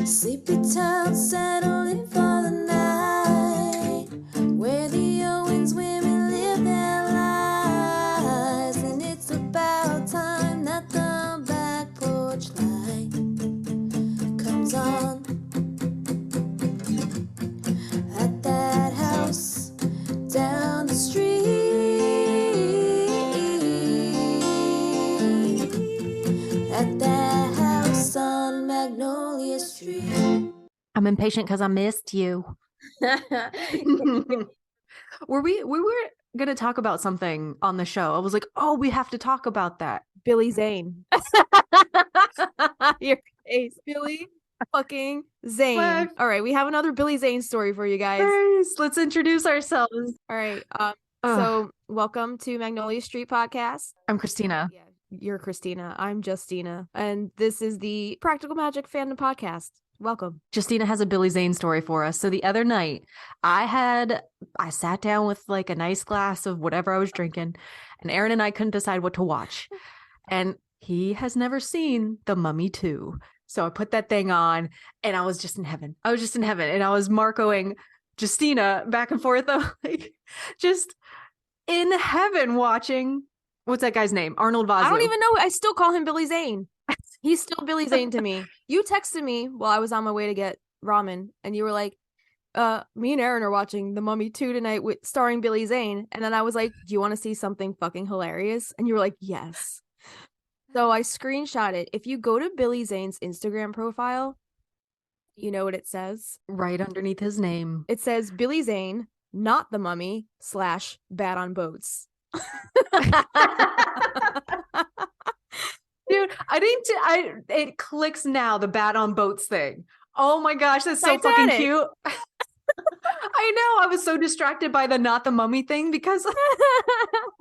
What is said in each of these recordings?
Sleepy town settling for the night, where the Owens women live their lives. And it's about time that the back porch light comes on at that house down the street, at that house on Magnolia Street. I'm impatient because I missed you. We were gonna talk about something on the show. I was like, oh, we have to talk about that. Billy Zane. Your face, Billy fucking Zane. Fuck. All right, we have another Billy Zane story for you guys. First, let's introduce ourselves. All right, so welcome to Magnolia Street Podcast. I'm Christina. Yeah, you're Christina. I'm Justina, and this is the Practical Magic Fandom Podcast. Welcome. Justina has a Billy Zane story for us. So the other night, I sat down with like a nice glass of whatever I was drinking, and Aaron and I couldn't decide what to watch. And he has never seen The Mummy 2. So I put that thing on, and I was just in heaven. And I was Marcoing Justina back and forth. I'm like, just in heaven watching. What's that guy's name? Arnold Vazu. I don't even know. I still call him Billy Zane. He's still Billy Zane to me. You texted me while I was on my way to get ramen, and you were like, me and Aaron are watching The Mummy 2 tonight starring Billy Zane. And then I was like, do you want to see something fucking hilarious? And you were like, yes. So I screenshot it. If you go to Billy Zane's Instagram profile, you know what it says? Right underneath his name. It says Billy Zane, not the mummy, / bad on boats. Dude, it clicks now, the bad on boats thing. Oh my gosh, that's so fucking cute. I know. I was so distracted by the not the mummy thing because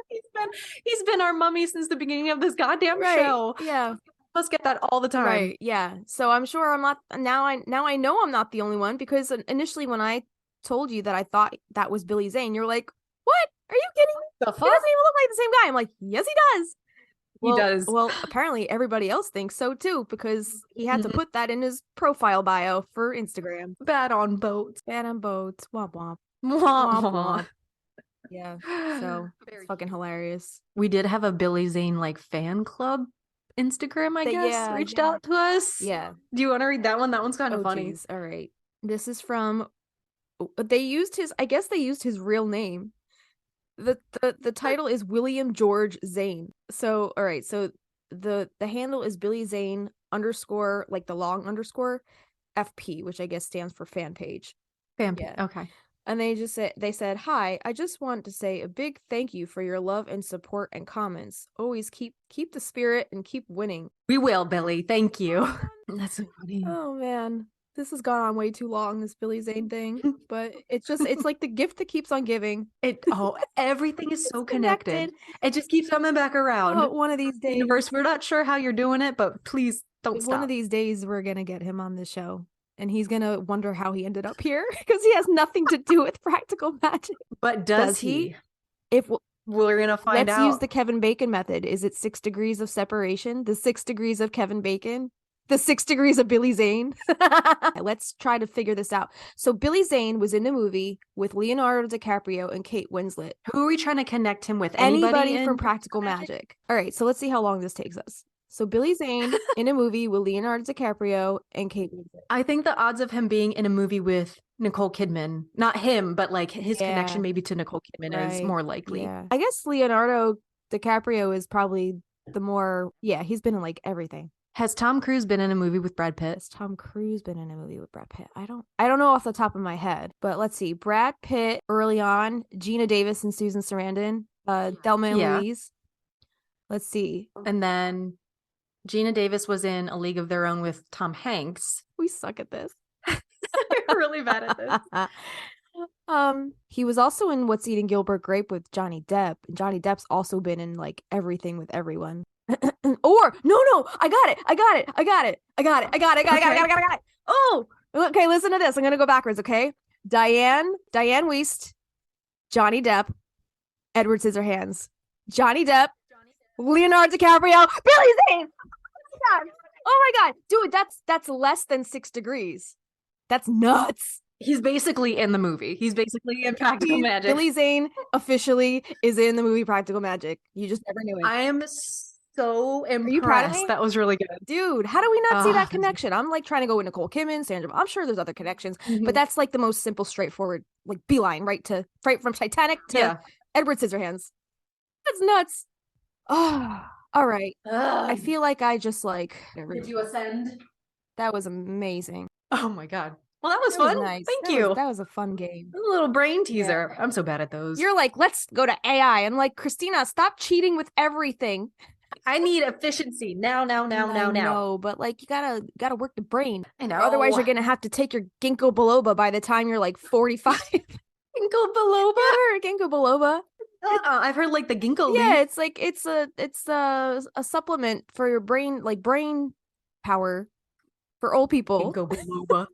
he's been our mummy since the beginning of this goddamn show. Yeah. Must get that all the time. Right. Yeah. So I'm sure I'm not now I know I'm not the only one, because initially when I told you that I thought that was Billy Zane, you're like, what? Are you kidding me? The He fuck? doesn't even look like the same guy. I'm like, yes, he does. He does. Well, apparently everybody else thinks so too, because he had to put that in his profile bio for Instagram. Bad on boats. Bad on boats. Womp womp. Womp Womp womp. womp. Yeah. So it's fucking hilarious. We did have a Billy Zane like fan club Instagram, I guess, reached out to us. Yeah. Do you want to read that one? That one's kind of funny. Geez. All right. This is from they used his real name. The title is William George Zane. So all right, so the handle is Billy Zane _ like the long _ FP, which I guess stands for fan page. Fan page. Okay. And they said, hi, I just want to say a big thank you for your love and support and comments. Always keep the spirit and keep winning. We will, Billy. Thank you. That's so funny. Oh man. This has gone on way too long, this Billy Zane thing, but it's like the gift that keeps on giving. Everything is so connected. It just keeps coming back around. Oh, one of these days, universe, we're not sure how you're doing it, but please don't stop. One of these days, we're gonna get him on the show, and he's gonna wonder how he ended up here because he has nothing to do with practical magic. But does he? If we're gonna find out. Let's use the Kevin Bacon method. Is it 6 degrees of separation? The 6 degrees of Kevin Bacon? The 6 degrees of Billy Zane. Let's try to figure this out. So Billy Zane was in the movie with Leonardo DiCaprio and Kate Winslet. Who are we trying to connect him with? Anybody from Practical Magic. All right, so let's see how long this takes us. So Billy Zane in a movie with Leonardo DiCaprio and Kate Winslet. I think the odds of him being in a movie with Nicole Kidman, not him, but like his connection maybe to Nicole Kidman is more likely. Yeah. I guess Leonardo DiCaprio is probably the more, he's been in like everything. Has Tom Cruise been in a movie with Brad Pitt? Has Tom Cruise been in a movie with Brad Pitt? I don't know off the top of my head, but let's see. Brad Pitt early on, Gina Davis and Susan Sarandon, Thelma and Louise. Let's see. And then Gina Davis was in A League of Their Own with Tom Hanks. We suck at this. We're really bad at this. He was also in What's Eating Gilbert Grape with Johnny Depp. And Johnny Depp's also been in like everything with everyone. Or no, I got it. Oh, okay. Listen to this. I'm gonna go backwards. Okay, Diane Wiest, Johnny Depp, Edward Scissorhands, Johnny Depp, Leonardo DiCaprio, Billy Zane. Oh my God. Oh my god, dude, that's less than 6 degrees. That's nuts. He's basically in the movie. He's basically in Practical Magic. Billy Zane officially is in the movie Practical Magic. You just never knew it. I am so you proud of impressed. me? That was really good. Dude, how do we not see that that's- connection? I'm like trying to go with Nicole Kidman, Sandra. I'm sure there's other connections, Mhm. but that's like the most simple, straightforward, like beeline right from Titanic to Edward Scissorhands. That's nuts. Oh, all right. I feel like I just like Did you ascend? that was amazing. Oh my god. Well, that was That was fun. nice. Thank That you. that was a fun game. A little brain teaser. I'm so bad at those. You're like, let's go to AI. I'm like, Christina, stop cheating with everything. I need efficiency now. No, but like you gotta work the brain. I know. Otherwise, you're gonna have to take your ginkgo biloba by the time you're like 45. Ginkgo biloba. Ginkgo biloba. I've heard like the ginkgo leaf. Yeah, it's like it's a supplement for your brain, like brain power for old people. Ginkgo biloba.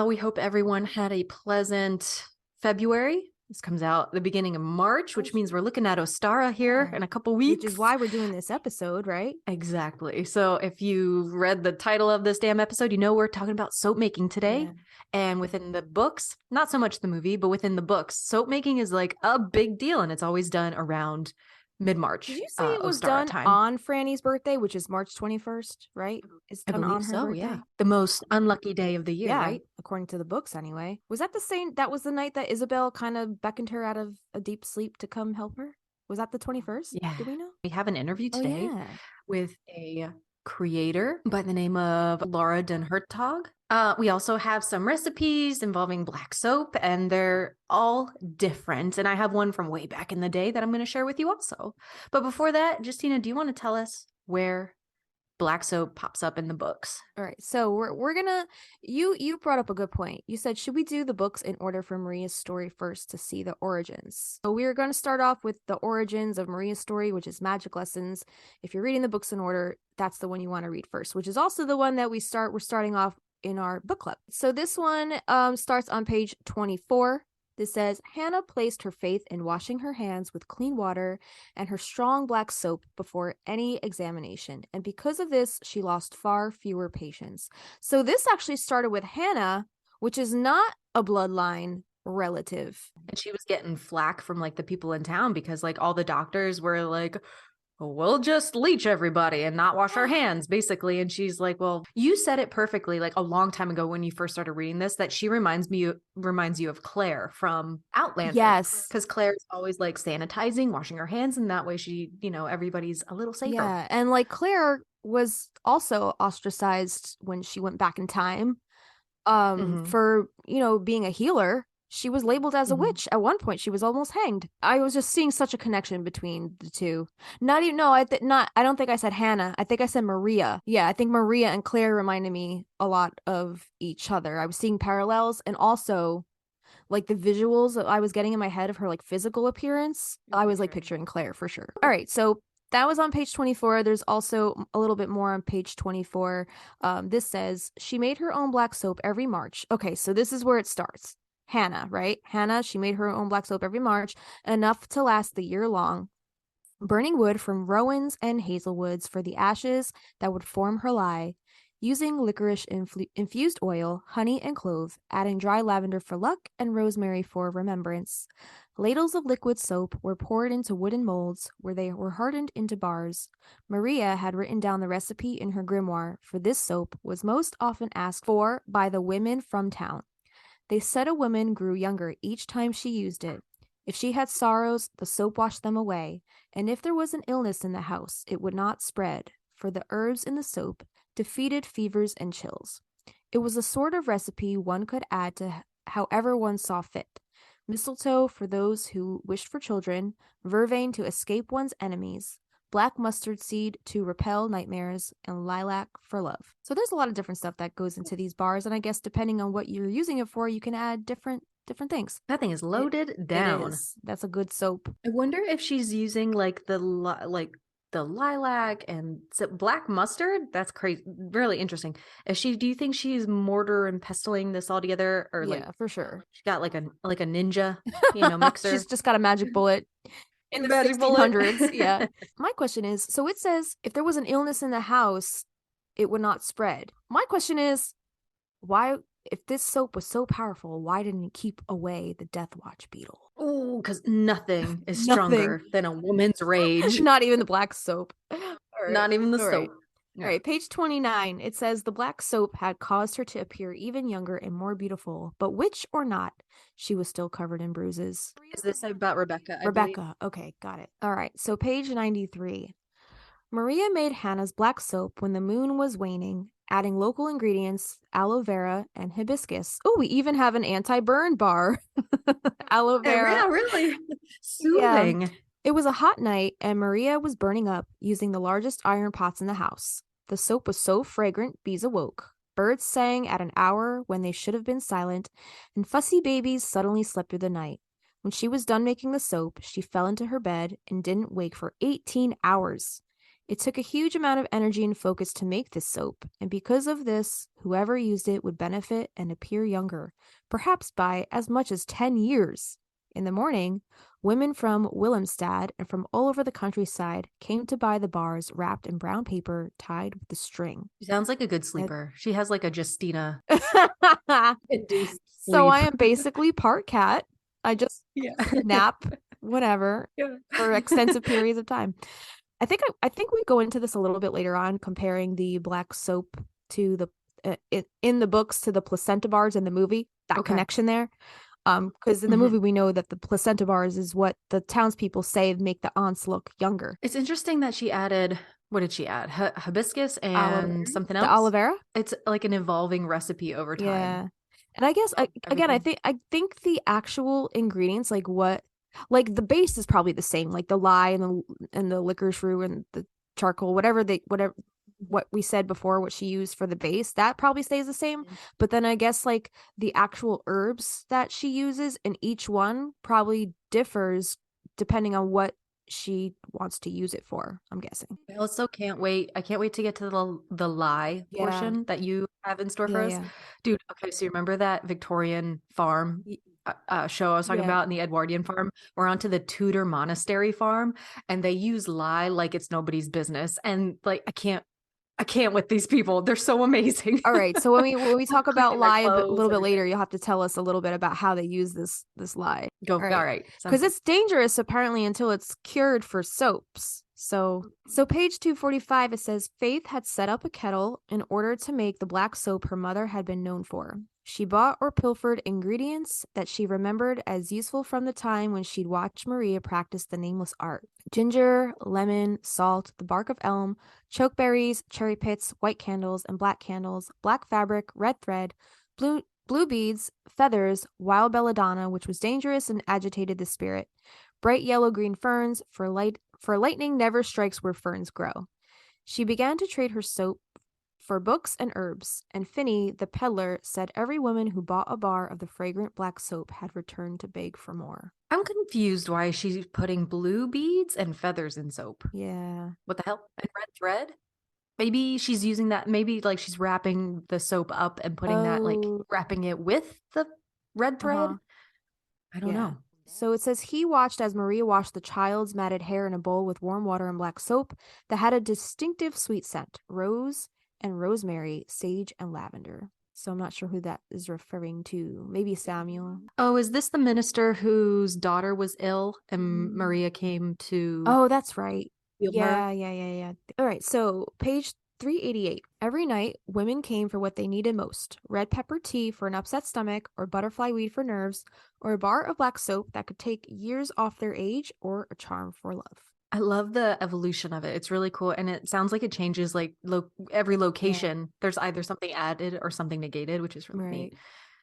We hope everyone had a pleasant February. This comes out the beginning of March, which means we're looking at Ostara here in a couple weeks. Which is why we're doing this episode, right? Exactly. So if you read the title of this damn episode, you know we're talking about soap making today. Yeah. And within the books, not so much the movie, but within the books, soap making is like a big deal. And it's always done around mid-March. Did you say it was Ostara done time. on Franny's birthday, which is March 21st, right? It's I done on believe her so, birthday? yeah. The most unlucky day of the year, Yeah, right? according to the books anyway. Was that the same? That was the night that Isabel kind of beckoned her out of a deep sleep to come help her? Was that the 21st? Yeah. Do we know? We have an interview Oh, today yeah. with a creator by the name of Den Hertog. We also have some recipes involving black soap, and they're all different. And I have one from way back in the day that I'm going to share with you also. But before that, Justina, do you want to tell us where black soap pops up in the books? All right. So we're gonna you brought up a good point. You said, should we do the books in order for Maria's story first to see the origins? So we're going to start off with the origins of Maria's story, which is Magic Lessons. If you're reading the books in order, that's the one you want to read first, which is also the one that we're starting off in our book club. So this one starts on page 24. This says, Hannah placed her faith in washing her hands with clean water and her strong black soap before any examination. And because of this, she lost far fewer patients. So this actually started with Hannah, which is not a bloodline relative. And she was getting flack from like the people in town because like all the doctors were like, we'll just leech everybody and not wash our hands, basically. And she's like, well, you said it perfectly like a long time ago when you first started reading this, that she reminds you of Claire from Outlander. Yes. Because Claire's always like sanitizing, washing her hands, and that way she, everybody's a little safer. Yeah. And like Claire was also ostracized when she went back in time for, being a healer. She was labeled as a witch. At one point, she was almost hanged. I was just seeing such a connection between the two. I don't think I said Hannah. I think I said Maria. Yeah, I think Maria and Claire reminded me a lot of each other. I was seeing parallels, and also like the visuals that I was getting in my head of her like physical appearance. I was like picturing Claire for sure. All right, so that was on page 24. There's also a little bit more on page 24. This says, she made her own black soap every March. Okay, so this is where it starts. Hannah, right? Hannah, she made her own black soap every March, enough to last the year long, burning wood from rowans and hazelwoods for the ashes that would form her lye, using licorice infused oil, honey, and clove, adding dry lavender for luck and rosemary for remembrance. Ladles of liquid soap were poured into wooden molds where they were hardened into bars. Maria had written down the recipe in her grimoire, for this soap was most often asked for by the women from town. They said a woman grew younger each time she used it. If she had sorrows, the soap washed them away, and if there was an illness in the house, it would not spread, for the herbs in the soap defeated fevers and chills. It was a sort of recipe one could add to however one saw fit. Mistletoe for those who wished for children, vervain to escape one's enemies, black mustard seed to repel nightmares, and lilac for love. So there's a lot of different stuff that goes into these bars, and I guess depending on what you're using it for, you can add different things. That thing is loaded down. It is. That's a good soap. I wonder if she's using like the lilac and black mustard. That's crazy, really interesting. Do you think she's mortar and pestling this all together, or yeah, for sure? She got like a ninja, mixer. She's just got a magic bullet. In the 1600s, yeah. My question is, so it says if there was an illness in the house, it would not spread. My question is, why, if this soap was so powerful, why didn't it keep away the Death Watch beetle? Oh, because nothing is Nothing. stronger than a woman's rage. Not even the black soap. All right. Not even the All right. soap. All right, page 29. It says the black soap had caused her to appear even younger and more beautiful, but witch or not, she was still covered in bruises. Is this about Rebecca? I believe? Rebecca. Okay, got it. All right, so page 93. Maria made Hannah's black soap when the moon was waning, adding local ingredients, aloe vera and hibiscus. Oh, we even have an anti-burn bar. Aloe vera. Yeah, really. Soothing. It was a hot night, and Maria was burning up using the largest iron pots in the house. The soap was so fragrant, bees awoke. Birds sang at an hour when they should have been silent, and fussy babies suddenly slept through the night. When she was done making the soap, she fell into her bed and didn't wake for 18 hours. It took a huge amount of energy and focus to make this soap, and because of this, whoever used it would benefit and appear younger, perhaps by as much as 10 years. In the morning, women from Willemstad and from all over the countryside came to buy the bars wrapped in brown paper tied with a string. She sounds like a good sleeper. She has like a Justina induced So I sleep. am basically part cat. I just nap, whatever, for extensive periods of time. I think we go into this a little bit later on, comparing the black soap to the in the books to the placenta bars in the movie. That connection there. Because in the movie we know that the placenta bars is what the townspeople say make the aunts look younger. It's interesting that she added, what did she add? Hibiscus and something else? The aloe vera? It's like an evolving recipe over time. Yeah. And I guess I think the actual ingredients, like the base is probably the same, like the lye and the licorice root and the charcoal, whatever what we said before, what she used for the base, that probably stays the same. But then I guess like the actual herbs that she uses in each one probably differs depending on what she wants to use it for, I'm guessing. I also can't wait. I can't wait to get to the lye portion that you have in store for us. Dude, okay, so you remember that Victorian farm show I was talking about in the Edwardian farm? We're onto the Tudor monastery farm, and they use lye like it's nobody's business. And like I can't with these people. They're so amazing. All right. So when we talk about lye a little bit later, you'll have to tell us a little bit about how they use this lye. All right. Because it's dangerous apparently until it's cured for soaps. So page 245, it says Faith had set up a kettle in order to make the black soap her mother had been known for. She bought or pilfered ingredients that she remembered as useful from the time when she'd watched Maria practice the nameless art. Ginger, lemon, salt, the bark of elm, chokeberries, cherry pits, white candles and black candles, black fabric, red thread, blue beads, feathers, wild belladonna, which was dangerous and agitated the spirit, bright yellow-green ferns, for lightning never strikes where ferns grow. She began to trade her soap for books and herbs, and Finney, the peddler, said every woman who bought a bar of the fragrant black soap had returned to beg for more. I'm confused why she's putting blue beads and feathers in soap. Yeah. What the hell? And red thread? Maybe she's using that, maybe like she's wrapping the soap up and putting that, like wrapping it with the red thread. I don't know. So it says he watched as Maria washed the child's matted hair in a bowl with warm water and black soap that had a distinctive sweet scent, rose and rosemary, sage and lavender. So I'm not sure who that is referring to. Maybe Samuel. Oh, is this the minister whose daughter was ill and Maria came to... Oh, that's right. Yeah. All right, so page 388. Every night, women came for what they needed most: red pepper tea for an upset stomach, or butterfly weed for nerves, or a bar of black soap that could take years off their age, or a charm for love. I love the evolution of it. It's really cool. And it sounds like it changes like every location. There's either something added or something negated, which is really neat.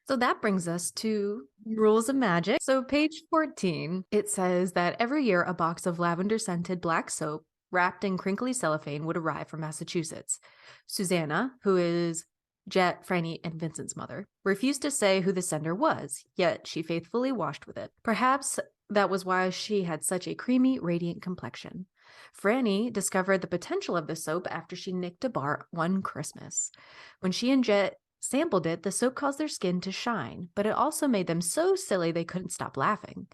So that brings us to rules of magic. So page 14, it says that every year a box of lavender scented black soap wrapped in crinkly cellophane would arrive from Massachusetts. Susanna, who is Jet, Franny, and Vincent's mother, refused to say who the sender was, yet she faithfully washed with it. Perhaps that was why she had such a creamy, radiant complexion. Franny discovered the potential of the soap after she nicked a bar one Christmas. When she and Jet sampled it, the soap caused their skin to shine, but it also made them so silly they couldn't stop laughing.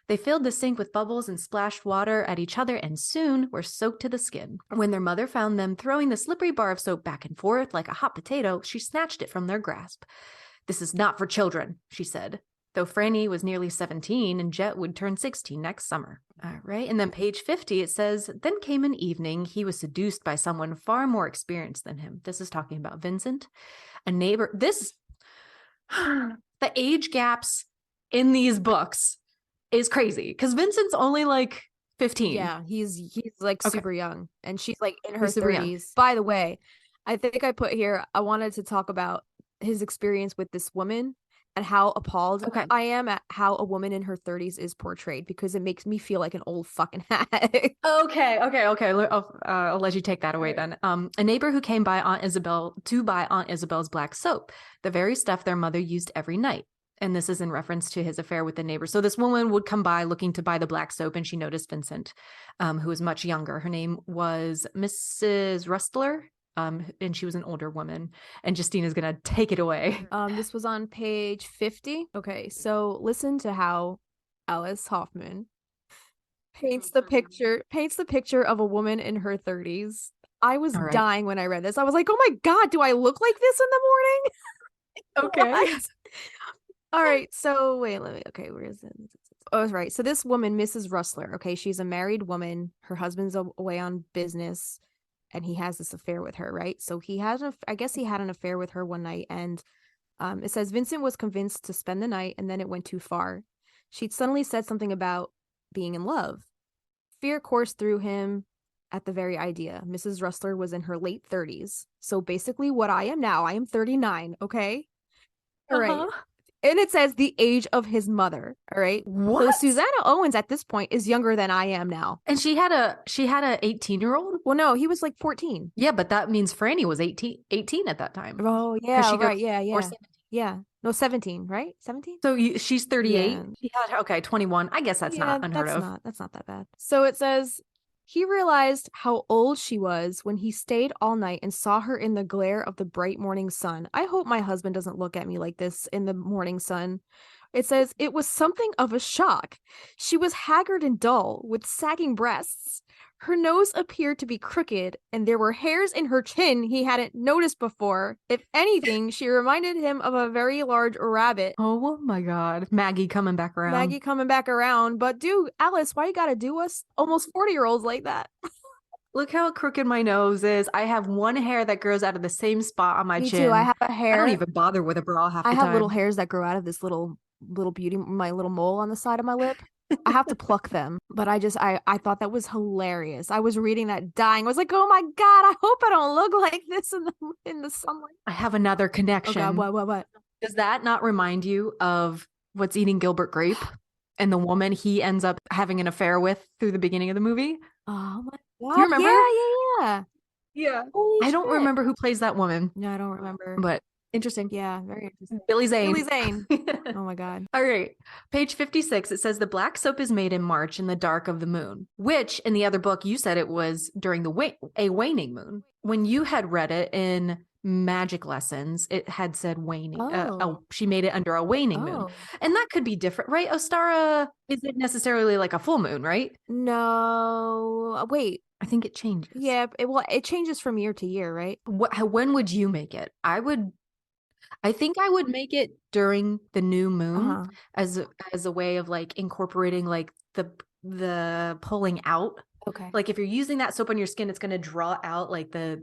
They filled the sink with bubbles and splashed water at each other and soon were soaked to the skin. When their mother found them throwing the slippery bar of soap back and forth like a hot potato, she snatched it from their grasp. "This is not for children," she said, though Franny was nearly 17 and Jet would turn 16 next summer. All right. And then page 50, it says, "Then came an evening. He was seduced by someone far more experienced than him." This is talking about Vincent, a neighbor. The age gaps in these books is crazy because Vincent's only like 15. Yeah, he's like Okay. super young, and she's like in her He's super young. 30s. By the way, I think I put here, I wanted to talk about his experience with this woman and how appalled Okay. I am at how a woman in her 30s is portrayed, because it makes me feel like an old fucking hag. Okay. I'll let you take that away then. A neighbor who came by Aunt Isabel to buy Aunt Isabel's black soap, the very stuff their mother used every night. And this is in reference to his affair with the neighbor. So this woman would come by looking to buy the black soap, and she noticed Vincent, who was much younger. Her name was Mrs. Rustler, and she was an older woman. And Justina's going to take it away. This was on page 50. Okay, so listen to how Alice Hoffman paints the picture of a woman in her 30s. I was All right. dying when I read this. I was like, oh my God, do I look like this in the morning? Okay. What? All right, so wait, where is it? Oh, right. So this woman, Mrs. Rustler, okay, she's a married woman. Her husband's away on business, and he has this affair with her, right? So I guess he had an affair with her one night, and it says Vincent was convinced to spend the night, and then it went too far. She'd suddenly said something about being in love. Fear coursed through him at the very idea. Mrs. Rustler was in her late 30s. So basically what I am now. I am 39, okay? All right. And it says the age of his mother. All right. What? So Susanna Owens at this point is younger than I am now. And she had a 18-year-old? Well, no, he was like 14. Yeah, but that means Franny was 18 at that time. Oh, yeah. she Right. goes- Yeah. or Yeah. 17. Yeah. No, 17, right? 17? So she's 38. Yeah. She had 21. I guess that's not unheard of. That's not that bad. So it says he realized how old she was when he stayed all night and saw her in the glare of the bright morning sun. I hope my husband doesn't look at me like this in the morning sun. It says it was something of a shock. She was haggard and dull, with sagging breasts. Her nose appeared to be crooked, and there were hairs in her chin he hadn't noticed before. If anything, she reminded him of a very large rabbit. Oh my God. Maggie coming back around. Maggie coming back around. But dude, Alice, why you gotta do us almost 40-year-olds like that? Look how crooked my nose is. I have one hair that grows out of the same spot on my Me chin. too. I have a hair. I don't even bother with a bra half the I time. have little hairs that grow out of this little beauty, my little mole on the side of my lip. I have to pluck them. But I thought that was hilarious. I was reading that dying. I was like, oh my God, I hope I don't look like this in the sunlight. I have another Oh connection. God, what? Does that not remind you of What's Eating Gilbert Grape and the woman he ends up having an affair with through the beginning of the movie? Oh my God. Do you remember? Yeah. Yeah. Holy I don't shit. remember who plays that woman, No, I don't remember. but interesting. Yeah, very interesting. Billy Zane. Billy Zane. Oh my God. All right. Page 56, it says the black soap is made in March in the dark of the moon, which in the other book, you said it was during a waning moon. When you had read it in magic lessons, it had said waning. She made it under a waning moon. And that could be different, right? Ostara isn't necessarily like a full moon, right? No. Wait. I think it changes. Yeah. It changes from year to year, right? When would you make it? I think I would make it during the new moon as a way of like incorporating like the pulling out. Okay. Like if you're using that soap on your skin, it's going to draw out like the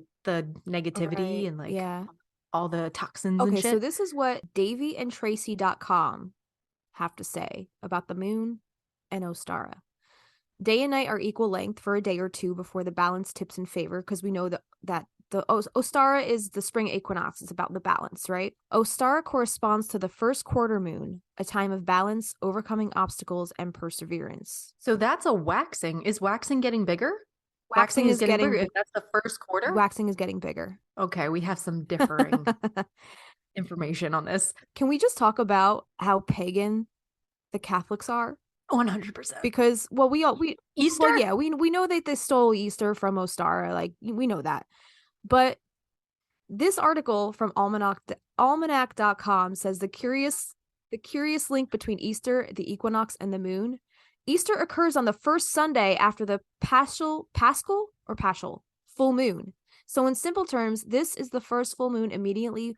negativity and like all the toxins and shit. So this is what DavyandTracy.com have to say about the moon and Ostara. Day and night are equal length for a day or two before the balance tips in favor, because we know that the Ostara is the spring equinox. It's about the balance, right? Ostara corresponds to the first quarter moon, a time of balance, overcoming obstacles, and perseverance. So that's a waxing. Is waxing getting bigger? Waxing is getting bigger if that's the first quarter? Waxing is getting bigger. Okay, we have some differing information on this. Can we just talk about how pagan the Catholics are? 100%. Because we Easter? Well, yeah, we know that they stole Easter from Ostara, like we know that. But this article from almanac.com says the curious link between Easter, the equinox, and the moon Easter occurs on the first Sunday after the Paschal full moon. So in simple terms, this is the first full moon immediately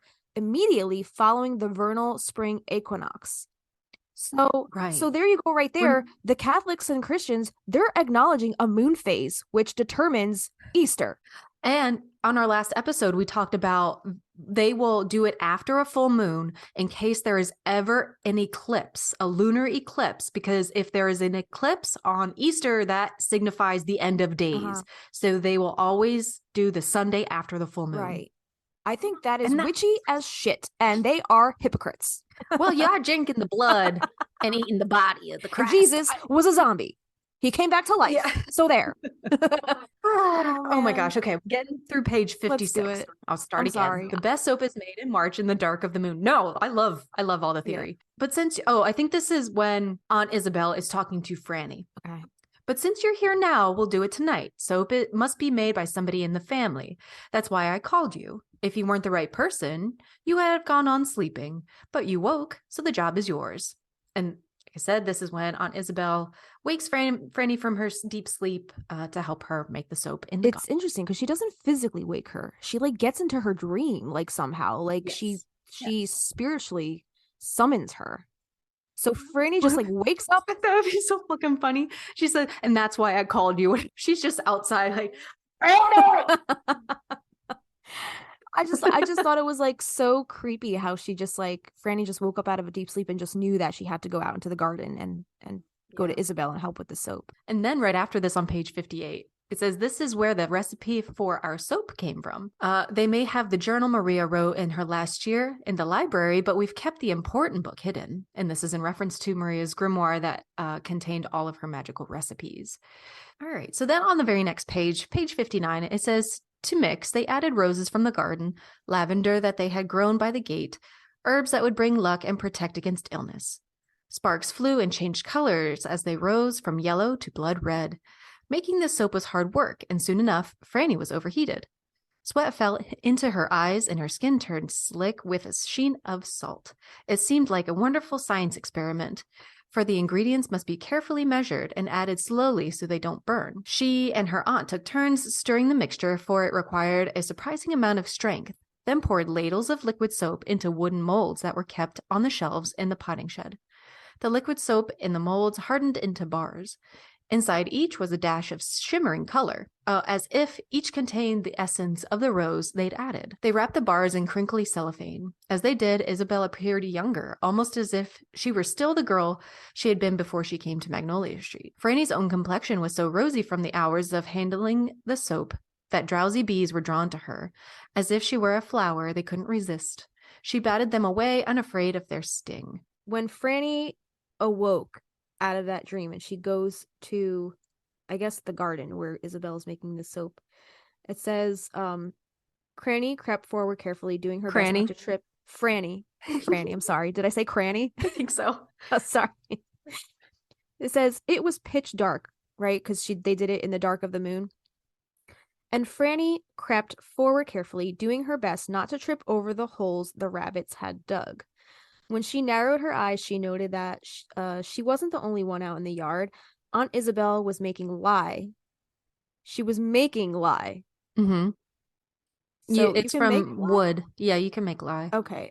following the vernal spring equinox. So there you go right there. The Catholics and Christians, they're acknowledging a moon phase, which determines Easter. And on our last episode, we talked about they will do it after a full moon in case there is ever an eclipse, a lunar eclipse, because if there is an eclipse on Easter, that signifies the end of days. So they will always do the Sunday after the full moon. Right. I think that is witchy as shit, and they are hypocrites. Well, you're drinking the blood and eating the body of the Christ. Jesus was a zombie. He came back to life. Yeah. So there. Oh my gosh. Okay. Getting through page 56. Let's do it. I'll start again. Sorry. The best soap is made in March in the dark of the moon. No, I love all the theory. Yeah. But I think this is when Aunt Isabel is talking to Franny. Okay. But since you're here now, we'll do it tonight. Soap it must be made by somebody in the family. That's why I called you. If you weren't the right person, you would have gone on sleeping. But you woke, so the job is yours. And like I said, this is when Aunt Isabel wakes Franny from her deep sleep to help her make the soap. It's interesting because she doesn't physically wake her. She gets into her dream somehow. Yes. She spiritually summons her. So Franny just wakes up. That would be so fucking funny. She said, and that's why I called you. She's just outside I just thought it was so creepy how she just Franny just woke up out of a deep sleep and just knew that she had to go out into the garden and go to Isabel and help with the soap. And then right after this on page 58, it says, this is where the recipe for our soap came from. They may have the journal Maria wrote in her last year in the library, but we've kept the important book hidden. And this is in reference to Maria's grimoire that contained all of her magical recipes. All right. So then on the very next page, page 59, it says, to mix, they added roses from the garden, lavender that they had grown by the gate, herbs that would bring luck and protect against illness. Sparks flew and changed colors as they rose from yellow to blood red. Making this soap was hard work, and soon enough, Franny was overheated. Sweat fell into her eyes, and her skin turned slick with a sheen of salt. It seemed like a wonderful science experiment, for the ingredients must be carefully measured and added slowly so they don't burn. She and her aunt took turns stirring the mixture, for it required a surprising amount of strength, then poured ladles of liquid soap into wooden molds that were kept on the shelves in the potting shed. The liquid soap in the molds hardened into bars. Inside each was a dash of shimmering color, as if each contained the essence of the rose they'd added. They wrapped the bars in crinkly cellophane. As they did, Isabel appeared younger, almost as if she were still the girl she had been before she came to Magnolia Street. Franny's own complexion was so rosy from the hours of handling the soap that drowsy bees were drawn to her. As if she were a flower they couldn't resist. She batted them away, unafraid of their sting. When Franny awoke out of that dream and she goes to, I guess, the garden where Isabel's making the soap, it says Cranny crept forward carefully, doing her best not to trip. Franny, I'm sorry, did I say Cranny? I think so. Oh, sorry. It says it was pitch dark, right? Because they did it in the dark of the moon. And Franny crept forward carefully, doing her best not to trip over the holes the rabbits had dug. When she narrowed her eyes, she noted that she wasn't the only one out in the yard. Aunt Isabel was making lye. She was making lye. Mm-hmm. So it's from wood. Yeah, you can make lye. Okay.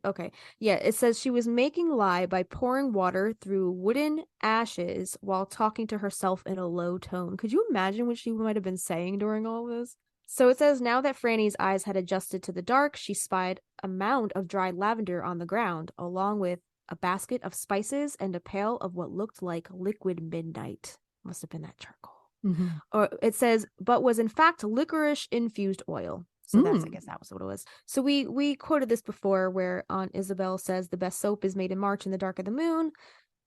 Yeah, it says she was making lye by pouring water through wooden ashes while talking to herself in a low tone. Could you imagine what she might have been saying during all this? So it says, now that Franny's eyes had adjusted to the dark, she spied a mound of dried lavender on the ground, along with a basket of spices and a pail of what looked like liquid midnight. Must have been that charcoal. Mm-hmm. Or it says, but was in fact licorice infused oil. So I guess that was what it was. So we quoted this before where Aunt Isabel says the best soap is made in March in the dark of the moon.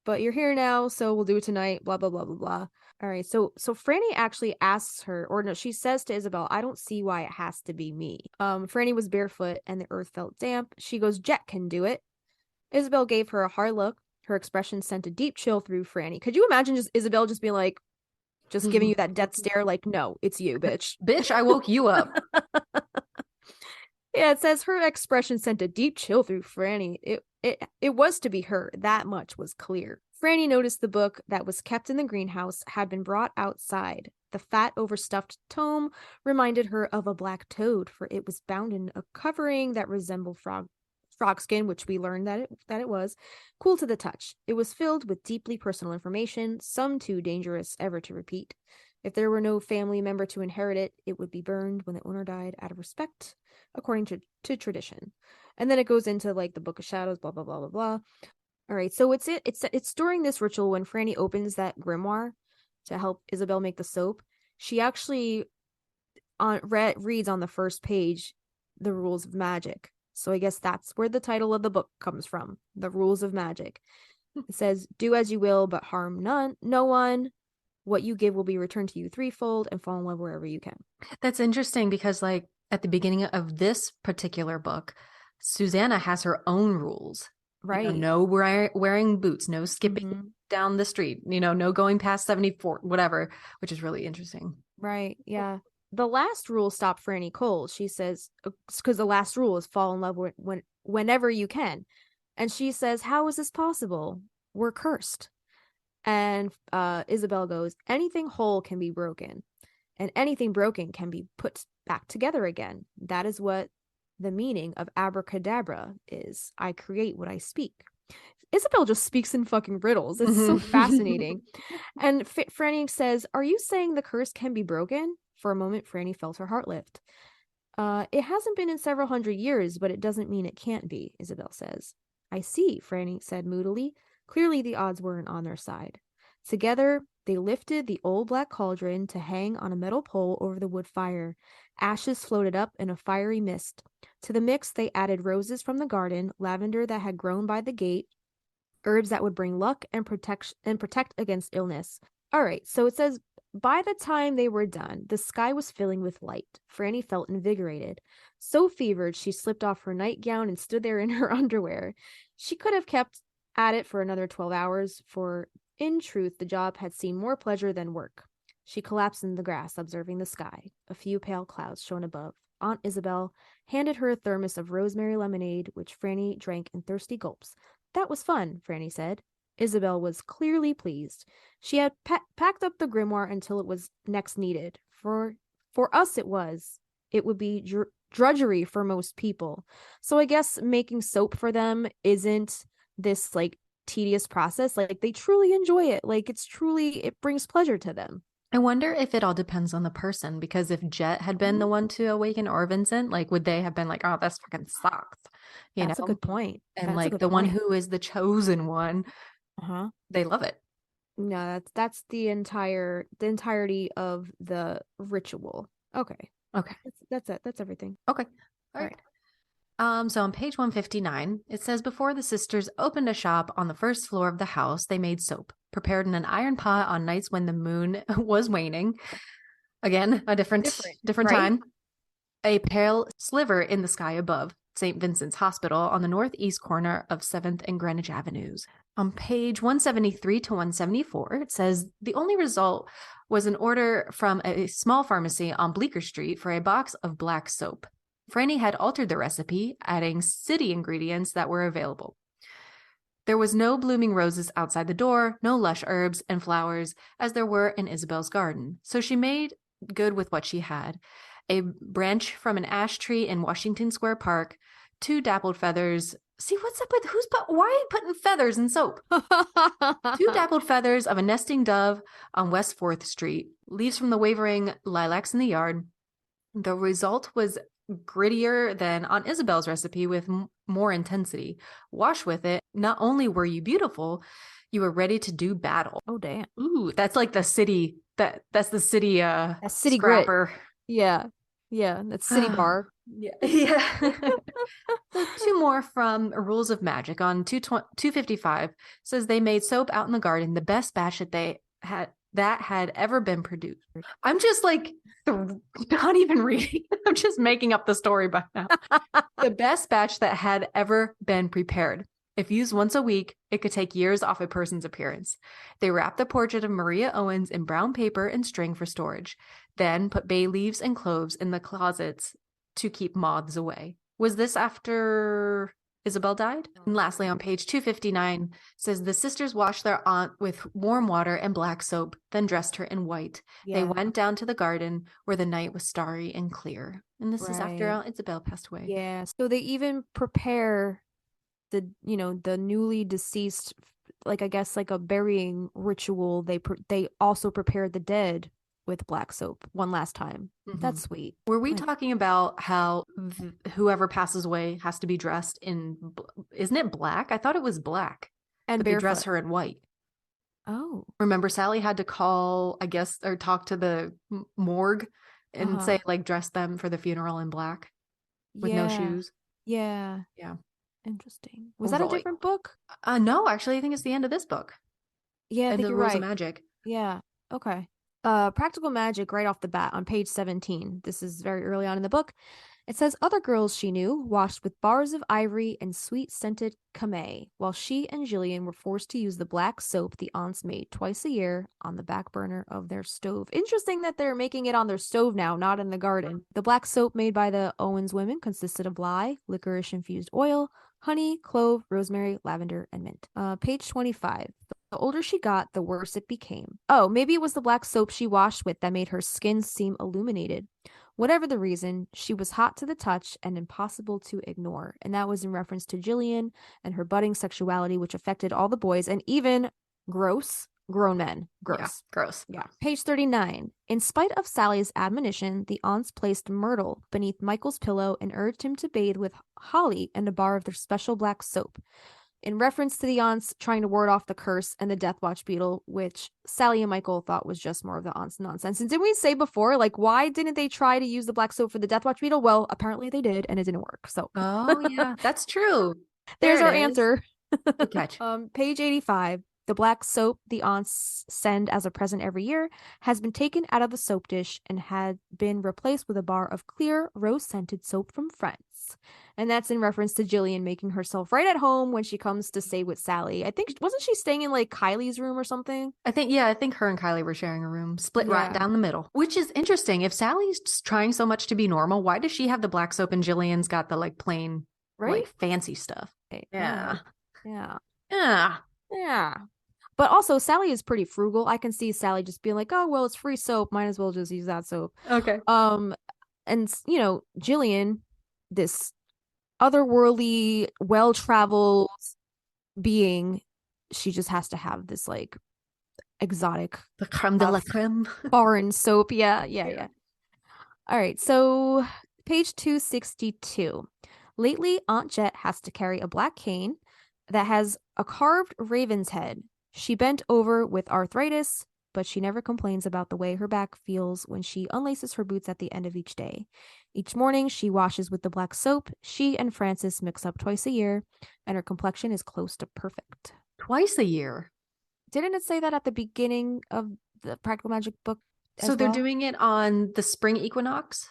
But you're here now, so we'll do it tonight, blah, blah, blah, blah, blah. All right, so Franny actually asks her, or no, she says to Isabel, I don't see why it has to be me. Franny was barefoot and the earth felt damp. She goes, Jet can do it. Isabel gave her a hard look. Her expression sent a deep chill through Franny. Could you imagine just Isabel just being like, just giving you that death stare, like, no, it's you, bitch. Bitch, I woke you up. Yeah, it says her expression sent a deep chill through Franny. It was to be her. That much was clear. Franny noticed the book that was kept in the greenhouse had been brought outside. The fat, overstuffed tome reminded her of a black toad, for it was bound in a covering that resembled frog skin, which we learned that it was cool to the touch. It was filled with deeply personal information, some too dangerous ever to repeat. If there were no family member to inherit it, it would be burned when the owner died out of respect, according to tradition. And then it goes into like the Book of Shadows, blah blah blah blah blah. All right, so it's during this ritual when Franny opens that grimoire to help Isabel make the soap. She actually reads on the first page the rules of magic. So I guess that's where the title of the book comes from, the rules of magic. It says, "Do as you will, but harm no one. What you give will be returned to you threefold, and fall in love wherever you can." That's interesting because, like, at the beginning of this particular book, Susanna has her own rules. Right. You know, no wearing boots, no skipping down the street, no going past 74, whatever, which is really interesting. Right. Yeah. The last rule stopped Franny cold. She says, because the last rule is fall in love whenever you can. And she says, "How is this possible? We're cursed." And Isabel goes, "Anything whole can be broken, and anything broken can be put back together again. That is what the meaning of abracadabra is. I create what I speak." Isabel just speaks in fucking riddles. It's so fascinating. And Franny says, "Are you saying the curse can be broken?" For a moment, Franny felt her heart lift. It hasn't been in several hundred years, but it doesn't mean it can't be," Isabel says. "I see," Franny said moodily. Clearly, the odds weren't on their side. Together, they lifted the old black cauldron to hang on a metal pole over the wood fire. Ashes floated up in a fiery mist. To the mix, they added roses from the garden, lavender that had grown by the gate, herbs that would bring luck and protect against illness. All right, so it says, by the time they were done, the sky was filling with light. Franny felt invigorated. So fevered, she slipped off her nightgown and stood there in her underwear. She could have kept at it for another 12 hours, for in truth, the job had seemed more pleasure than work. She collapsed in the grass, observing the sky. A few pale clouds shone above. Aunt Isabel handed her a thermos of rosemary lemonade, which Franny drank in thirsty gulps. "That was fun," Franny said. Isabel was clearly pleased. She had packed up the grimoire until it was next needed. For us it was. It would be drudgery for most people. So I guess making soap for them isn't this like tedious process. Like they truly enjoy it. Like it brings pleasure to them. I wonder if it all depends on the person, because if Jet had been the one to awaken, or Vincent, like, would they have been like, "Oh, this fucking sucks," That's a good point. And like the one who is the chosen one, they love it. No, that's the entirety of the ritual. Okay. That's it. That's everything. Okay. All right. So on page 159, it says, "Before the sisters opened a shop on the first floor of the house, they made soap, prepared in an iron pot on nights when the moon was waning." Again, a different right? time. "A pale sliver in the sky above St. Vincent's Hospital on the northeast corner of 7th and Greenwich Avenues." On page 173 to 174, it says, "The only result was an order from a small pharmacy on Bleecker Street for a box of black soap. Franny had altered the recipe, adding city ingredients that were available. There was no blooming roses outside the door, no lush herbs and flowers as there were in Isabel's garden. So she made good with what she had: a branch from an ash tree in Washington Square Park, 2 dappled feathers." See, what's up with why are you putting feathers in soap? 2 dappled feathers of a nesting dove on West 4th Street, leaves from the wavering lilacs in the yard. The result was grittier than on Isabel's recipe, with more intensity. Wash with it. Not only were you beautiful, you were ready to do battle. Oh, damn. Ooh, that's like the city. That's the city. That's city scrapper. Grit. Yeah. That's city bar. Yeah. So 2 more from Rules of Magic on 255 says, "They made soap out in the garden, the best batch that had ever been produced." I'm just like not even reading. I'm just making up the story by now. "The best batch that had ever been prepared. If used once a week, it could take years off a person's appearance. They wrapped the portrait of Maria Owens in brown paper and string for storage, then put bay leaves and cloves in the closets to keep moths away." Was this after Isabel died. And lastly, on page 259, says the sisters washed their aunt with warm water and black soap, then dressed her in white. They went down to the garden where the night was starry and clear. And this is after Aunt Isabel passed away. Yeah. So they even prepare the newly deceased, like I guess like a burying ritual. They also prepared the dead with black soap one last time. That's sweet. Were we talking about how whoever passes away has to be dressed in, isn't it black? I thought it was black. And but they dress her in white. Oh. Remember, Sally had to call, I guess, or talk to the morgue and say, like, dress them for the funeral in black with no shoes. Yeah. Yeah. Interesting. Was that a different book? No, actually, I think it's the end of this book. Yeah, I think the you're Rules right. of Magic. Yeah. Okay. Practical Magic right off the bat on page 17. This is very early on in the book. It says other girls she knew washed with bars of ivory and sweet scented camay, while she and Jillian were forced to use the black soap the aunts made twice a year on the back burner of their stove. Interesting that they're making it on their stove now, not in the garden. The black soap made by the Owens women consisted of lye, licorice infused oil, honey, clove, rosemary, lavender, and mint. Page 25. The older she got, the worse it became. Oh, maybe it was the black soap she washed with that made her skin seem illuminated. Whatever the reason, she was hot to the touch and impossible to ignore. And that was in reference to Jillian and her budding sexuality, which affected all the boys and even grown men. Gross. Yeah, gross. Yeah. Page 39. In spite of Sally's admonition, the aunts placed Myrtle beneath Michael's pillow and urged him to bathe with Holly in a bar of their special black soap. In reference to the aunts trying to ward off the curse and the Death Watch beetle, which Sally and Michael thought was just more of the aunts' nonsense. And didn't we say before, like, why didn't they try to use the black soap for the Death Watch beetle? Well, apparently they did, and it didn't work. So, oh yeah, that's true. There's our answer. Good catch. Page 85. The black soap the aunts send as a present every year has been taken out of the soap dish and had been replaced with a bar of clear, rose-scented soap from France. And that's in reference to Jillian making herself right at home when she comes to stay with Sally. I think, wasn't she staying in like Kylie's room or something? I think her and Kylie were sharing a room, split right down the middle, which is interesting. If Sally's trying so much to be normal, why does she have the black soap and Jillian's got the like plain, like fancy stuff? Yeah. Yeah. But also, Sally is pretty frugal. I can see Sally just being like, oh, well, it's free soap. Might as well just use that soap. Okay. And, Jillian, this otherworldly, well-traveled being, she just has to have this, like, exotic. The creme de la creme. Foreign soap. Yeah. All right. So, page 262. Lately, Aunt Jet has to carry a black cane that has a carved raven's head. She bent over with arthritis, but she never complains about the way her back feels when she unlaces her boots at the end of each day. Each morning, she washes with the black soap she and Francis mix up twice a year, and her complexion is close to perfect. Twice a year? Didn't it say that at the beginning of the Practical Magic book? So they're doing it on the spring equinox?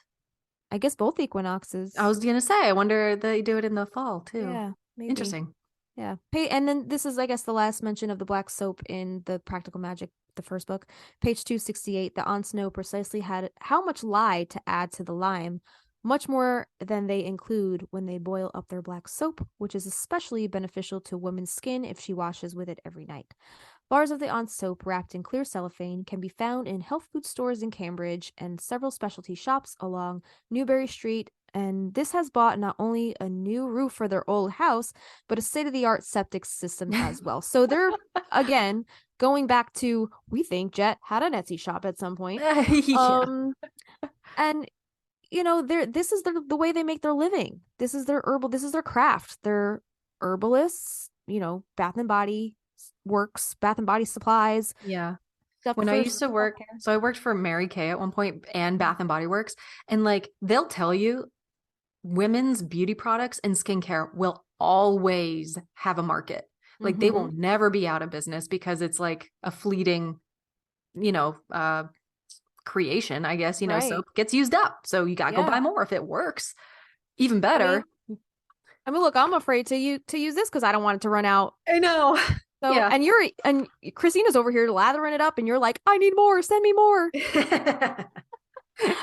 I guess both equinoxes. I was going to say, I wonder if they do it in the fall, too. Yeah, maybe. Interesting. Yeah. And then this is, I guess, the last mention of the black soap in the Practical Magic, the first book. Page 268, the aunts know precisely how much lye to add to the lime, much more than they include when they boil up their black soap, which is especially beneficial to women's skin if she washes with it every night. Bars of the aunt's soap wrapped in clear cellophane can be found in health food stores in Cambridge and several specialty shops along Newbury Street. And this has bought not only a new roof for their old house, but a state-of-the-art septic system as well. So they're, again, going back to, we think Jet had an Etsy shop at some point. And, this is the way they make their living. This is their this is their craft. They're herbalists, Bath and Body Works, Bath and Body supplies. Yeah. When I used to work, so I worked for Mary Kay at one point and Bath and Body Works, and like they'll tell you women's beauty products and skincare will always have a market. Like they will never be out of business because it's like a fleeting, creation, I guess, right. Soap gets used up. So you got to go buy more if it works. Even better. I mean, look, I'm afraid to use this because I don't want it to run out. I know. So, and Christina's over here lathering it up and you're like, I need more. Send me more.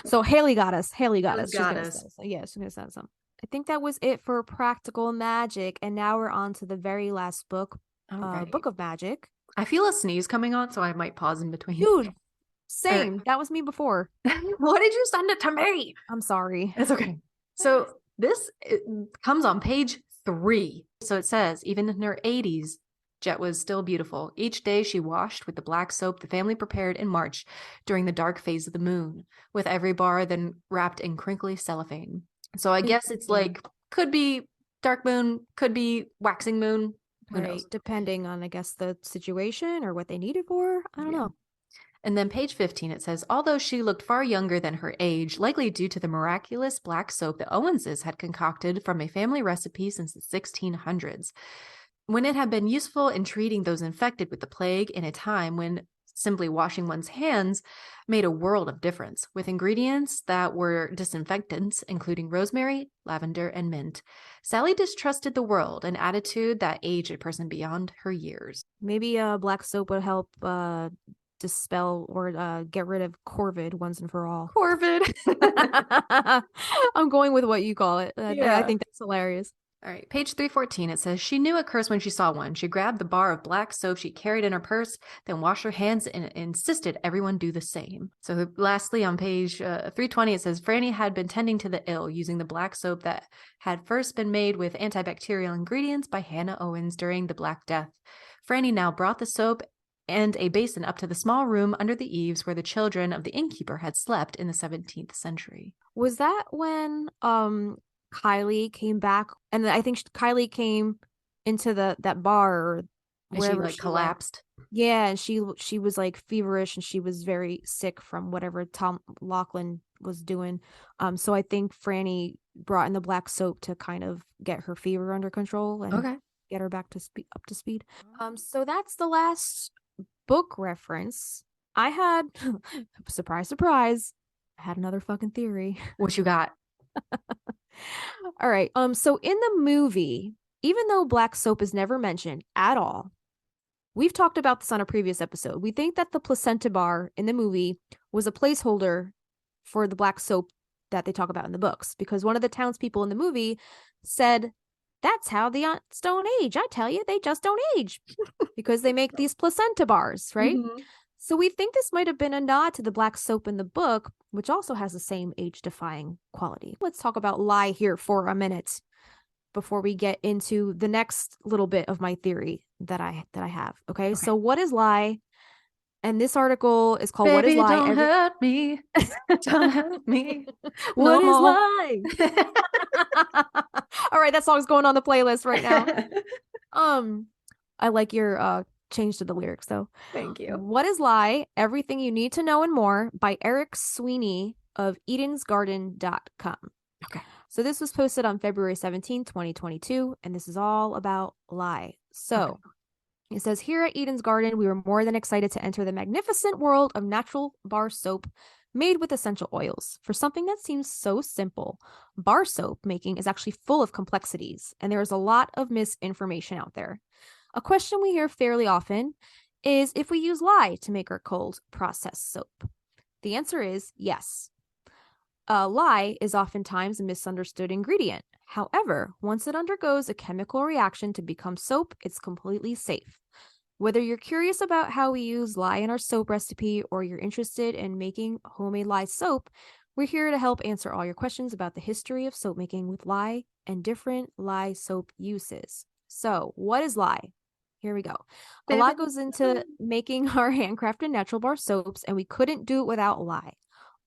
So Haley got us. Yeah, she's going to send some. I think that was it for practical magic, and now we're on to the very last book, Alrighty. Book of Magic. I feel a sneeze coming on, so I might pause in between. Dude, same. That was me before. Why did you send it to me? I'm sorry. It's okay. So this comes on page 3. So it says, even in her 80s, Jet was still beautiful. Each day she washed with the black soap the family prepared in March during the dark phase of the moon, with every bar then wrapped in crinkly cellophane. So I guess it's like, could be dark moon, could be waxing moon. Who knows? Depending on, I guess, the situation or what they need it for. I don't know. And then page 15, it says, although she looked far younger than her age, likely due to the miraculous black soap the Owenses had concocted from a family recipe since the 1600s, when it had been useful in treating those infected with the plague in a time when simply washing one's hands made a world of difference, with ingredients that were disinfectants, including rosemary, lavender, and mint. Sally distrusted the world, an attitude that aged a person beyond her years. Maybe black soap would help dispel or get rid of Corvid once and for all. Corvid. I'm going with what you call it. I think that's hilarious. All right, page 314, it says, she knew a curse when she saw one. She grabbed the bar of black soap she carried in her purse, then washed her hands and insisted everyone do the same. So lastly, on page 320, it says, Franny had been tending to the ill using the black soap that had first been made with antibacterial ingredients by Hannah Owens during the Black Death. Franny now brought the soap and a basin up to the small room under the eaves where the children of the innkeeper had slept in the 17th century. Was that when Kylie came back? And I think Kylie came into that bar and she like collapsed. Yeah, and she was like feverish and she was very sick from whatever Tom Laughlin was doing. So I think Franny brought in the black soap to kind of get her fever under control and get her back to up to speed. So that's the last book reference. I had surprise, I had another fucking theory. What you got? All right. So in the movie, even though black soap is never mentioned at all, we've talked about this on a previous episode. We think that the placenta bar in the movie was a placeholder for the black soap that they talk about in the books, because one of the townspeople in the movie said, that's how the ants don't age. I tell you, they just don't age because they make these placenta bars, right? Mm-hmm. So we think this might have been a nod to the black soap in the book, which also has the same age-defying quality. Let's talk about lye here for a minute before we get into the next little bit of my theory that I have. Okay. So what is lye? And this article is called Baby, What is Lye? Don't hurt me. Don't hurt me. What is lye? All right, that song's going on the playlist right now. I like your change to the lyrics though. Thank you. What is Lye? Everything You Need to Know and More by Eric Sweeney of edensgarden.com. Okay. So this was posted on February 17, 2022, and this is all about lye. So it says, here at Eden's Garden, we were more than excited to enter the magnificent world of natural bar soap made with essential oils. For something that seems so simple, bar soap making is actually full of complexities, and there is a lot of misinformation out there. A question we hear fairly often is if we use lye to make our cold processed soap. The answer is yes. Lye is oftentimes a misunderstood ingredient. However, once it undergoes a chemical reaction to become soap, it's completely safe. Whether you're curious about how we use lye in our soap recipe or you're interested in making homemade lye soap, we're here to help answer all your questions about the history of soap making with lye and different lye soap uses. So, what is lye? Here we go. A lot goes into making our handcrafted natural bar soaps, and we couldn't do it without lye,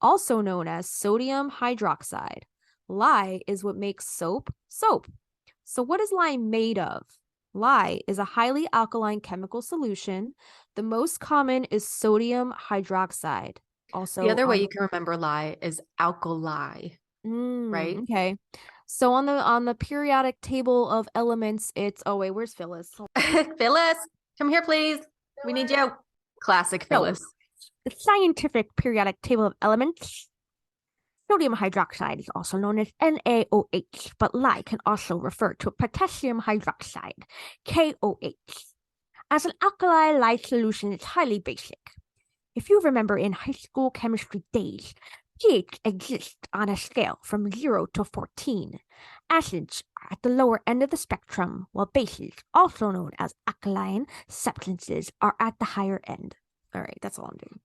also known as sodium hydroxide. Lye is what makes soap soap. So what is lye made of? Lye is a highly alkaline chemical solution. The most common is sodium hydroxide. Also, the other way you can remember lye is alkali, right? Okay. So on the periodic table of elements, it's where's Phyllis? Phyllis, come here, please. We need you. Classic Phyllis. The scientific periodic table of elements. Sodium hydroxide is also known as NaOH, but lye can also refer to potassium hydroxide, KOH. As an alkali, lye solution is highly basic. If you remember in high school chemistry days, pH exists on a scale from 0 to 14. Acids are at the lower end of the spectrum, while bases, also known as alkaline substances, are at the higher end. All right, that's all I'm doing.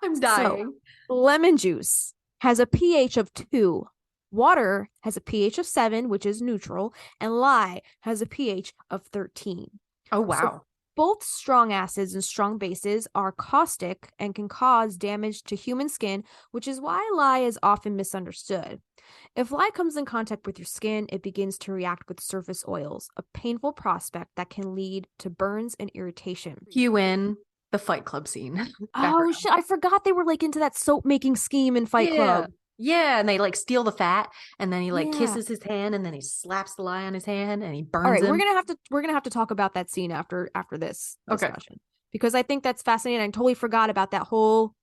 I'm So, dying. lemon juice has a pH of 2. Water has a pH of 7, which is neutral, and lye has a pH of 13. Oh, So wow. both strong acids and strong bases are caustic and can cause damage to human skin, which is why lye is often misunderstood. If lye comes in contact with your skin, it begins to react with surface oils, a painful prospect that can lead to burns and irritation. Cue in the Fight Club scene. Oh Background. shit, I forgot they were like into that soap making scheme in Fight Club. Yeah, and they like steal the fat, and then he like Yeah. kisses his hand, and then he slaps the lye on his hand, and he burns All right, him. we're gonna have to talk about that scene after this Okay. discussion, because I think that's fascinating. I totally forgot about that whole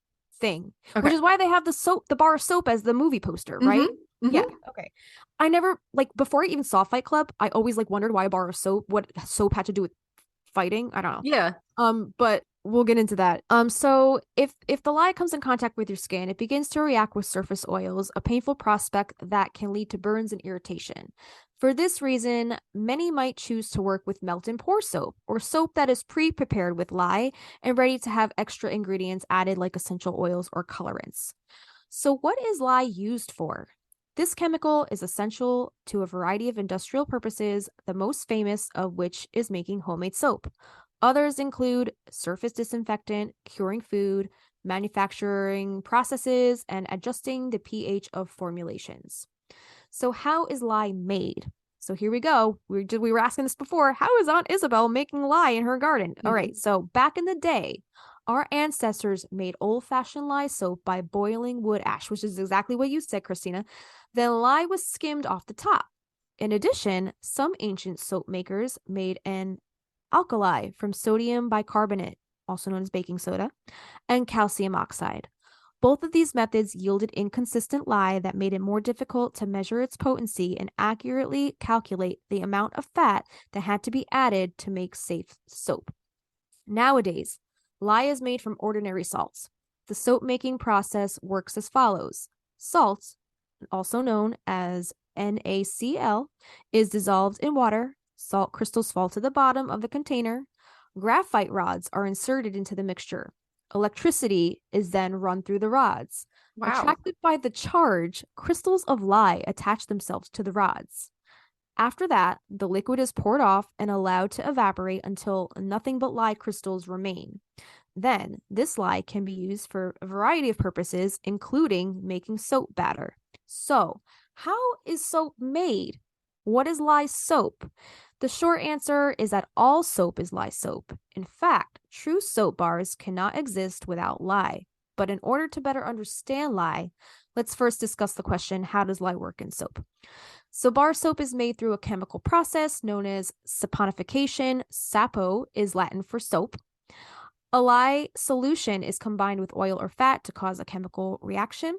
thing, which Okay. is why they have the bar of soap as the movie poster, right? Mhm. Yeah. Okay. I never like before I even saw Fight Club, I always like wondered why a bar of soap, what soap had to do with fighting. I don't know. Yeah. But we'll get into that. So if the lye comes in contact with your skin, it begins to react with surface oils, a painful prospect that can lead to burns and irritation. For this reason, many might choose to work with melt and pour soap, or soap that is pre-prepared with lye and ready to have extra ingredients added like essential oils or colorants. So what is lye used for? This chemical is essential to a variety of industrial purposes, the most famous of which is making homemade soap. Others include surface disinfectant, curing food, manufacturing processes, and adjusting the pH of formulations. So how is lye made? So here we go. We were asking this before. How is Aunt Isabel making lye in her garden? All right. So back in the day, our ancestors made old-fashioned lye soap by boiling wood ash, which is exactly what you said, Christina. Then lye was skimmed off the top. In addition, some ancient soap makers made an alkali from sodium bicarbonate, also known as baking soda, and calcium oxide. Both of these methods yielded inconsistent lye that made it more difficult to measure its potency and accurately calculate the amount of fat that had to be added to make safe soap. Nowadays, lye is made from ordinary salts. The soap making process works as follows. Salt, also known as NaCl, is dissolved in water. Salt crystals fall to the bottom of the container. Graphite rods are inserted into the mixture. Electricity is then run through the rods. Wow. Attracted by the charge, crystals of lye attach themselves to the rods. After that, the liquid is poured off and allowed to evaporate until nothing but lye crystals remain. Then, this lye can be used for a variety of purposes, including making soap batter. So, how is soap made? What is lye soap? The short answer is that all soap is lye soap. In fact, true soap bars cannot exist without lye. But in order to better understand lye, let's first discuss the question, how does lye work in soap? So bar soap is made through a chemical process known as saponification. Sapo is Latin for soap. A lye solution is combined with oil or fat to cause a chemical reaction.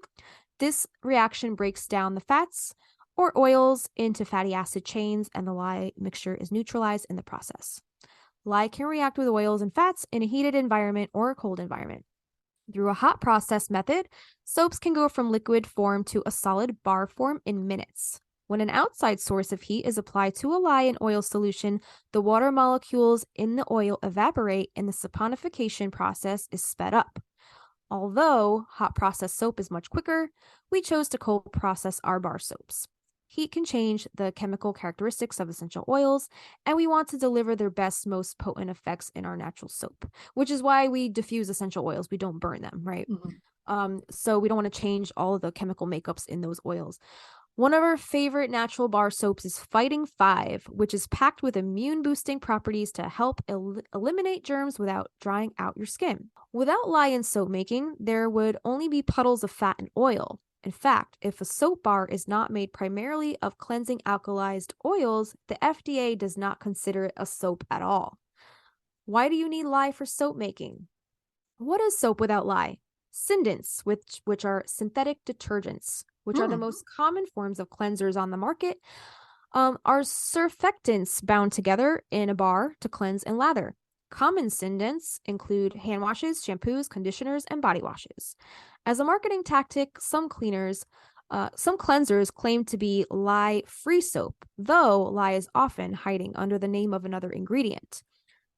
This reaction breaks down the fats or oils into fatty acid chains, and the lye mixture is neutralized in the process. Lye can react with oils and fats in a heated environment or a cold environment. Through a hot process method, soaps can go from liquid form to a solid bar form in minutes. When an outside source of heat is applied to a lye and oil solution, the water molecules in the oil evaporate and the saponification process is sped up. Although hot process soap is much quicker, we chose to cold process our bar soaps. Heat can change the chemical characteristics of essential oils, and we want to deliver their best, most potent effects in our natural soap, which is why we diffuse essential oils. We don't burn them, right? So we don't want to change all of the chemical makeups in those oils. One of our favorite natural bar soaps is Fighting 5, which is packed with immune-boosting properties to help eliminate germs without drying out your skin. Without lye in soap making, there would only be puddles of fat and oil. In fact, if a soap bar is not made primarily of cleansing alkalized oils, the FDA does not consider it a soap at all. Why do you need lye for soap making? What is soap without lye? Synthents, which are synthetic detergents, which are the most common forms of cleansers on the market, are surfactants bound together in a bar to cleanse and lather. Common scents include hand washes, shampoos, conditioners, and body washes. As a marketing tactic, some cleansers claim to be lye-free soap, though lye is often hiding under the name of another ingredient.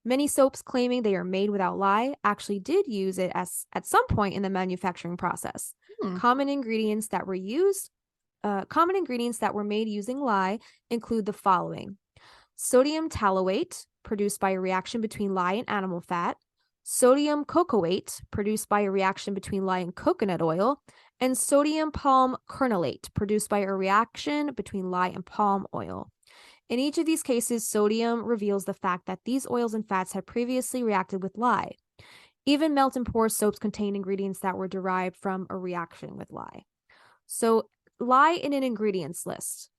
Many soaps claiming they are made without lye actually did use it at some point in the manufacturing process. Common ingredients that were made using lye include the following: sodium tallowate, produced by a reaction between lye and animal fat; sodium cocoate, produced by a reaction between lye and coconut oil; and sodium palm kernelate, produced by a reaction between lye and palm oil. In each of these cases, sodium reveals the fact that these oils and fats had previously reacted with lye. Even melt and pour soaps contain ingredients that were derived from a reaction with lye. So, lye in an ingredients list.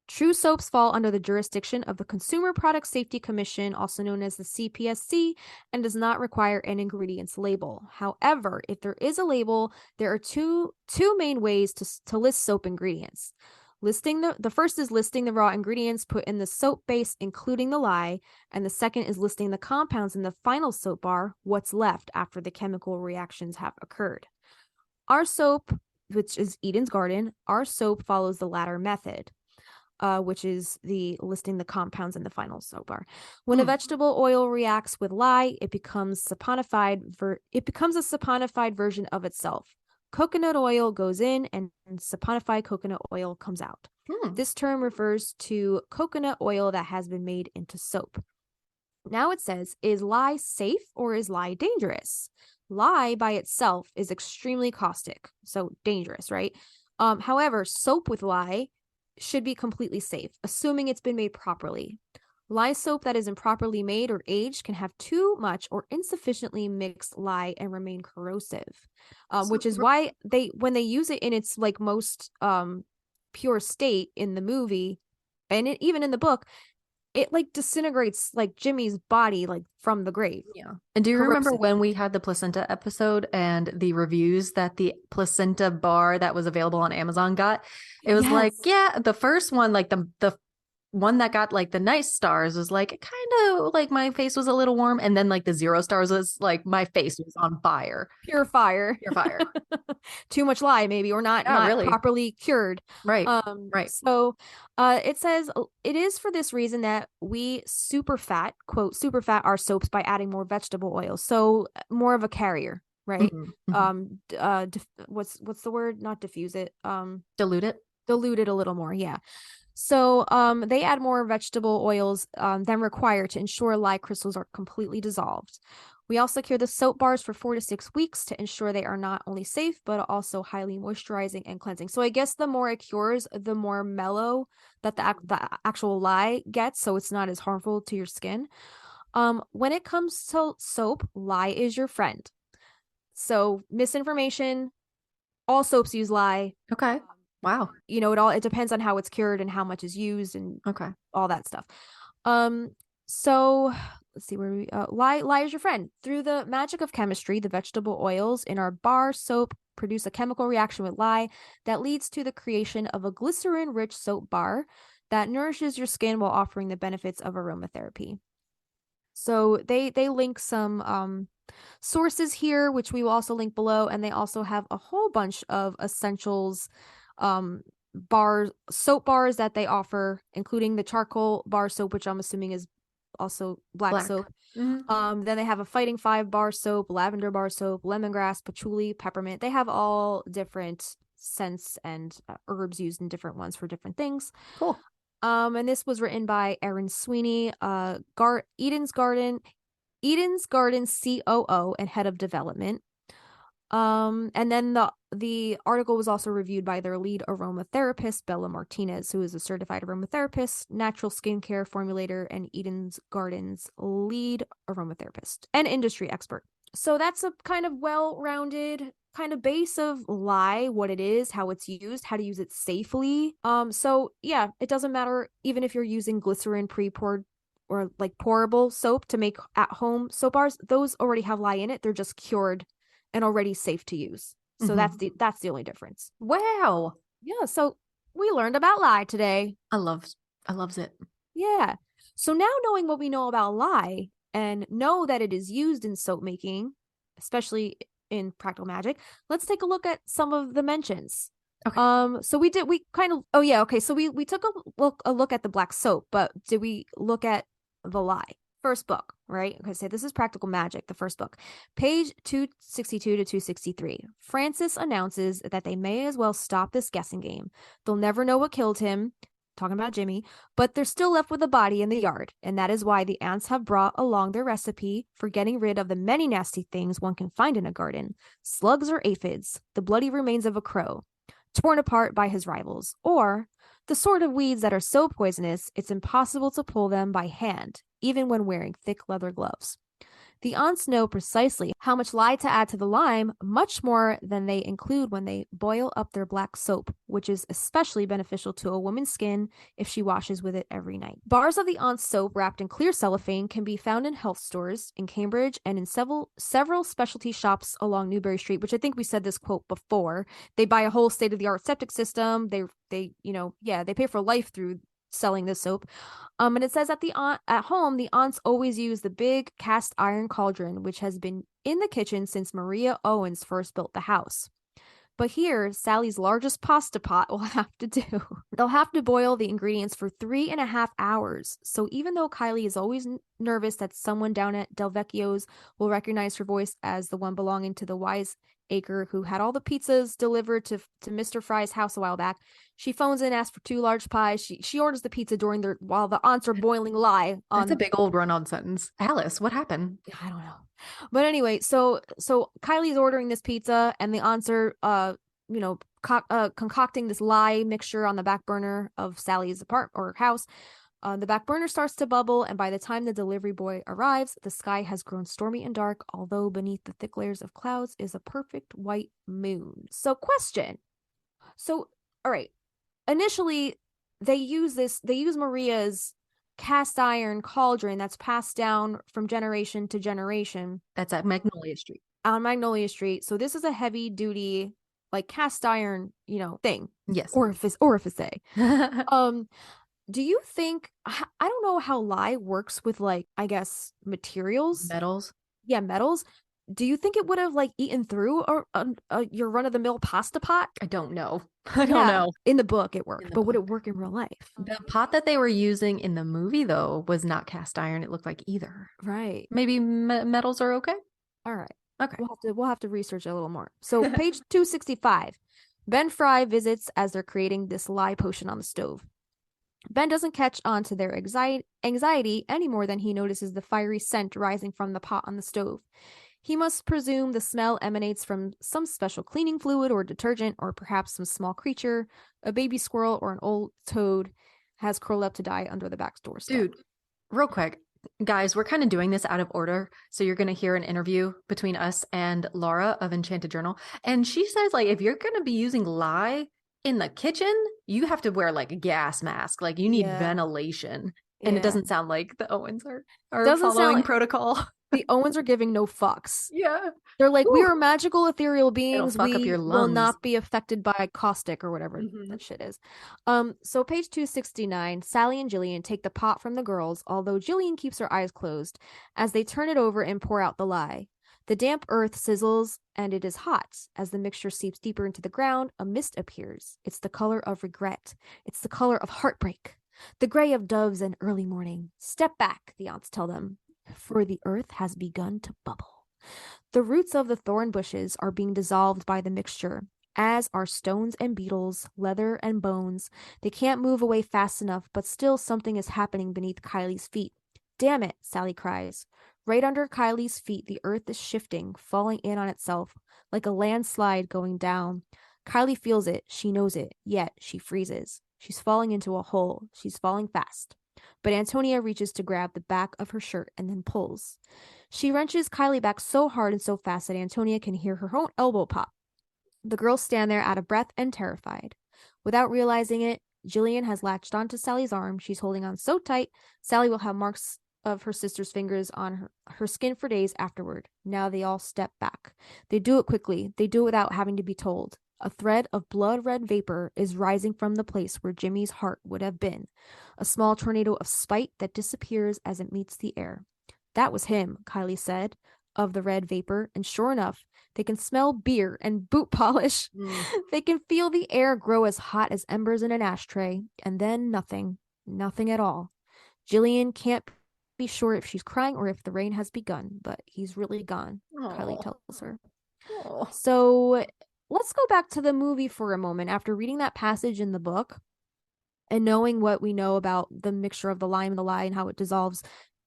True soaps fall under the jurisdiction of the Consumer Product Safety Commission, also known as the CPSC, and does not require an ingredients label. However, if there is a label, there are two main ways to list soap ingredients. The first is listing the raw ingredients put in the soap base, including the lye, and the second is listing the compounds in the final soap bar, what's left after the chemical reactions have occurred. Our soap, which is Eden's Garden, our soap follows the latter method, which is the listing the compounds in the final soap bar. When a vegetable oil reacts with lye, it becomes a saponified version of itself. Coconut oil goes in and saponified coconut oil comes out. This term refers to coconut oil that has been made into soap. Now it says, is lye safe or is lye dangerous? Lye by itself is extremely caustic, so dangerous, right? However, soap with lye should be completely safe, assuming it's been made properly. Lye soap that is improperly made or aged can have too much or insufficiently mixed lye and remain corrosive, which is why when they use it in its like most pure state in the movie, and even in the book, it like disintegrates like Jimmy's body like from the grave. Yeah. And do you remember when we had the placenta episode and the reviews that the placenta bar that was available on Amazon got? It was like, yeah, the first one, like the one that got like the nice stars was like kind of like my face was a little warm, and then like the 0 stars was like my face was on fire. Pure fire. Too much lye maybe, or not really properly cured. Right. So it says it is for this reason that we quote super fat our soaps by adding more vegetable oil, so more of a carrier, right? What's the word? Not diffuse it. Dilute it a little more. Yeah. So they add more vegetable oils than required to ensure lye crystals are completely dissolved. We also cure the soap bars for 4 to 6 weeks to ensure they are not only safe, but also highly moisturizing and cleansing. So I guess the more it cures, the more mellow that the actual lye gets, so it's not as harmful to your skin. When it comes to soap, lye is your friend. So misinformation, all soaps use lye. Okay. Wow. You know, it depends on how it's cured and how much is used and all that stuff. So let's see where lye is your friend. Through the magic of chemistry, the vegetable oils in our bar soap produce a chemical reaction with lye that leads to the creation of a glycerin-rich soap bar that nourishes your skin while offering the benefits of aromatherapy. So they link some sources here, which we will also link below, and they also have a whole bunch of essentials soap bars that they offer, including the charcoal bar soap, which I'm assuming is also black soap. Then they have a Fighting 5 bar soap, lavender bar soap, lemongrass, patchouli, peppermint. They have all different scents and herbs used in different ones for different things. Cool. And this was written by Erin Sweeney, Eden's Garden COO and head of development. And then the article was also reviewed by their lead aromatherapist, Bella Martinez, who is a certified aromatherapist, natural skincare formulator, and Eden's Garden's lead aromatherapist and industry expert. So that's a kind of well-rounded kind of base of lye, what it is, how it's used, how to use it safely. So yeah, it doesn't matter even if you're using glycerin pre-poured or like pourable soap to make at-home soap bars. Those already have lye in it. They're just cured and already safe to use. So that's the only difference. Wow. Yeah. So we learned about lye today. I loves it. Yeah. So now knowing what we know about lye, and know that it is used in soap making, especially in practical magic, let's take a look at some of the mentions. Okay. So we took a look at the black soap, but did we look at the lie? First book, right? Okay, so this is Practical Magic, the first book. Page 262 to 263. Francis announces that they may as well stop this guessing game. They'll never know what killed him, talking about Jimmy, but they're still left with a body in the yard, and that is why the ants have brought along their recipe for getting rid of the many nasty things one can find in a garden. Slugs or aphids, the bloody remains of a crow, torn apart by his rivals, or the sort of weeds that are so poisonous it's impossible to pull them by hand, even when wearing thick leather gloves. The aunts know precisely how much lye to add to the lime, much more than they include when they boil up their black soap, which is especially beneficial to a woman's skin if she washes with it every night. Bars of the aunts soap wrapped in clear cellophane can be found in health stores in Cambridge and in several specialty shops along Newbury Street, which I think we said this quote before. They buy a whole state-of-the-art septic system. They pay for life through selling this soap. And it says at home, the aunts always use the big cast iron cauldron, which has been in the kitchen since Maria Owens first built the house. But here, Sally's largest pasta pot will have to do. They'll have to boil the ingredients for 3.5 hours. So even though Kylie is always nervous that someone down at Del Vecchio's will recognize her voice as the one belonging to the wise acre who had all the pizzas delivered to Mr. Fry's house a while back, she phones in, asks for 2 large pies. She orders the pizza while the aunts are boiling lye. That's a big old run-on sentence. Alice, what happened? I don't know. But anyway, so Kylie's ordering this pizza, and the aunts are concocting this lye mixture on the back burner of Sally's apartment or house. The back burner starts to bubble, and by the time the delivery boy arrives, the sky has grown stormy and dark, although beneath the thick layers of clouds is a perfect white moon. So, question. So, all right. Initially, they use Maria's cast iron cauldron that's passed down from generation to generation. That's at Magnolia Street. On Magnolia Street. So this is a heavy duty, like cast iron, thing. Yes. Orifice. Do you think, I don't know how lye works with, like, I guess, materials? Metals. Yeah, metals. Do you think it would have, like, eaten through your run-of-the-mill pasta pot? I don't know. I don't know. In the book, it worked, but would it work in real life? The pot that they were using in the movie, though, was not cast iron. It looked like either. Right. Maybe metals are okay? All right. Okay. We'll have to research it a little more. So page 265. Ben Fry visits as they're creating this lye potion on the stove. Ben doesn't catch on to their anxiety any more than he notices the fiery scent rising from the pot on the stove. He must presume the smell emanates from some special cleaning fluid or detergent, or perhaps some small creature, a baby squirrel or an old toad, has curled up to die under the back doorstep. Dude, real quick, guys, we're kind of doing this out of order. So you're going to hear an interview between us and Laura of Enchanted Journal. And she says, like, if you're going to be using lye in the kitchen, you have to wear like a gas mask. Like you need ventilation. And it doesn't sound like the Owens are following protocol. The Owens are giving no fucks. Yeah. They're like, we are magical ethereal beings. Fuck up your will lungs. not be affected by caustic or whatever that shit is. So page 269, Sally and Jillian take the pot from the girls, although Jillian keeps her eyes closed as they turn it over and pour out the lye. The damp earth sizzles, and it is hot. As the mixture seeps deeper into the ground, a mist appears. It's the color of regret. It's the color of heartbreak. The gray of doves and early morning. Step back, the aunts tell them, for the earth has begun to bubble. The roots of the thorn bushes are being dissolved by the mixture, as are stones and beetles, leather and bones. They can't move away fast enough, but still something is happening beneath Kylie's feet. Damn it, Sally cries. Right under Kylie's feet, the earth is shifting, falling in on itself, like a landslide going down. Kylie feels it, she knows it, yet she freezes. She's falling into a hole. She's falling fast. But Antonia reaches to grab the back of her shirt and then pulls. She wrenches Kylie back so hard and so fast that Antonia can hear her own elbow pop. The girls stand there out of breath and terrified. Without realizing it, Jillian has latched onto Sally's arm. She's holding on so tight, Sally will have marks of her sister's fingers on her skin for days afterward. Now they all step back. They do it quickly. They do it without having to be told. A thread of blood-red vapor is rising from the place where Jimmy's heart would have been. A small tornado of spite that disappears as it meets the air. That was him, Kylie said, of the red vapor, and sure enough, they can smell beer and boot polish. They can feel the air grow as hot as embers in an ashtray, and then nothing at all. Jillian can't be sure if she's crying or if the rain has begun, but he's really gone, Kylie tells her. So let's go back to the movie for a moment. After reading that passage in the book and knowing what we know about the mixture of the lime and the lye and how it dissolves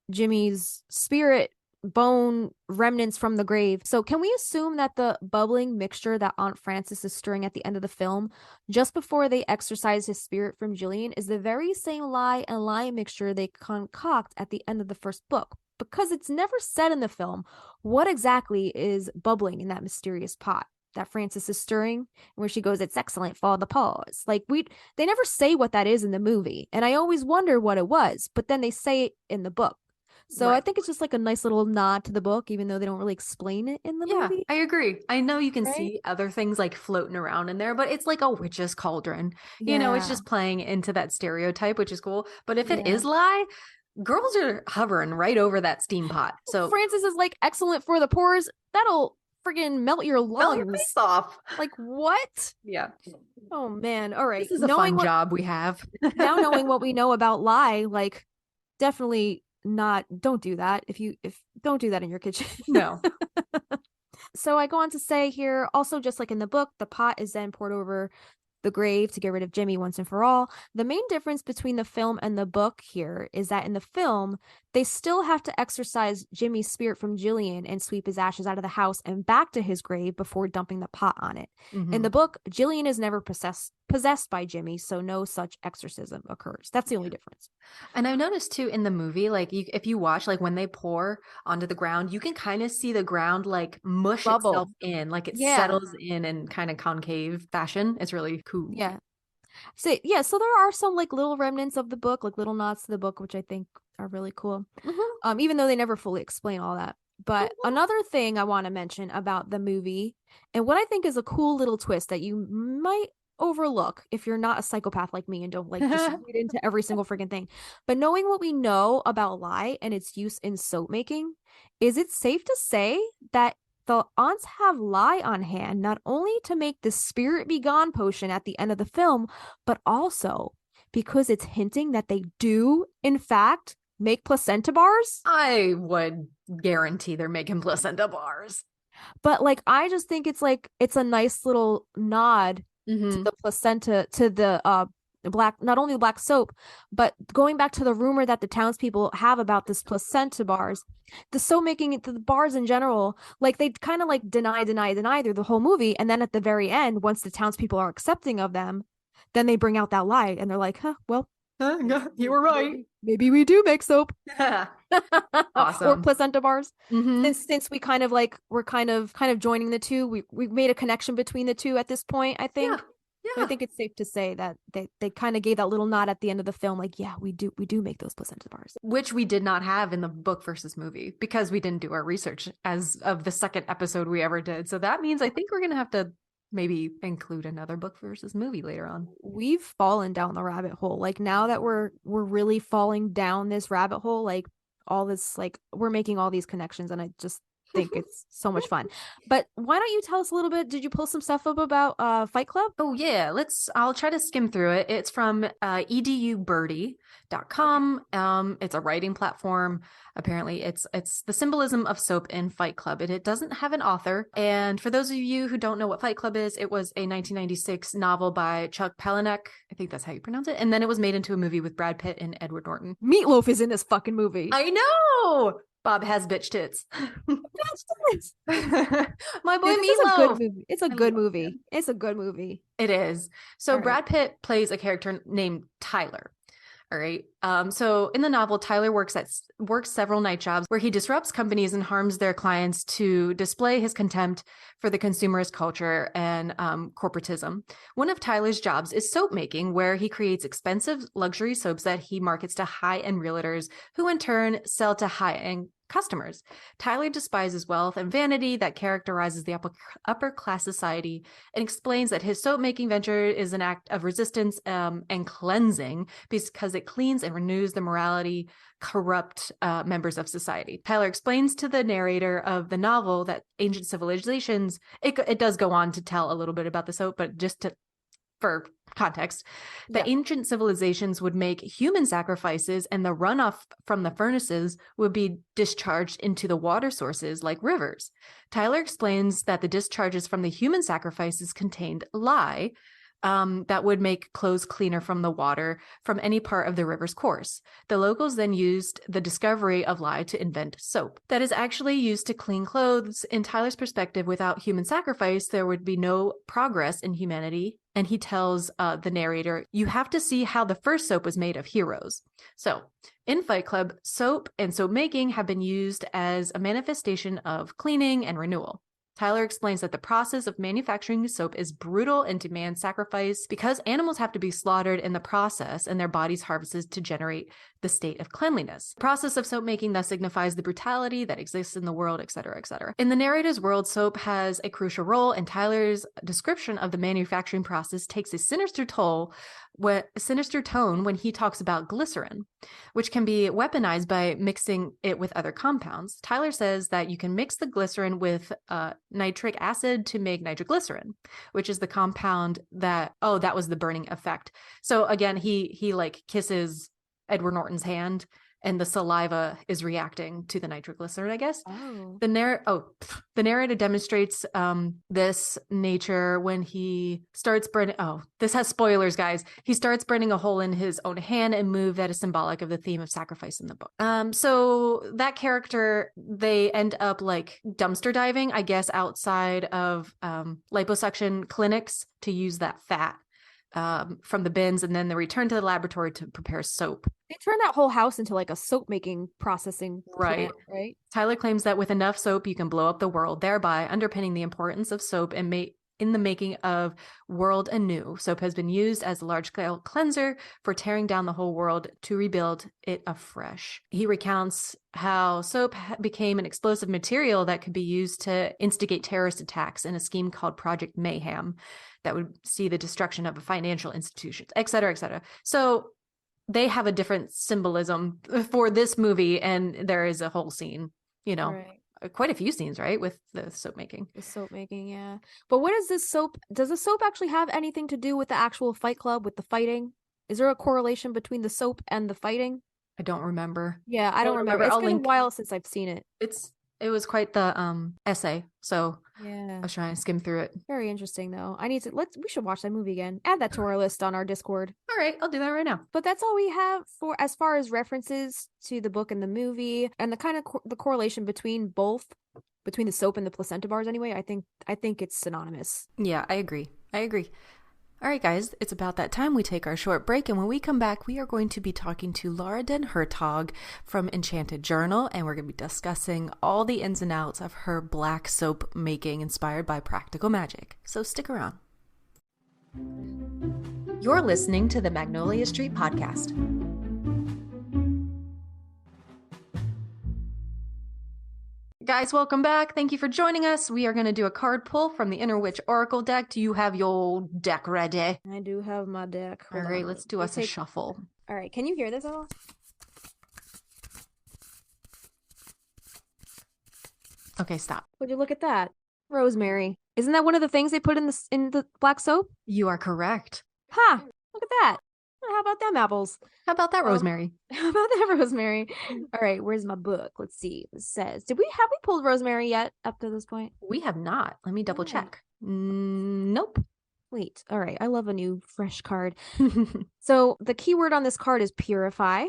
Jimmy's spirit bone remnants from the grave. So can we assume that the bubbling mixture that Aunt Frances is stirring at the end of the film, just before they exorcise his spirit from Jillian, is the very same lye and lime mixture they concoct at the end of the first book? Because it's never said in the film what exactly is bubbling in that mysterious pot that Frances is stirring, where she goes, "It's excellent for the paws." Like they never say what that is in the movie, and I always wonder what it was, but then they say it in the book. So I think it's just like a nice little nod to the book, even though they don't really explain it in the movie. I agree. I know you can see other things like floating around in there, but it's like a witch's cauldron. You know, it's just playing into that stereotype, which is cool. But if it is lye, girls are hovering right over that steam pot. So Frances is like, excellent for the pores. That'll friggin' melt your lungs. melt your face off. Like, what? Yeah. Oh, man. All right. This is a fun job we have. Now knowing what we know about lye, like, definitely don't do that. If don't do that in your kitchen. No. So I go on to say here, also, just like in the book, the pot is then poured over the grave to get rid of Jimmy once and for all. The main difference between the film and the book here is that in the film, they still have to exorcise Jimmy's spirit from Jillian and sweep his ashes out of the house and back to his grave before dumping the pot on it. In the book, Jillian is never possessed by Jimmy, so no such exorcism occurs. That's the only difference. And I've noticed too in the movie, like if you watch, like when they pour onto the ground, you can kind of see the ground like mush itself in, like it settles in kind of concave fashion. It's really cool. So there are some like little remnants of the book, like little nods to the book, which I think are really cool. Even though they never fully explain all that. But another thing I want to mention about the movie, and what I think is a cool little twist that you might overlook if you're not a psychopath like me and don't like just read into every single freaking thing, but knowing what we know about lye and its use in soap making, is it safe to say that the aunts have lye on hand not only to make the spirit be gone potion at the end of the film, but also because it's hinting that they do in fact make placenta bars? I would guarantee they're making placenta bars. But like, I just think it's like, it's a nice little nod to the placenta, to the black, not only the black soap, but going back to the rumor that the townspeople have about this placenta bars, the soap making, the bars in general, like they kind of like deny through the whole movie. And then at the very end, once the townspeople are accepting of them, then they bring out that lie and they're like, you were right. Maybe we do make soap. Awesome. Or placenta bars. Since we kind of like, we're kind of joining the two, we've made a connection between the two at this point, I think. So I think it's safe to say that they kind of gave that little nod at the end of the film, like, yeah, we do make those placenta bars. Which we did not have in the book versus movie because we didn't do our research as of the second episode we ever did. So that means I think we're going to have to maybe include another book versus movie later on. We've fallen down the rabbit hole. Like now that we're really falling down this rabbit hole, like all this, like we're making all these connections, and I just think it's so much fun. But why don't you tell us a little bit? Did you pull some stuff up about Fight Club? Oh yeah, I'll try to skim through it. It's from edubirdie.com. It's a writing platform. Apparently it's the symbolism of soap in Fight Club, and it doesn't have an author. And for those of you who don't know what Fight Club is, it was a 1996 novel by Chuck Palahniuk. I think that's how you pronounce it. And then it was made into a movie with Brad Pitt and Edward Norton. Meatloaf is in this fucking movie. I know. Bob has bitch tits. My boy Meatloaf. It's a good movie. It's a good movie. It is. So Brad Pitt plays a character named Tyler. All right. So in the novel, Tyler works several night jobs where he disrupts companies and harms their clients to display his contempt for the consumerist culture and corporatism. One of Tyler's jobs is soap making, where he creates expensive luxury soaps that he markets to high-end realtors, who in turn sell to high-end customers. Tyler despises wealth and vanity that characterizes the upper class society and explains that his soap making venture is an act of resistance and cleansing because it cleans and renews the morality corrupt members of society. Tyler explains to the narrator of the novel that ancient civilizations, it does go on to tell a little bit about the soap, but for context, the ancient civilizations would make human sacrifices, and the runoff from the furnaces would be discharged into the water sources like rivers. Tyler explains that the discharges from the human sacrifices contained lye, that would make clothes cleaner from the water from any part of the river's course. The locals then used the discovery of lye to invent soap that is actually used to clean clothes. In Tyler's perspective, without human sacrifice, there would be no progress in humanity. And he tells the narrator, you have to see how the first soap was made of heroes. So in Fight Club, soap and soap making have been used as a manifestation of cleaning and renewal. Tyler explains that the process of manufacturing soap is brutal and demands sacrifice because animals have to be slaughtered in the process and their bodies harvested to generate the state of cleanliness. The process of soap making thus signifies the brutality that exists in the world, etc., etc. In the narrator's world, soap has a crucial role, and Tyler's description of the manufacturing process takes a sinister tone when he talks about glycerin, which can be weaponized by mixing it with other compounds. Tyler says that you can mix the glycerin with nitric acid to make nitroglycerin, which is the compound that was the burning effect. So again, he like kisses Edward Norton's hand, and the saliva is reacting to the nitroglycerin, I guess. Oh. The narrator demonstrates this nature when he starts burning. Oh, this has spoilers, guys. He starts burning a hole in his own hand, and move that is symbolic of the theme of sacrifice in the book. So that character, they end up like dumpster diving, I guess, outside of liposuction clinics to use that fat from the bins, and then they return to the laboratory to prepare soap. They turned that whole house into like a soap making processing plant, right? Tyler claims that with enough soap, you can blow up the world, thereby underpinning the importance of soap and in the making of world anew. Soap has been used as a large-scale cleanser for tearing down the whole world to rebuild it afresh. He recounts how soap became an explosive material that could be used to instigate terrorist attacks in a scheme called Project Mayhem that would see the destruction of financial institutions, et cetera, et cetera. So they have a different symbolism for this movie, and there is a whole scene, quite a few scenes, right, with the soap making. The soap making, yeah. But what is this soap? Does the soap actually have anything to do with the actual Fight Club, with the fighting? Is there a correlation between the soap and the fighting? I don't remember. Yeah, I don't remember. It's been a while since I've seen it. It was quite the essay, so yeah, I was trying to skim through it. Very interesting, though. We should watch that movie again. Add that to our list on our Discord. All right, I'll do that right now. But that's all we have for as far as references to the book and the movie, and the kind of the correlation between the soap and the placenta bars. Anyway, I think it's synonymous. Yeah, I agree. All right, guys, it's about that time we take our short break, and when we come back, we are going to be talking to Laura Den Hertog from Enchanted Journal, and we're going to be discussing all the ins and outs of her black soap making inspired by practical magic. So stick around. You're listening to the Magnolia Street Podcast. Guys, welcome back. Thank you for joining us. We are going to do a card pull from the Inner Witch Oracle deck. Do you have your deck ready? I do have my deck. All right, let's do a shuffle. All right, can you hear this at all? Okay, stop. Would you look at that? Rosemary. Isn't that one of the things they put in the black soap? You are correct. Ha! Look at that. How about them apples? How about that, Rosemary? How about that, Rosemary? All right, where's my book? Let's see. It says, have we pulled Rosemary yet up to this point? We have not. Let me double check. Nope. Wait. All right. I love a new fresh card. So the keyword on this card is purify.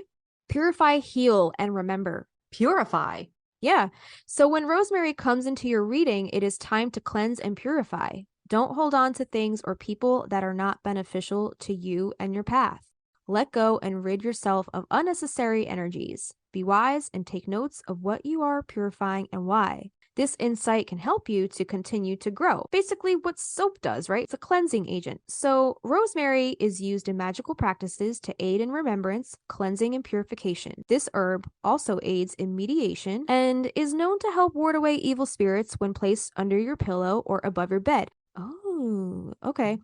Purify, heal, and remember. Purify. Yeah. So when Rosemary comes into your reading, it is time to cleanse and purify. Don't hold on to things or people that are not beneficial to you and your path. Let go and rid yourself of unnecessary energies. Be wise and take notes of what you are purifying and why. This insight can help you to continue to grow. Basically, what soap does, right? It's a cleansing agent. So, rosemary is used in magical practices to aid in remembrance, cleansing, and purification. This herb also aids in mediation and is known to help ward away evil spirits when placed under your pillow or above your bed. Oh, okay.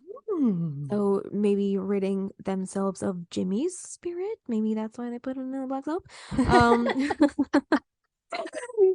So maybe ridding themselves of Jimmy's spirit. Maybe that's why they put it in the black soap.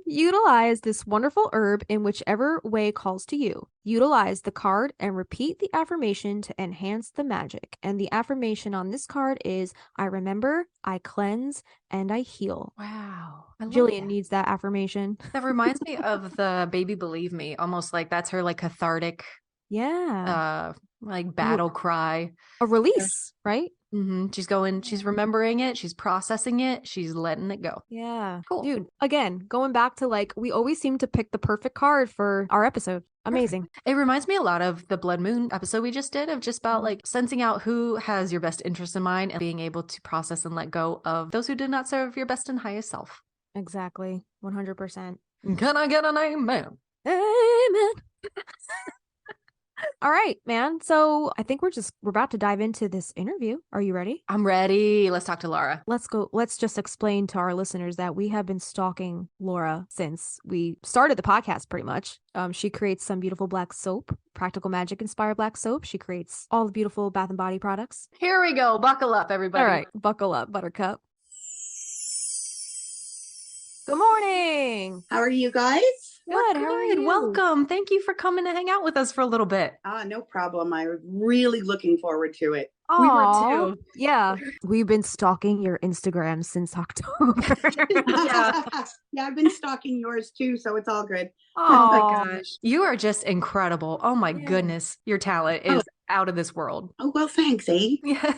Utilize this wonderful herb in whichever way calls to you. Utilize the card and repeat the affirmation to enhance the magic. And the affirmation on this card is, I remember, I cleanse, and I heal. Wow. I love Jillian that. needs that affirmation. That reminds me of the Baby Believe Me, almost like that's her like cathartic Yeah. like battle cry. A release, right? She's remembering it, she's processing it, she's letting it go. Yeah. Cool. Dude, again, going back to like, we always seem to pick the perfect card for our episode. Amazing. It reminds me a lot of the Blood Moon episode we just did, of just about like sensing out who has your best interest in mind and being able to process and let go of those who did not serve your best and highest self. Exactly. 100%. Can I get an amen? Amen. All right, man. So I think we're about to dive into this interview. Are you ready? I'm ready. Let's talk to Laura. Let's go. Let's just explain to our listeners that we have been stalking Laura since we started the podcast, pretty much. She creates some beautiful black soap, practical magic inspired black soap. She creates all the beautiful Bath and Body products. Here we go. Buckle up, everybody. All right, buckle up, Buttercup. Good morning. How are you guys? Good. How are you? Welcome. Thank you for coming to hang out with us for a little bit. No problem. I'm really looking forward to it. We were Aw, too. Yeah. We've been stalking your Instagram since October. Yeah. Yeah, I've been stalking yours too, so it's all good. Oh my Aw. gosh. You are just incredible. Oh my Yeah. goodness. Your talent is out of this world. Oh, well, thanks, eh? Yeah.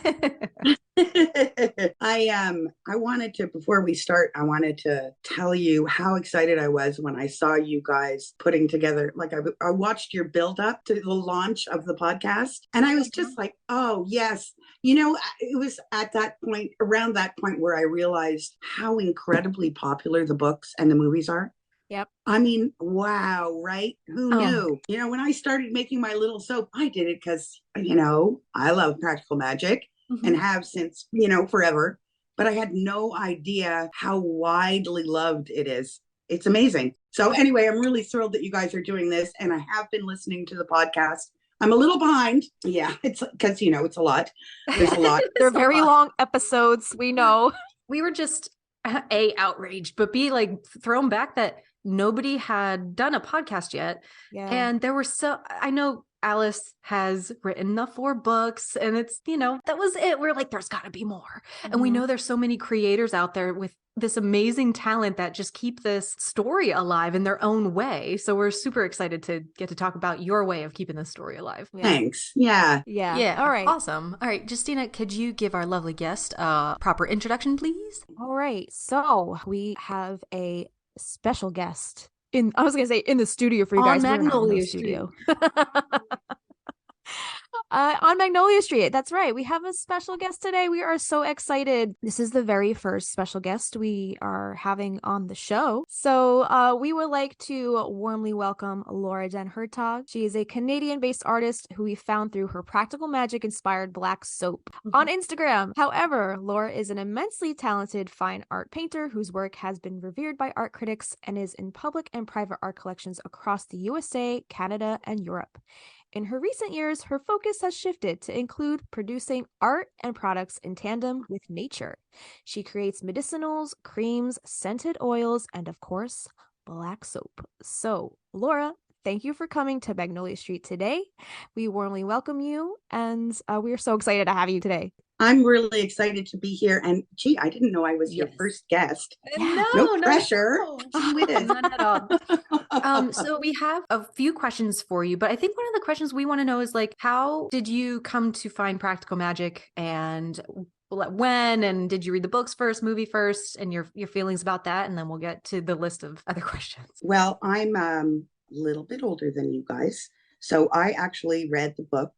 I wanted to, before we start, I wanted to tell you how excited I was when I saw you guys putting together, like I watched your build up to the launch of the podcast, and I was just like, oh yes. You know, it was at that point, around that point, where I realized how incredibly popular the books and the movies are. Yep. I mean, wow, right? Who knew? You know, when I started making my little soap, I did it because, you know, I love practical magic and have since, you know, forever. But I had no idea how widely loved it is. It's amazing. So anyway, I'm really thrilled that you guys are doing this. And I have been listening to the podcast. I'm a little behind. Yeah, it's because, you know, it's a lot. There's a lot. They're very long episodes. We know. We were just A, outraged, but B, like thrown back that nobody had done a podcast yet. Yeah. And there were I know Alice has written the 4 books, and it's, you know, that was it. We're like, there's got to be more. And we know there's so many creators out there with this amazing talent that just keep this story alive in their own way. So we're super excited to get to talk about your way of keeping this story alive. Yeah. Thanks. Yeah. Yeah. All right. Awesome. All right, Justina, could you give our lovely guest a proper introduction, please? All right. So we have a special guest I was going to say in the studio for you On guys. We're not in the Magnolia studio. On Magnolia Street. That's right. We have a special guest today. We are so excited. This is the very first special guest we are having on the show. So we would like to warmly welcome Laura Den Hertog. She is a Canadian-based artist who we found through her practical magic-inspired black soap on Instagram. However, Laura is an immensely talented fine art painter whose work has been revered by art critics and is in public and private art collections across the USA, Canada, and Europe. In her recent years, her focus has shifted to include producing art and products in tandem with nature. She creates medicinals, creams, scented oils, and of course, black soap. So, Laura, thank you for coming to Magnolia Street today. We warmly welcome you, and we are so excited to have you today. I'm really excited to be here. And gee, I didn't know I was your first guest. Yeah. No pressure. Gee whiz. None at all. So we have a few questions for you, but I think one of the questions we want to know is like, how did you come to find practical magic, and when, and did you read the books first, movie first, and your feelings about that? And then we'll get to the list of other questions. Well, I'm a little bit older than you guys. So I actually read the book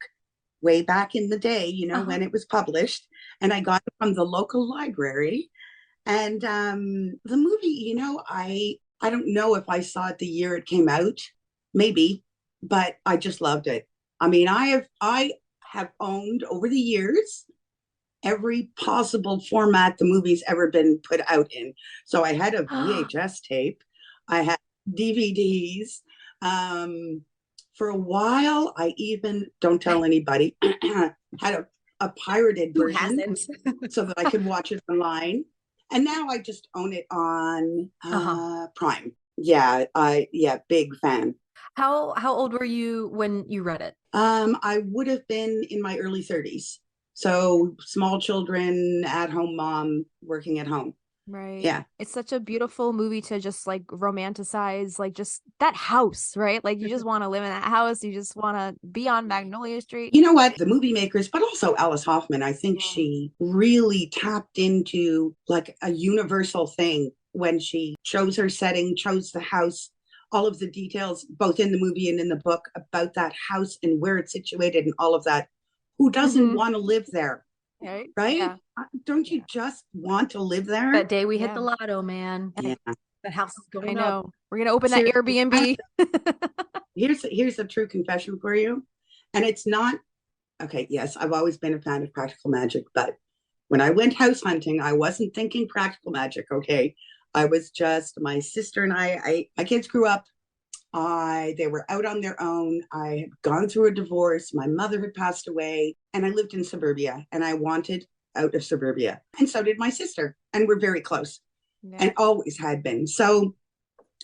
way back in the day, you know, when it was published, and I got it from the local library. And the movie, you know, I I don't know if I saw it the year it came out, maybe, but I just loved it. I mean, I have owned over the years every possible format the movie's ever been put out in. So I had a VHS tape, I had DVDs. For a while, I even, don't tell anybody, had a pirated Who version hasn't? so that I could watch it online. And now I just own it on Prime. Yeah, big fan. How old were you when you read it? I would have been in my early 30s. So small children, at home mom, working at home. Right. Yeah. It's such a beautiful movie to just like romanticize, like just that house, right? Like you just want to live in that house. You just want to be on Magnolia Street. You know what? The movie makers, but also Alice Hoffman, I think she really tapped into like a universal thing when she chose her setting, chose the house, all of the details, both in the movie and in the book, about that house and where it's situated and all of that. Who doesn't want to live there? Right? Yeah. Don't you just want to live there? That day we hit Yeah. the lotto, man. Yeah. The house is I going up. know. We're gonna open that Seriously. Airbnb. Here's a true confession for you. And it's not, okay, yes, I've always been a fan of practical magic, but when I went house hunting, I wasn't thinking practical magic, okay? I was just, my sister and I my kids grew up. They were out on their own. I had gone through a divorce. My mother had passed away, and I lived in suburbia, and I wanted out of suburbia. And so did my sister, and we're very close and always had been. So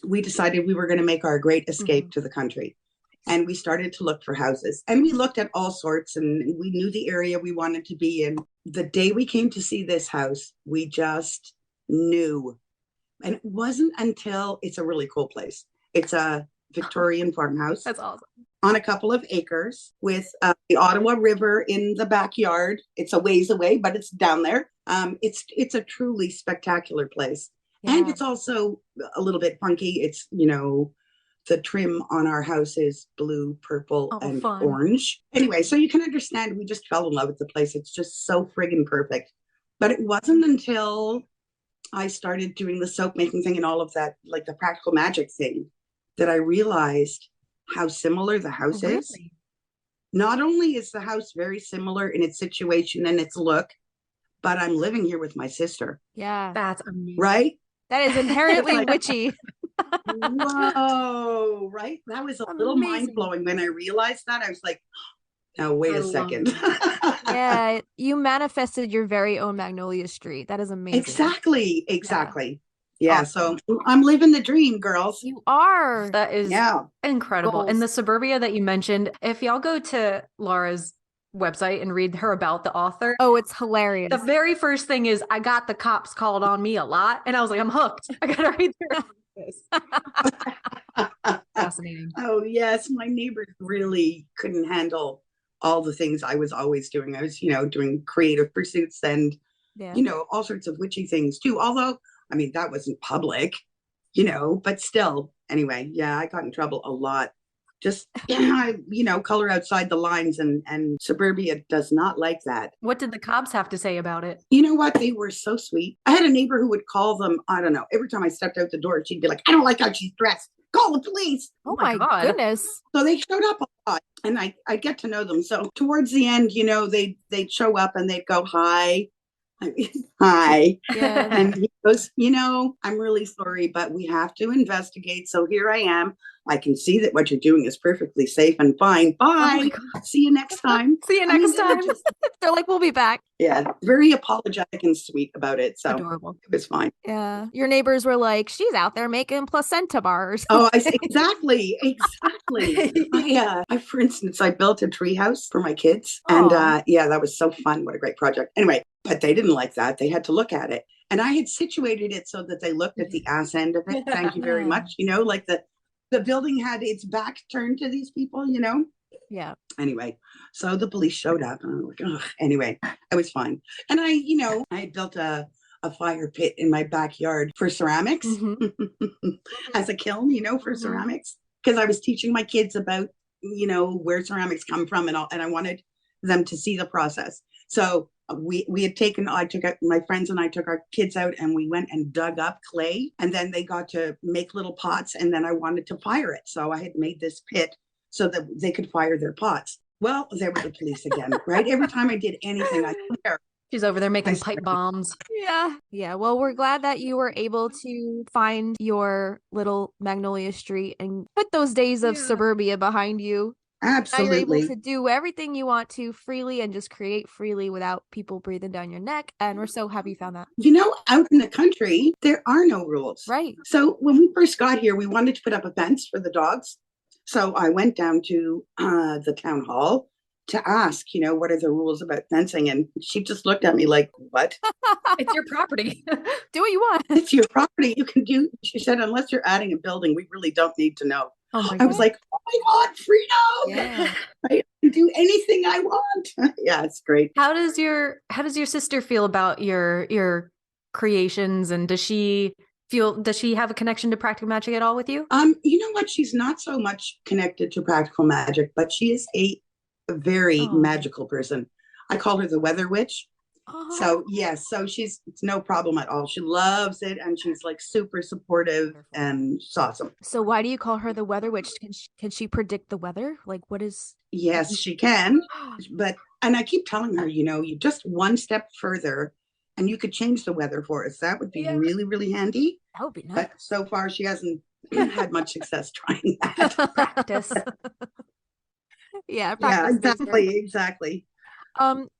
we decided we were going to make our great escape to the country. And we started to look for houses, and we looked at all sorts, and we knew the area we wanted to be in. The day we came to see this house, we just knew. And it wasn't until, it's a really cool place. It's a Victorian farmhouse. That's awesome. On a couple of acres with the Ottawa River in the backyard. It's a ways away, but it's down there. It's a truly spectacular place. Yeah. And it's also a little bit funky. It's, you know, the trim on our house is blue, purple, and fun. orange. Anyway, so you can understand, we just fell in love with the place. It's just so friggin' perfect. But it wasn't until I started doing the soap making thing and all of that, like the practical magic thing, that I realized how similar the house is. Not only is the house very similar in its situation and its look, but I'm living here with my sister. Yeah. That's amazing. Right? That is inherently witchy. Whoa, right? That was a little Amazing. mind-blowing. When I realized that, I was like, now wait a second. Yeah, you manifested your very own Magnolia Street. That is amazing. Exactly. Yeah, so I'm living the dream, girls. You are. That is incredible. And the suburbia that you mentioned, if y'all go to Laura's website and read her about the author. Oh, it's hilarious. The very first thing is I got the cops called on me a lot. And I was like, I'm hooked. I got to read this. Fascinating. Oh, yes. My neighbors really couldn't handle all the things I was always doing. I was, doing creative pursuits and, all sorts of witchy things too. Although, I mean, that wasn't public, but still, anyway, yeah, I got in trouble a lot. Just, color outside the lines, and suburbia does not like that. What did the cops have to say about it? You know what? They were so sweet. I had a neighbor who would call them, I don't know, every time I stepped out the door, she'd be like, I don't like how she's dressed. Call the police. Oh my goodness. So they showed up a lot, and I get to know them. So towards the end, they'd show up and they'd go, hi. Hi. Yeah. And he goes, I'm really sorry, but we have to investigate. So here I am. I can see that what you're doing is perfectly safe and fine. Bye. See you next time. See you next time. They're like, we'll be back. Yeah. Very apologetic and sweet about it. So adorable. It was fine. Yeah. Your neighbors were like, she's out there making placenta bars. Oh, exactly. For instance, I built a tree house for my kids. And that was so fun. What a great project. Anyway, but they didn't like that. They had to look at it. And I had situated it so that they looked at the ass end of it. Thank you very much. Like the building had its back turned to these people, Yeah. Anyway, so the police showed up and I was like, oh, anyway, it was fine. And I had built a fire pit in my backyard for ceramics as a kiln, for ceramics, because I was teaching my kids about, where ceramics come from and all, and I wanted them to see the process. So we had taken, I took out, my friends and I took our kids out and we went and dug up clay, and then they got to make little pots, and then I wanted to fire it. So I had made this pit so that they could fire their pots. Well, there were the police again, right? Every time I did anything, I swear. She's over there making I pipe swear. bombs. Yeah. Yeah. Well, we're glad that you were able to find your little Magnolia Street and put those days of Yeah. suburbia behind you. Now you're able Absolutely. to do everything you want to freely and just create freely without people breathing down your neck. And we're so happy you found that. You know, out in the country, there are no rules. Right. So when we first got here, we wanted to put up a fence for the dogs. So I went down to the town hall to ask, what are the rules about fencing? And she just looked at me like, what? It's your property. Do what you want. It's your property. You can do, she said, unless you're adding a building, we really don't need to know. Oh my I was God. like, oh my God, freedom. Yeah. I can do anything I want. Yeah, it's great. How does your sister feel about your creations, and does she have a connection to practical magic at all with you? You know what? She's not so much connected to practical magic, but she is a very magical person. I call her the weather witch. So yes, so it's no problem at all. She loves it, and she's like super supportive, and it's awesome. So why do you call her the weather witch? Can she predict the weather? Like, what is? Yes, she can. And I keep telling her, you just one step further and you could change the weather for us. That would be really, really handy. That would be nice. But so far she hasn't had much success trying that. Practice. Yeah, Yeah, practice makes exactly.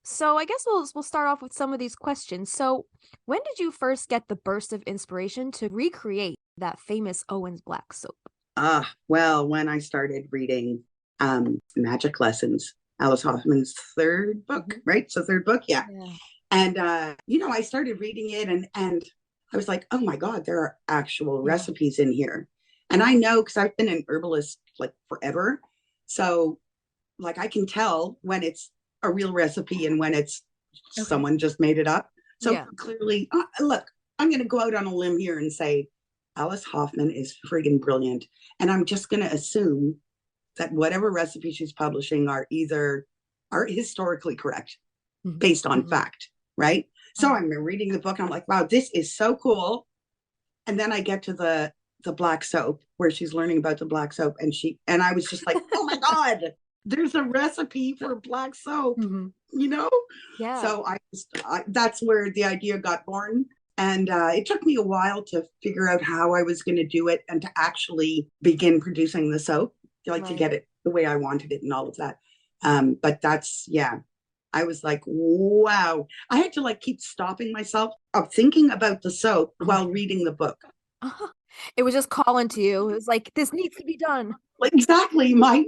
So I guess we'll start off with some of these questions. So when did you first get the burst of inspiration to recreate that famous Owens black soap? Well, when I started reading Magic Lessons, Alice Hoffman's third book, right? So third book, yeah. And I started reading it, and I was like, oh my God, there are actual recipes in here. And I know, because I've been an herbalist like forever. So like I can tell when it's a real recipe and when it's someone just made it up. So clearly, look, I'm going to go out on a limb here and say Alice Hoffman is friggin' brilliant. And I'm just going to assume that whatever recipe she's publishing are historically correct based on fact, right? So I'm reading the book and I'm like, wow, this is so cool. And then I get to the black soap where she's learning about the black soap, and I was just like, oh my God, there's a recipe for black soap, Yeah. So that's where the idea got born. And it took me a while to figure out how I was going to do it and to actually begin producing the soap, to get it the way I wanted it and all of that. But that's, I was like, wow. I had to keep stopping myself of thinking about the soap while reading the book. It was just calling to you. It was like, this needs to be done. Like, exactly. My,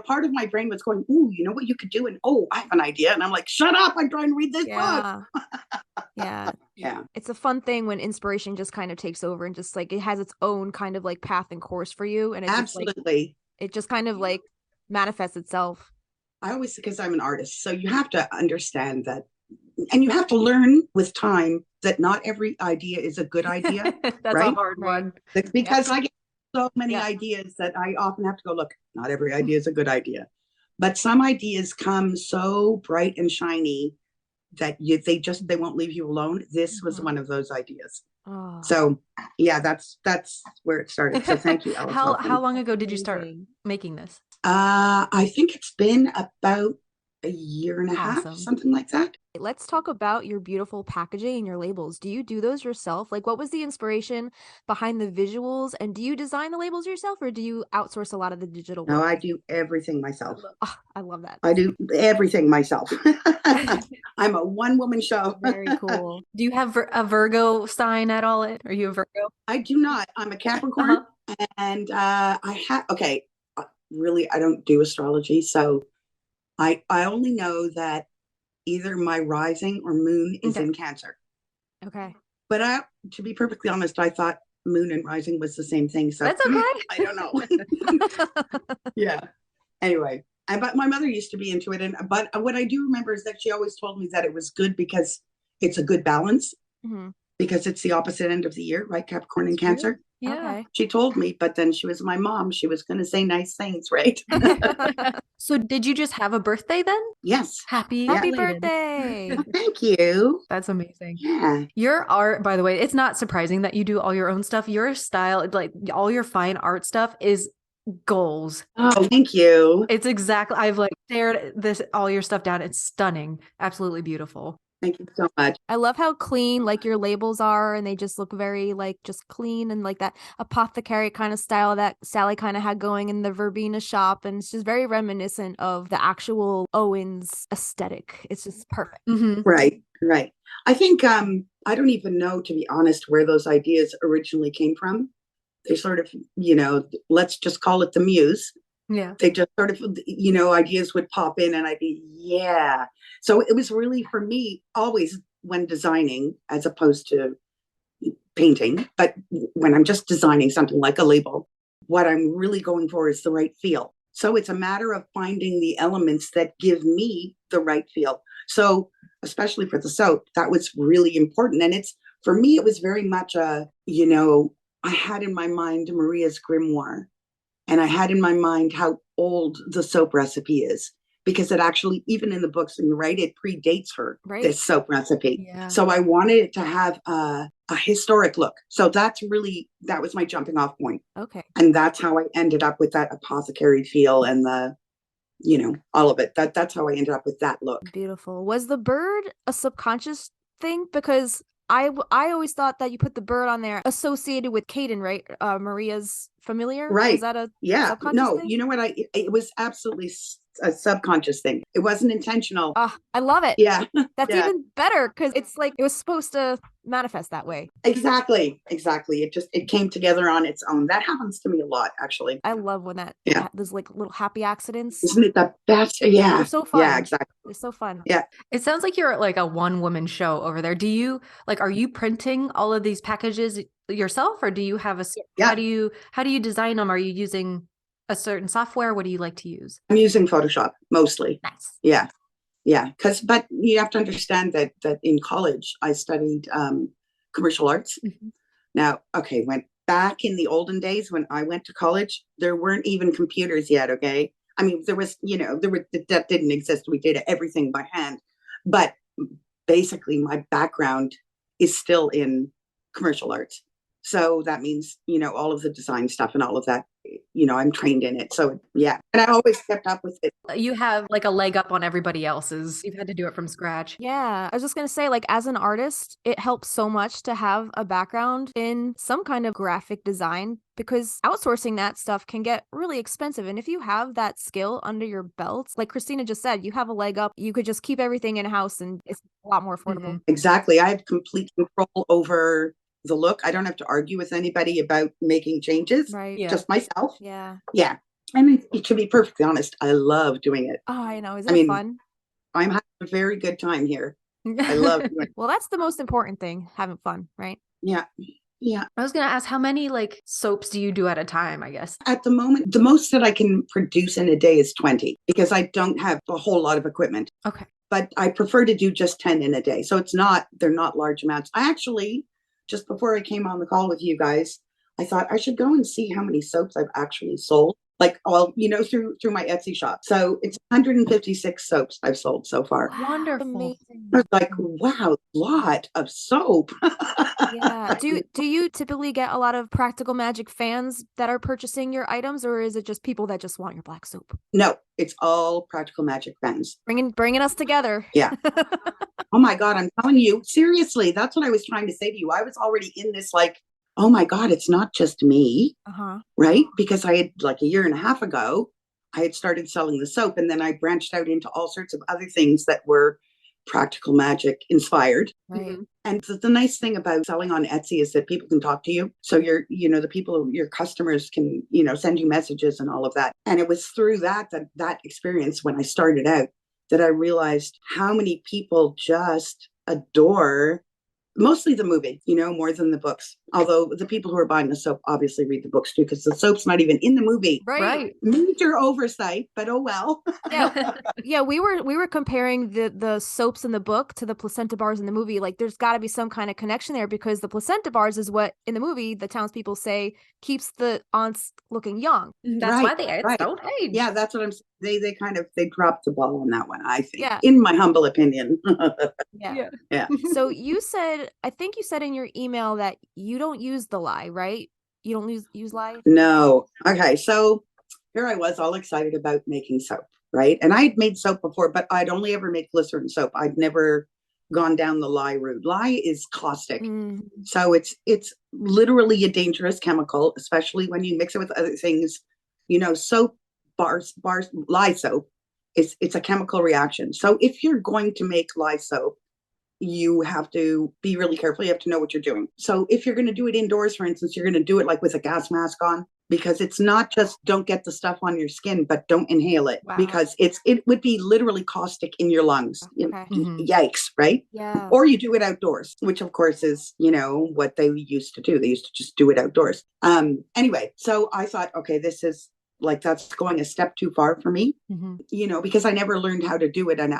part of my brain was going, ooh, you know what you could do? And I have an idea. And I'm like, shut up. I'm trying to read this book. Yeah. Yeah. It's a fun thing when inspiration just kind of takes over and just it has its own kind of path and course for you. And it's absolutely. It just kind of manifests itself. I always, because I'm an artist, so you have to understand that, and you have to learn with time that not every idea is a good idea. That's right? a hard one. Because I get so many ideas that I often have to go, look, not every idea is a good idea. But some ideas come so bright and shiny that they won't leave you alone. This was one of those ideas. Oh. So that's where it started. So thank you, Alice. How long ago did you start making this? I think it's been about a year and a half, something like that. Let's talk about your beautiful packaging and your labels. Do you do those yourself? What was the inspiration behind the visuals? And do you design the labels yourself, or do you outsource a lot of the digital work? No, I do everything myself. Oh, I love that. I do everything myself. I'm a one-woman show. Very cool. Do you have a Virgo sign at all? Are you a Virgo? I do not. I'm a Capricorn. And really, I don't do astrology. So I only know that either my rising or moon is in Cancer. Okay. But to be perfectly honest, I thought moon and rising was the same thing. So that's okay. I don't know. Yeah. Anyway, but my mother used to be into it. But what I do remember is that she always told me that it was good because it's a good balance, because it's the opposite end of the year, right? Capricorn and Cancer. Yeah. Okay. She told me, but then she was my mom. She was going to say nice things, right? So did you just have a birthday then? Yes. Happy Happy belated. birthday. Well, thank you. That's amazing. Yeah. Your art, by the way, it's not surprising that you do all your own stuff. Your style, like all your fine art stuff is goals. Oh, thank you. It's exactly, I've like stared this all your stuff down. It's stunning. Absolutely beautiful. Thank you so much. I love how clean like your labels are, and they just look very like just clean and like that apothecary kind of style that Sally kind of had going in the verbena shop, and it's just very reminiscent of the actual Owens aesthetic. It's just perfect. Mhm. Right. I think I don't even know, to be honest, where those ideas originally came from. They sort of, let's just call it the muse. Yeah. They just sort of, ideas would pop in and I'd be, yeah. So it was really for me always when designing, as opposed to painting, but when I'm just designing something like a label, what I'm really going for is the right feel. So it's a matter of finding the elements that give me the right feel. So especially for the soap, that was really important. And for me, it was very much I had in my mind Maria's grimoire. And I had in my mind how old the soap recipe is, because it actually, even in the books, and right, it predates her, this soap recipe. Yeah. So I wanted it to have a historic look. So that was my jumping off point. Okay. And that's how I ended up with that apothecary feel and all of it. That's how I ended up with that look. Beautiful. Was the bird a subconscious thing? Because I always thought that you put the bird on there associated with Caden, right? Maria's familiar. Right. Was that a subconscious No, thing? you know what? It was absolutely a subconscious thing. It wasn't intentional. I love it. Yeah. That's Yeah. even better, because it's like it was supposed to manifest that way. Exactly. It came together on its own. That happens to me a lot, actually. I love when that there's like little happy accidents. Isn't it the best? Yeah. They're so fun. Yeah, exactly. It's so fun. Yeah. It sounds like you're like a one-woman show over there. Are you printing all of these packages yourself, or do you have how do you design them? Are you using a certain software? What do you like to use? I'm using Photoshop mostly. Nice. Yeah. Yeah. But you have to understand that in college I studied commercial arts. Mm-hmm. Now, okay, went back in the olden days when I went to college, there weren't even computers yet. Okay. I mean, that didn't exist. We did everything by hand, but basically my background is still in commercial arts. So that means, all of the design stuff and all of that, I'm trained in it. So yeah. And I always kept up with it. You have like a leg up on everybody else's. You've had to do it from scratch. Yeah, I was just gonna say, like, as an artist, it helps so much to have a background in some kind of graphic design, because outsourcing that stuff can get really expensive. And if you have that skill under your belt, like Christina just said, you have a leg up. You could just keep everything in house, and it's a lot more affordable. Mhm. Exactly. I have complete control over the look. I don't have to argue with anybody about making changes. Right. Yeah. Just myself. Yeah. Yeah. I mean, to be perfectly honest, I love doing it. Oh, I know. Isn't it fun? I'm having a very good time here. I love doing it. Well, that's the most important thing, having fun, right? Yeah. Yeah. I was going to ask, how many like soaps do you do at a time, I guess? At the moment, the most that I can produce in a day is 20, because I don't have a whole lot of equipment. Okay. But I prefer to do just 10 in a day. So they're not large amounts. I actually, just before I came on the call with you guys, I thought I should go and see how many soaps I've actually sold. Like, through my Etsy shop. So it's 156 soaps I've sold so far. Wonderful. Amazing. I was like, wow, lot of soap. Yeah. Do you typically get a lot of Practical Magic fans that are purchasing your items, or is it just people that just want your black soap? No, it's all Practical Magic fans. Bringing us together. Yeah. Oh my God, I'm telling you, seriously, that's what I was trying to say to you. I was already in this like, oh my God, it's not just me, right? Because I had like a year and a half ago, I had started selling the soap, and then I branched out into all sorts of other things that were Practical Magic inspired. Right. And the nice thing about selling on Etsy is that people can talk to you. So the people, your customers can, send you messages and all of that. And it was through that experience when I started out that I realized how many people just adore Mostly the movie, more than the books. Although the people who are buying the soap obviously read the books too, because the soap's not even in the movie. Right. Major oversight, but oh well. Yeah, we were comparing the soaps in the book to the placenta bars in the movie. Like, there's got to be some kind of connection there, because the placenta bars is what in the movie the townspeople say keeps the aunts looking young. That's why the aunts don't age. Yeah, that's what I'm saying. They dropped the ball on that one, I think. Yeah. In my humble opinion. Yeah. So I think you said in your email that you don't use the lye, right? You don't use lye? No. Okay, so here I was all excited about making soap, right? And I'd made soap before, but I'd only ever made glycerin soap. I'd never gone down the lye route. Lye is caustic. So it's literally a dangerous chemical, especially when you mix it with other things. Soap bars, lye soap, it's a chemical reaction. So if you're going to make lye soap, you have to be really careful. You have to know what you're doing. So if you're going to do it indoors, for instance, you're going to do it like with a gas mask on, because it's not just don't get the stuff on your skin, but don't inhale it. Wow. Because it would be literally caustic in your lungs. Okay. Yikes, right? Yeah. Or you do it outdoors, which of course is, what they used to do. They used to just do it outdoors. Anyway, so I thought, okay, this is that's going a step too far for me, because I never learned how to do it. And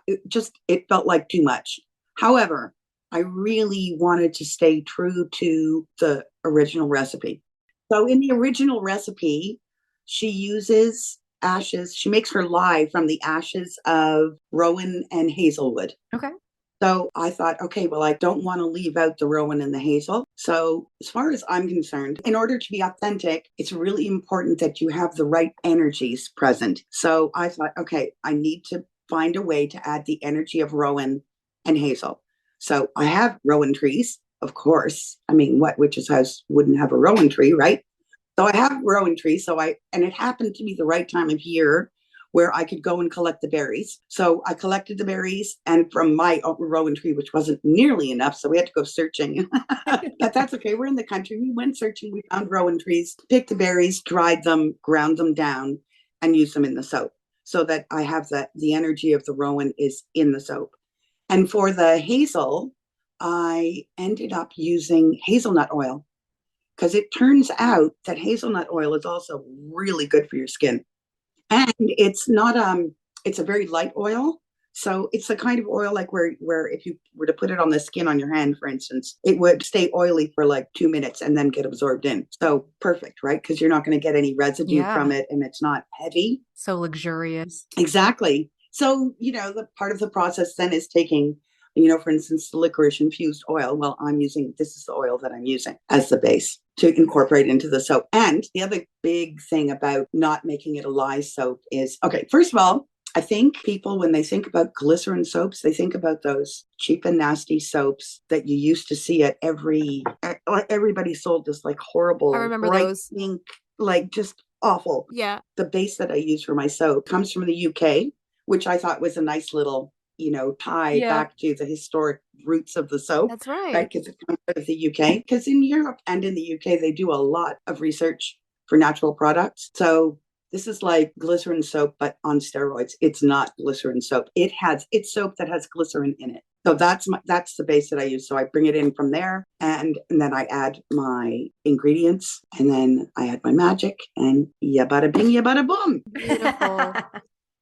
it felt like too much. However, I really wanted to stay true to the original recipe. So in the original recipe, she uses ashes. She makes her lye from the ashes of rowan and hazelwood. Okay. So I thought, okay, well, I don't want to leave out the rowan and the hazel. So as far as I'm concerned, in order to be authentic, it's really important that you have the right energies present. So I thought, okay, I need to find a way to add the energy of rowan and hazel. So I have rowan trees, of course. I mean, what witch's house wouldn't have a rowan tree, right? So I have rowan trees. And it happened to be the right time of year where I could go and collect the berries. So I collected the berries, and from my rowan tree, which wasn't nearly enough, so we had to go searching. But that's okay. We're in the country. We went searching. We found rowan trees, picked the berries, dried them, ground them down, and used them in the soap, so that I have the energy of the rowan is in the soap. And for the hazel, I ended up using hazelnut oil, because it turns out that hazelnut oil is also really good for your skin. And it's not it's a very light oil. So it's the kind of oil like where if you were to put it on the skin on your hand, for instance, it would stay oily for like 2 minutes and then get absorbed in. So perfect, right? Because you're not going to get any residue from it, and it's not heavy. So luxurious. Exactly. So, the part of the process then is taking, for instance, the licorice infused oil. Well, this is the oil that I'm using as the base to incorporate into the soap. And the other big thing about not making it a lye soap is, okay, first of all, I think people, when they think about glycerin soaps, they think about those cheap and nasty soaps that you used to see at everybody sold this like horrible, I remember bright those. pink, like just awful. Yeah. The base that I use for my soap comes from the UK, which I thought was a nice little, tie back to the historic roots of the soap. That's right. Right, because it comes out of the UK. Because in Europe and in the UK, they do a lot of research for natural products. So this is like glycerin soap, but on steroids. It's not glycerin soap. It's soap that has glycerin in it. So that's the base that I use. So I bring it in from there, and then I add my ingredients, and then I add my magic, and ya bada bing, ya bada boom. Beautiful.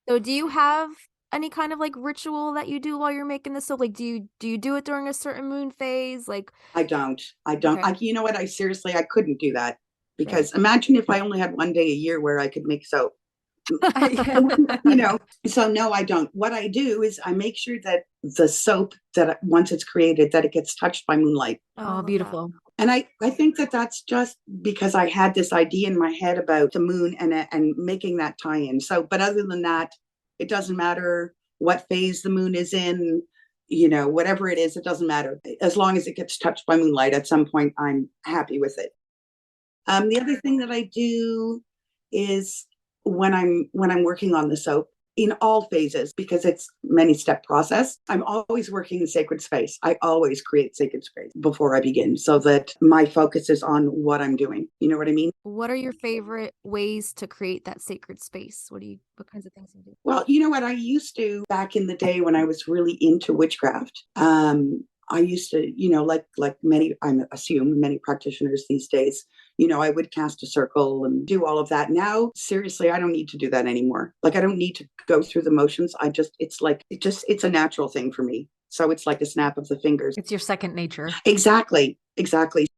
So do you have any kind of like ritual that you do while you're making this soap? Like, do you do it during a certain moon phase? Like, I don't. Okay. You know what? I couldn't do that, because imagine if I only had one day a year where I could make soap. So no, I don't. What I do is I make sure that the soap, that once it's created, that it gets touched by moonlight. Oh, beautiful. And I think that that's just because I had this idea in my head about the moon and making that tie-in. So, but other than that, it doesn't matter what phase the moon is in, whatever it is, it doesn't matter. As long as it gets touched by moonlight at some point, I'm happy with it. The other thing that I do is when I'm working on the soap, in all phases, because it's many step process, I'm always working in sacred space. I always create sacred space before I begin, so that my focus is on what I'm doing. You know what I mean? what are your favorite ways to create that sacred space? What kinds of things do you do? Well, you know what? I used to, back in the day when I was really into witchcraft, I used to, like many, I assume many practitioners these days, I would cast a circle and do all of that. Now, seriously, I don't need to do that anymore. Like, I don't need to go through the motions. It's a natural thing for me. So it's like a snap of the fingers. It's your second nature. Exactly.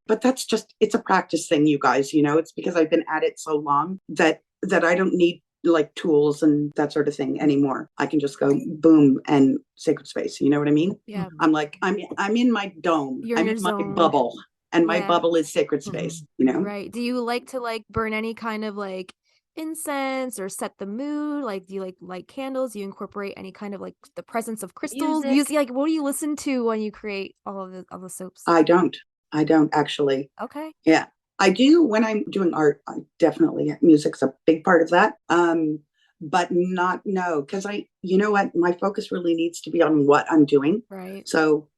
But it's a practice thing, you guys, it's because I've been at it so long that I don't need like tools and that sort of thing anymore. I can just go boom and sacred space. You know what I mean? Yeah. I'm like, I'm in my dome. You're I'm in in your my zone. bubble. And my Yeah. bubble is sacred space, Right. Do you like to like burn any kind of like incense or set the mood? Like, do you like candles? Do you incorporate any kind of like the presence of crystals? Music. Like, what do you listen to when you create all the soaps? I don't actually. Okay. Yeah. I do when I'm doing art. I definitely, music's a big part of that. But no, because you know what, my focus really needs to be on what I'm doing. Right. So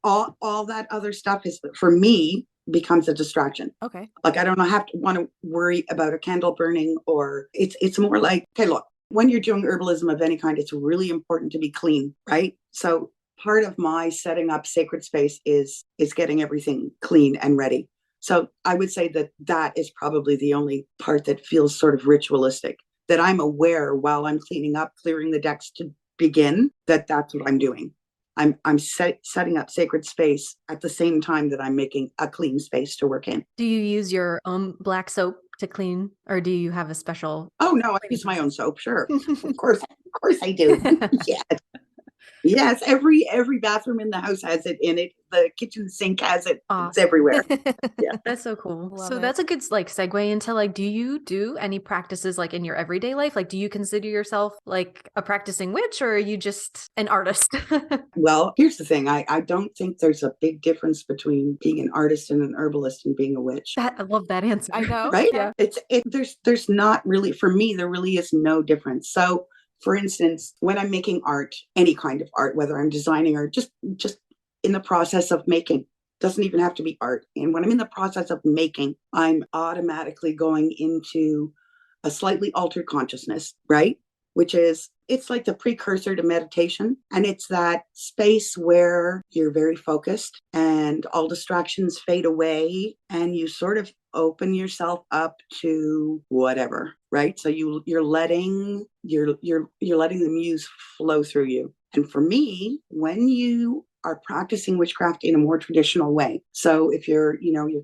all that other stuff is, for me, becomes a distraction. Okay. Like, I don't want to worry about a candle burning, or it's more like, okay, look, when you're doing herbalism of any kind, it's really important to be clean, right? So part of my setting up sacred space is getting everything clean and ready. So I would say that is probably the only part that feels sort of ritualistic, that I'm aware while I'm cleaning up, clearing the decks to begin, that's what I'm doing. I'm setting up sacred space at the same time that I'm making a clean space to work in. Do you use your own black soap to clean, or do you have a special? Oh no, I use my own soap. Sure, of course I do. Yes. Every bathroom in the house has it in it. The kitchen sink has it. Awesome. It's everywhere. Yeah, that's so cool. Love So it. that's a good like segue into like, do you do any practices like in your everyday life? Like, do you consider yourself like a practicing witch, or are you just an artist? Well, here's the thing. I don't think there's a big difference between being an artist and an herbalist and being a witch. I love that answer. I know. Right? Yeah. There's not really, for me, there really is no difference. So for instance, when I'm making art, any kind of art, whether I'm designing or just in the process of making, doesn't even have to be art. And when I'm in the process of making, I'm automatically going into a slightly altered consciousness, right? Which is, it's like the precursor to meditation. And it's that space where you're very focused and all distractions fade away and you sort of open yourself up to whatever, right? So you're letting the muse flow through you. And for me, when you are practicing witchcraft in a more traditional way, so if you're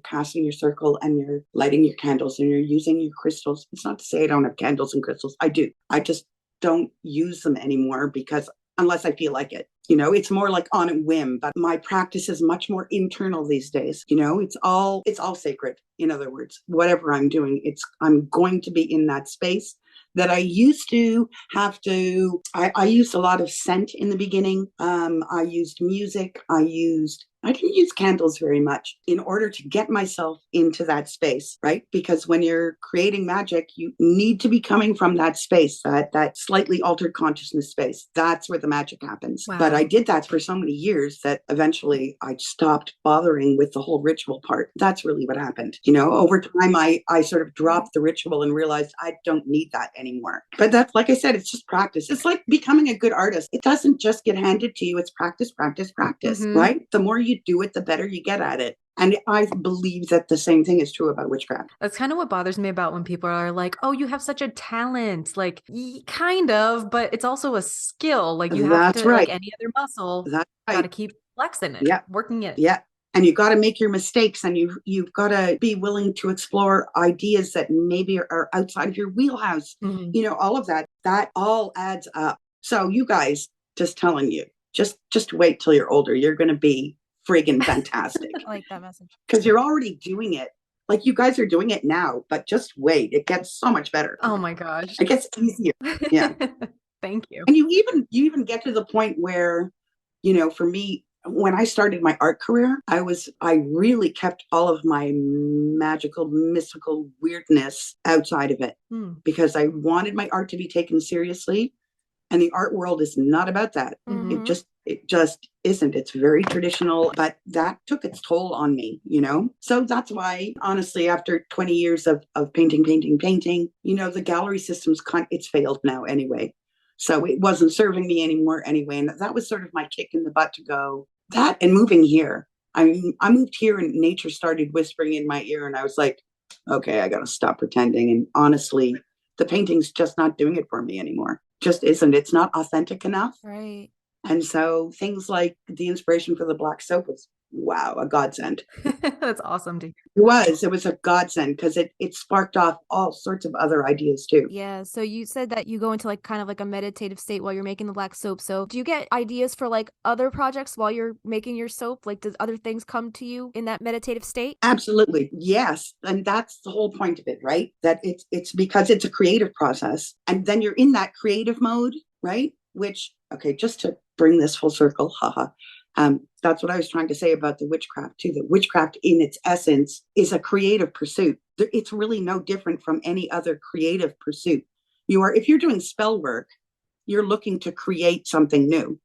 casting your circle and you're lighting your candles and you're using your crystals, it's not to say I don't have candles and crystals. I do. I just don't use them anymore, because unless I feel like it, it's more like on a whim. But my practice is much more internal these days. It's all sacred. In other words, whatever I'm doing, I'm going to be in that space that I used to have to. I used a lot of scent in the beginning. I used music. I didn't use candles very much in order to get myself into that space, right? Because when you're creating magic, you need to be coming from that space, that slightly altered consciousness space. That's where the magic happens. Wow. But I did that for so many years that eventually I stopped bothering with the whole ritual part. That's really what happened. Over time, I sort of dropped the ritual and realized I don't need that anymore. But that's, like I said, it's just practice. It's like becoming a good artist. It doesn't just get handed to you. It's practice, right? The more you do it, the better you get at it. And I believe that the same thing is true about witchcraft. That's kind of what bothers me about when people are like, oh, you have such a talent. Like, kind of, but it's also a skill. Like, you have to, like any other muscle, got to keep flexing it, working it. Yeah. And you got to make your mistakes, and you've got to be willing to explore ideas that maybe are outside of your wheelhouse. All of that all adds up. So you guys, just telling you, just wait till you're older. You're going to be friggin' fantastic. I like that message. Because you're already doing it. Like, you guys are doing it now, but just wait. It gets so much better. Oh my gosh. It gets easier. Yeah. Thank you. And you even get to the point where, for me, when I started my art career, I really kept all of my magical, mystical weirdness outside of it, because I wanted my art to be taken seriously. And the art world is not about that. It just isn't. It's very traditional, but that took its toll on me, So that's why, honestly, after 20 years of painting, the gallery system's it's failed now anyway. So it wasn't serving me anymore anyway. And that was sort of my kick in the butt to go, That and moving here. I moved here and nature started whispering in my ear, and I was like, okay, I got to stop pretending. And honestly, the painting's just not doing it for me anymore. Just isn't. It's not authentic enough. Right. And so things like the inspiration for the black soap was, wow, a godsend. That's awesome to hear. It was a godsend because it sparked off all sorts of other ideas too. Yeah. So you said that you go into like kind of like a meditative state while you're making the black soap. So do you get ideas for like other projects while you're making your soap? Like, does other things come to you in that meditative state? Absolutely. Yes. And that's the whole point of it, right? That it's because it's a creative process. And then you're in that creative mode, right? Which, okay, just to bring this full circle, haha. That's what I was trying to say about the witchcraft too. The witchcraft in its essence is a creative pursuit. It's really no different from any other creative pursuit. If you're doing spell work, you're looking to create something new,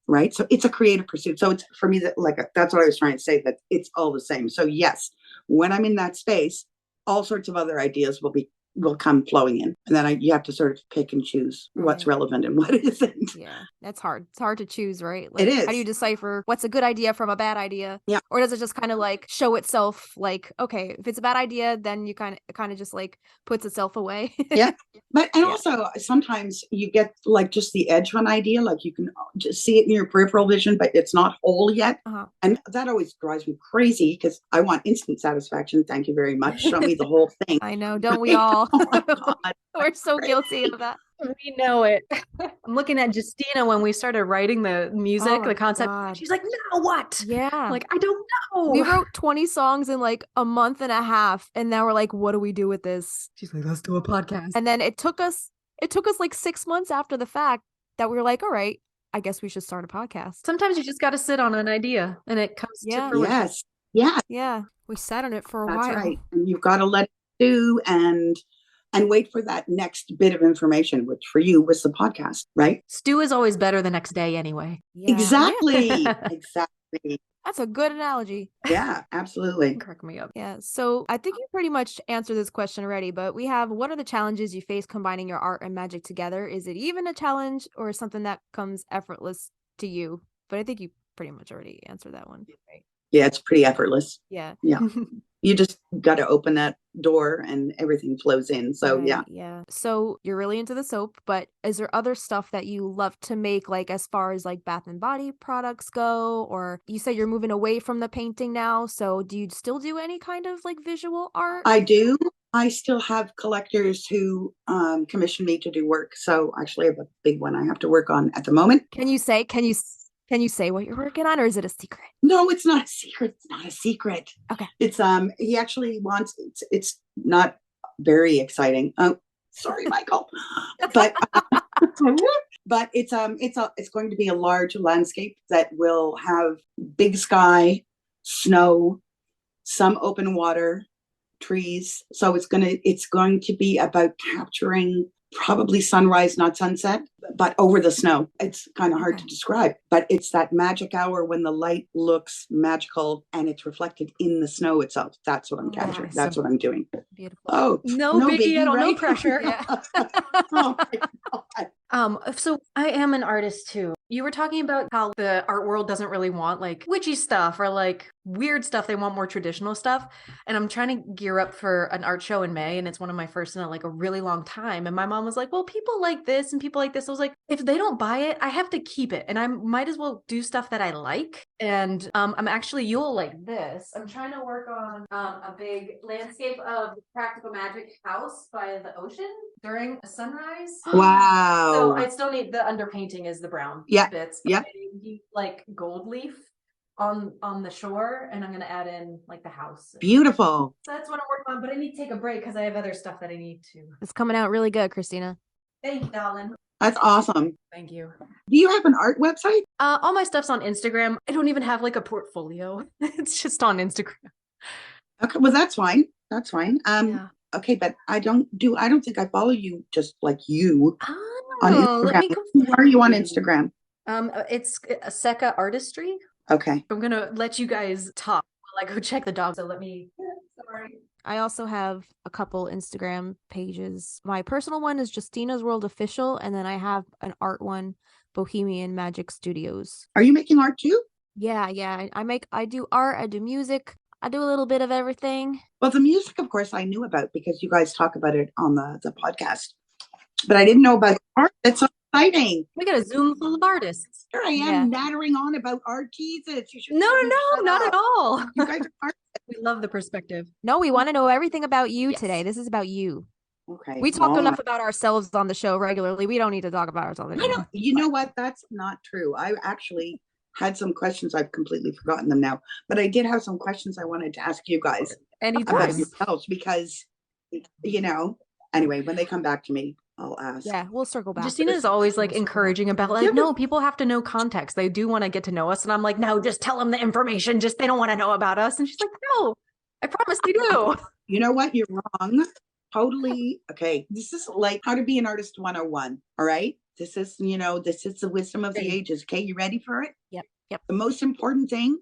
right? So it's a creative pursuit. So it's for me that's what I was trying to say, that it's all the same. So yes, when I'm in that space, all sorts of other ideas will come flowing in, and then you have to sort of pick and choose what's relevant and what isn't. Yeah, that's hard. It's hard to choose, right? It is. How do you decipher what's a good idea from a bad idea? Yeah. Or does it just kind of like show itself? Like, okay, if it's a bad idea, then you kind of just like puts itself away. Yeah. Also sometimes you get like just the edge of an idea, like you can just see it in your peripheral vision, but it's not whole yet. And that always drives me crazy because I want instant satisfaction. Thank you very much. Show me the whole thing. I know, don't we all? Oh my God. We're so guilty of that. We know it. I'm looking at Justina when we started writing the music, the concept. God. She's like, now what? Yeah. I'm like, I don't know. We wrote 20 songs in like a month and a half. And now we're like, what do we do with this? She's like, let's do a podcast. And then it took us like 6 months after the fact that we were like, all right, I guess we should start a podcast. Sometimes you just got to sit on an idea and it comes to fruition. Yes. Yeah. Yeah. We sat on it for a while. That's right. And you've got to let it do and wait for that next bit of information, which for you was the podcast, right? Stew is always better the next day anyway. Yeah. Exactly. Exactly. That's a good analogy. Yeah, absolutely. Crack me up. Yeah. So I think you pretty much answered this question already, but we have, what are the challenges you face combining your art and magic together? Is it even a challenge or something that comes effortless to you? But I think you pretty much already answered that one. Right? Yeah, it's pretty effortless. Yeah. Yeah. You just got to open that door and everything flows in. So right, yeah. So you're really into the soap, but is there other stuff that you love to make, like as far as like bath and body products go? Or you said you're moving away from the painting now. So do you still do any kind of like visual art? I do. I still have collectors who commission me to do work. So actually I have a big one I have to work on at the moment. Can you say what you're working on, or is it a secret? No, it's not a secret. It's not a secret. Okay. It's he actually wants it's not very exciting. Oh, sorry, Michael. But it's going to be a large landscape that will have big sky, snow, some open water, trees. So it's going to be about capturing probably sunrise, not sunset, but over the snow. It's kind of hard to describe, but it's that magic hour when the light looks magical and it's reflected in the snow itself. That's what I'm capturing. Awesome. That's what I'm doing. Beautiful. Oh, no biggie at all, right? no pressure. Oh my God. So I am an artist too. You were talking about how the art world doesn't really want like witchy stuff or like weird stuff. They want more traditional stuff. And I'm trying to gear up for an art show in May. And it's one of my first in like a really long time. And my mom was like, well, people like this and people like this. I was like, if they don't buy it, I have to keep it. And I might as well do stuff that I like. And I'm actually, you'll like this. I'm trying to work on a big landscape of practical magic house by the ocean during a sunrise. Wow. So I still need the underpainting is the brown bits. Yeah. Like gold leaf on the shore, and I'm gonna add in like the house. Beautiful. So that's what I'm working on, but I need to take a break because I have other stuff that I need to. It's coming out really good, Christina. Thank you, darling. That's awesome. Thank you. Do you have an art website? All my stuff's on Instagram. I don't even have like a portfolio. It's just on Instagram. Okay, well that's fine. That's fine. Yeah. Okay, but I don't think I follow you just like you on Oh, let Instagram. me Who are you on Instagram? It's Seca Artistry. Okay. I'm gonna let you guys talk while I go check the dog. So let me. Sorry. I also have a couple Instagram pages. My personal one is Justina's World Official, and then I have an art one, Bohemian Magic Studios. Are you making art too? Yeah, yeah. I do art, I do music, I do a little bit of everything. Well, the music, of course, I knew about because you guys talk about it on the podcast, but I didn't know about art. That's so exciting. We got a Zoom full of artists. Here I am Yeah. nattering on about art. Jesus, you should No, tell me to no, shut not up. at all. You guys are art. We love the perspective. No, we want to know everything about you Yes. today. This is about you. Okay. We talk well, enough about ourselves on the show regularly. We don't need to talk about ourselves I anymore. don't, you know what? That's not true. I actually had some questions. I've completely forgotten them now, but I did have some questions I wanted to ask you guys Anytime. about yourselves because, anyway, when they come back to me, I'll ask. Yeah, we'll circle back. Justina is always like encouraging about like, no, people have to know context. They do want to get to know us. And I'm like, no, just tell them the information. Just they don't want to know about us. And she's like, no, I promise they do. You know what? You're wrong. Totally. Okay. This is like how to be an artist 101. All right. This is the wisdom of the ages. Okay. You ready for it? Yep. The most important thing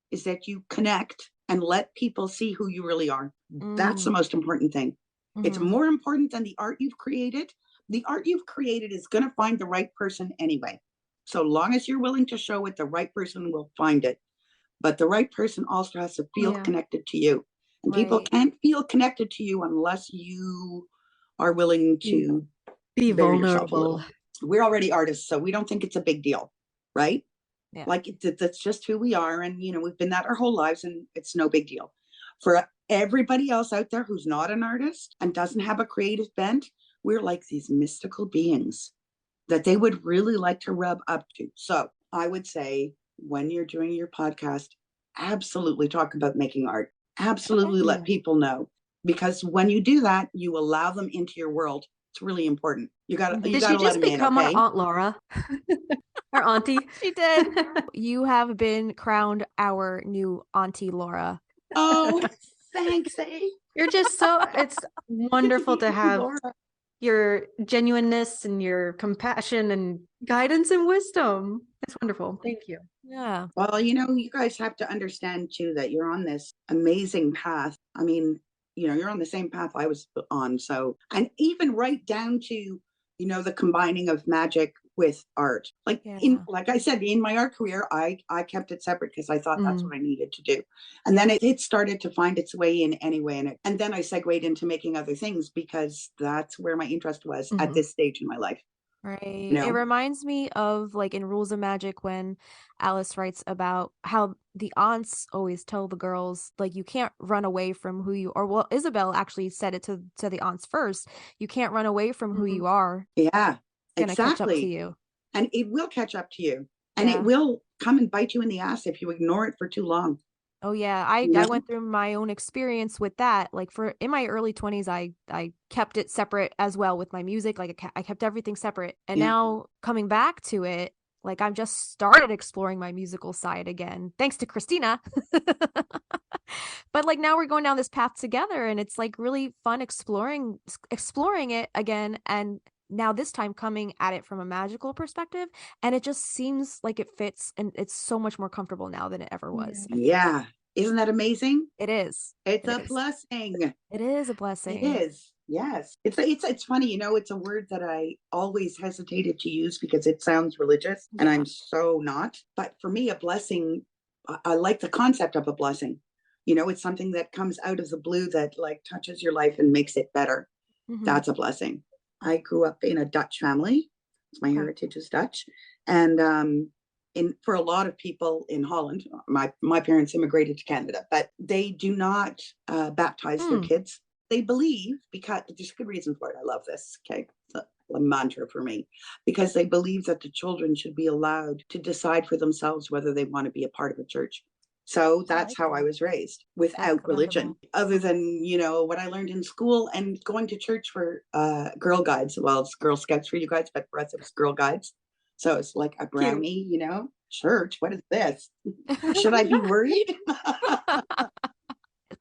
is that you connect and let people see who you really are. That's the most important thing. It's more important than the art you've created. The art you've created is going to find the right person anyway. So long as you're willing to show it, the right person will find it. But the right person also has to feel connected to you. And people can't feel connected to you unless you are willing to be vulnerable. We're already artists, so we don't think it's a big deal, right? Yeah. Like that's just who we are. And, we've been that our whole lives and it's no big deal. For everybody else out there who's not an artist and doesn't have a creative bent, we're like these mystical beings that they would really like to rub up to. So I would say when you're doing your podcast, absolutely talk about making art. Absolutely let people know. Because when you do that, you allow them into your world. It's really important. You got to let them in. Did she just become our Aunt Laura? Our auntie? She did. You have been crowned our new Auntie Laura. Oh, thanks, eh? You're just it's wonderful to have your genuineness and your compassion and guidance and wisdom. It's wonderful. Thank you. Yeah. Well, you guys have to understand too that you're on this amazing path. I mean, you're on the same path I was on. So, and even right down to, the combining of magic with art. Like like I said, in my art career, I kept it separate because I thought that's what I needed to do. And then it started to find its way in anyway. And then I segued into making other things because that's where my interest was at this stage in my life. Right. It reminds me of like in Rules of Magic when Alice writes about how the aunts always tell the girls like you can't run away from who you are. Well, Isabel actually said it to the aunts first. You can't run away from who you are. Yeah, it's gonna catch up to you. And it will catch up to you. And it will come and bite you in the ass if you ignore it for too long. Oh yeah, I went through my own experience with that. Like in my early 20s, I kept it separate as well with my music. Like I kept everything separate. And now coming back to it, like I've just started exploring my musical side again, thanks to Christina. But like now we're going down this path together, and it's like really fun exploring it again. And now this time coming at it from a magical perspective, and it just seems like it fits, and it's so much more comfortable now than it ever was. Yeah. Isn't that amazing? It is. It's a blessing. It is a blessing. It is. Yes. It's funny, it's a word that I always hesitated to use because it sounds religious and I'm so not. But for me, a blessing, I like the concept of a blessing. It's something that comes out of the blue that like touches your life and makes it better. That's a blessing. I grew up in a Dutch family. My heritage is Dutch. And for a lot of people in Holland, my parents immigrated to Canada, but they do not baptize their kids. They believe, because there's a good reason for it. I love this. Okay. It's a mantra for me, because they believe that the children should be allowed to decide for themselves whether they want to be a part of a church. So that's how I was raised without religion, other than, what I learned in school and going to church for Girl Guides. Well, it's Girl Scouts for you guys, but for us, it was Girl Guides. So it's like a brownie, church. What is this? Should I be worried?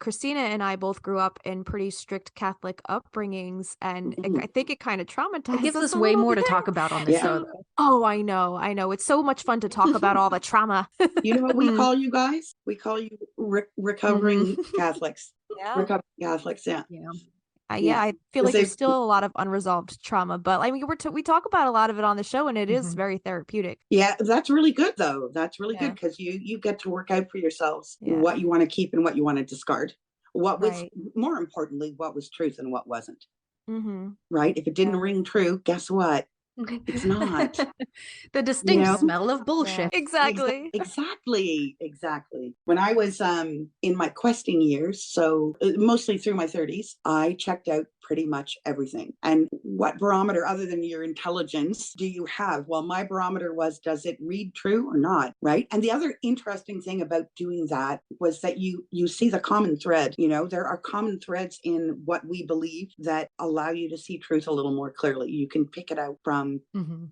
Christina and I both grew up in pretty strict Catholic upbringings, and I think it kind of traumatized us. It gives us way more to talk about on this show. Oh, I know. It's so much fun to talk about all the trauma. You know what we call you guys? We call you recovering Catholics. Yeah. Recovering Catholics, yeah. Yeah, I feel 'Cause like there's they- still a lot of unresolved trauma, but I mean, we talk about a lot of it on the show, and it is Mhm. very therapeutic. Yeah, that's really good though. That's really Yeah. good because you get to work out for yourselves Yeah. what you want to keep and what you want to discard. What was Right. more importantly, what was truth and what wasn't. Mm-hmm. Right? If it didn't Yeah. ring true, guess what? It's not. The distinct know? smell of bullshit. Exactly. Exactly. When I was in my questing years, so mostly through my 30s, I checked out pretty much everything. And what barometer other than your intelligence do you have? Well, my barometer was, does it read true or not? Right? And the other interesting thing about doing that was that you see the common thread. There are common threads in what we believe that allow you to see truth a little more clearly. You can pick it out from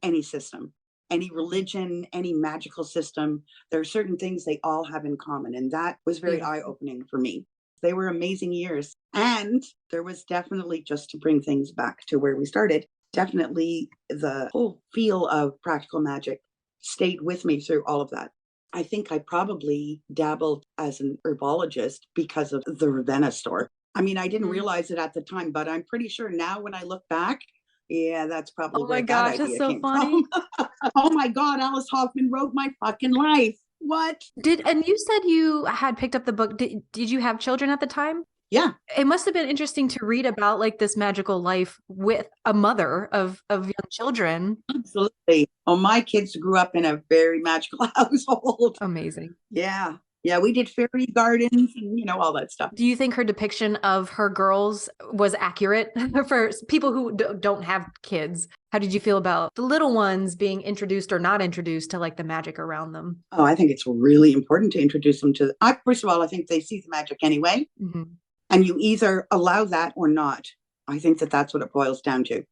any system, any religion, any magical system. There are certain things they all have in common. And that was very eye-opening for me. They were amazing years. And there was definitely, just to bring things back to where we started, definitely the whole feel of practical magic stayed with me through all of that. I think I probably dabbled as an herbologist because of the Ravenna store. I mean, I didn't realize it at the time, but I'm pretty sure now when I look back, yeah, that's probably Oh my where gosh, that idea that's so came funny. from. Oh my God, Alice Hoffman wrote my fucking life. What? And you said you had picked up the book. Did you have children at the time? Yeah. It must have been interesting to read about like this magical life with a mother of young children. Absolutely. Oh, my kids grew up in a very magical household. Amazing. Yeah. Yeah, we did fairy gardens and all that stuff. Do you think her depiction of her girls was accurate for people who don't have kids? How did you feel about the little ones being introduced or not introduced to like the magic around them? Oh, I think it's really important to introduce them to. First of all, I think they see the magic anyway, and you either allow that or not. I think that's what it boils down to.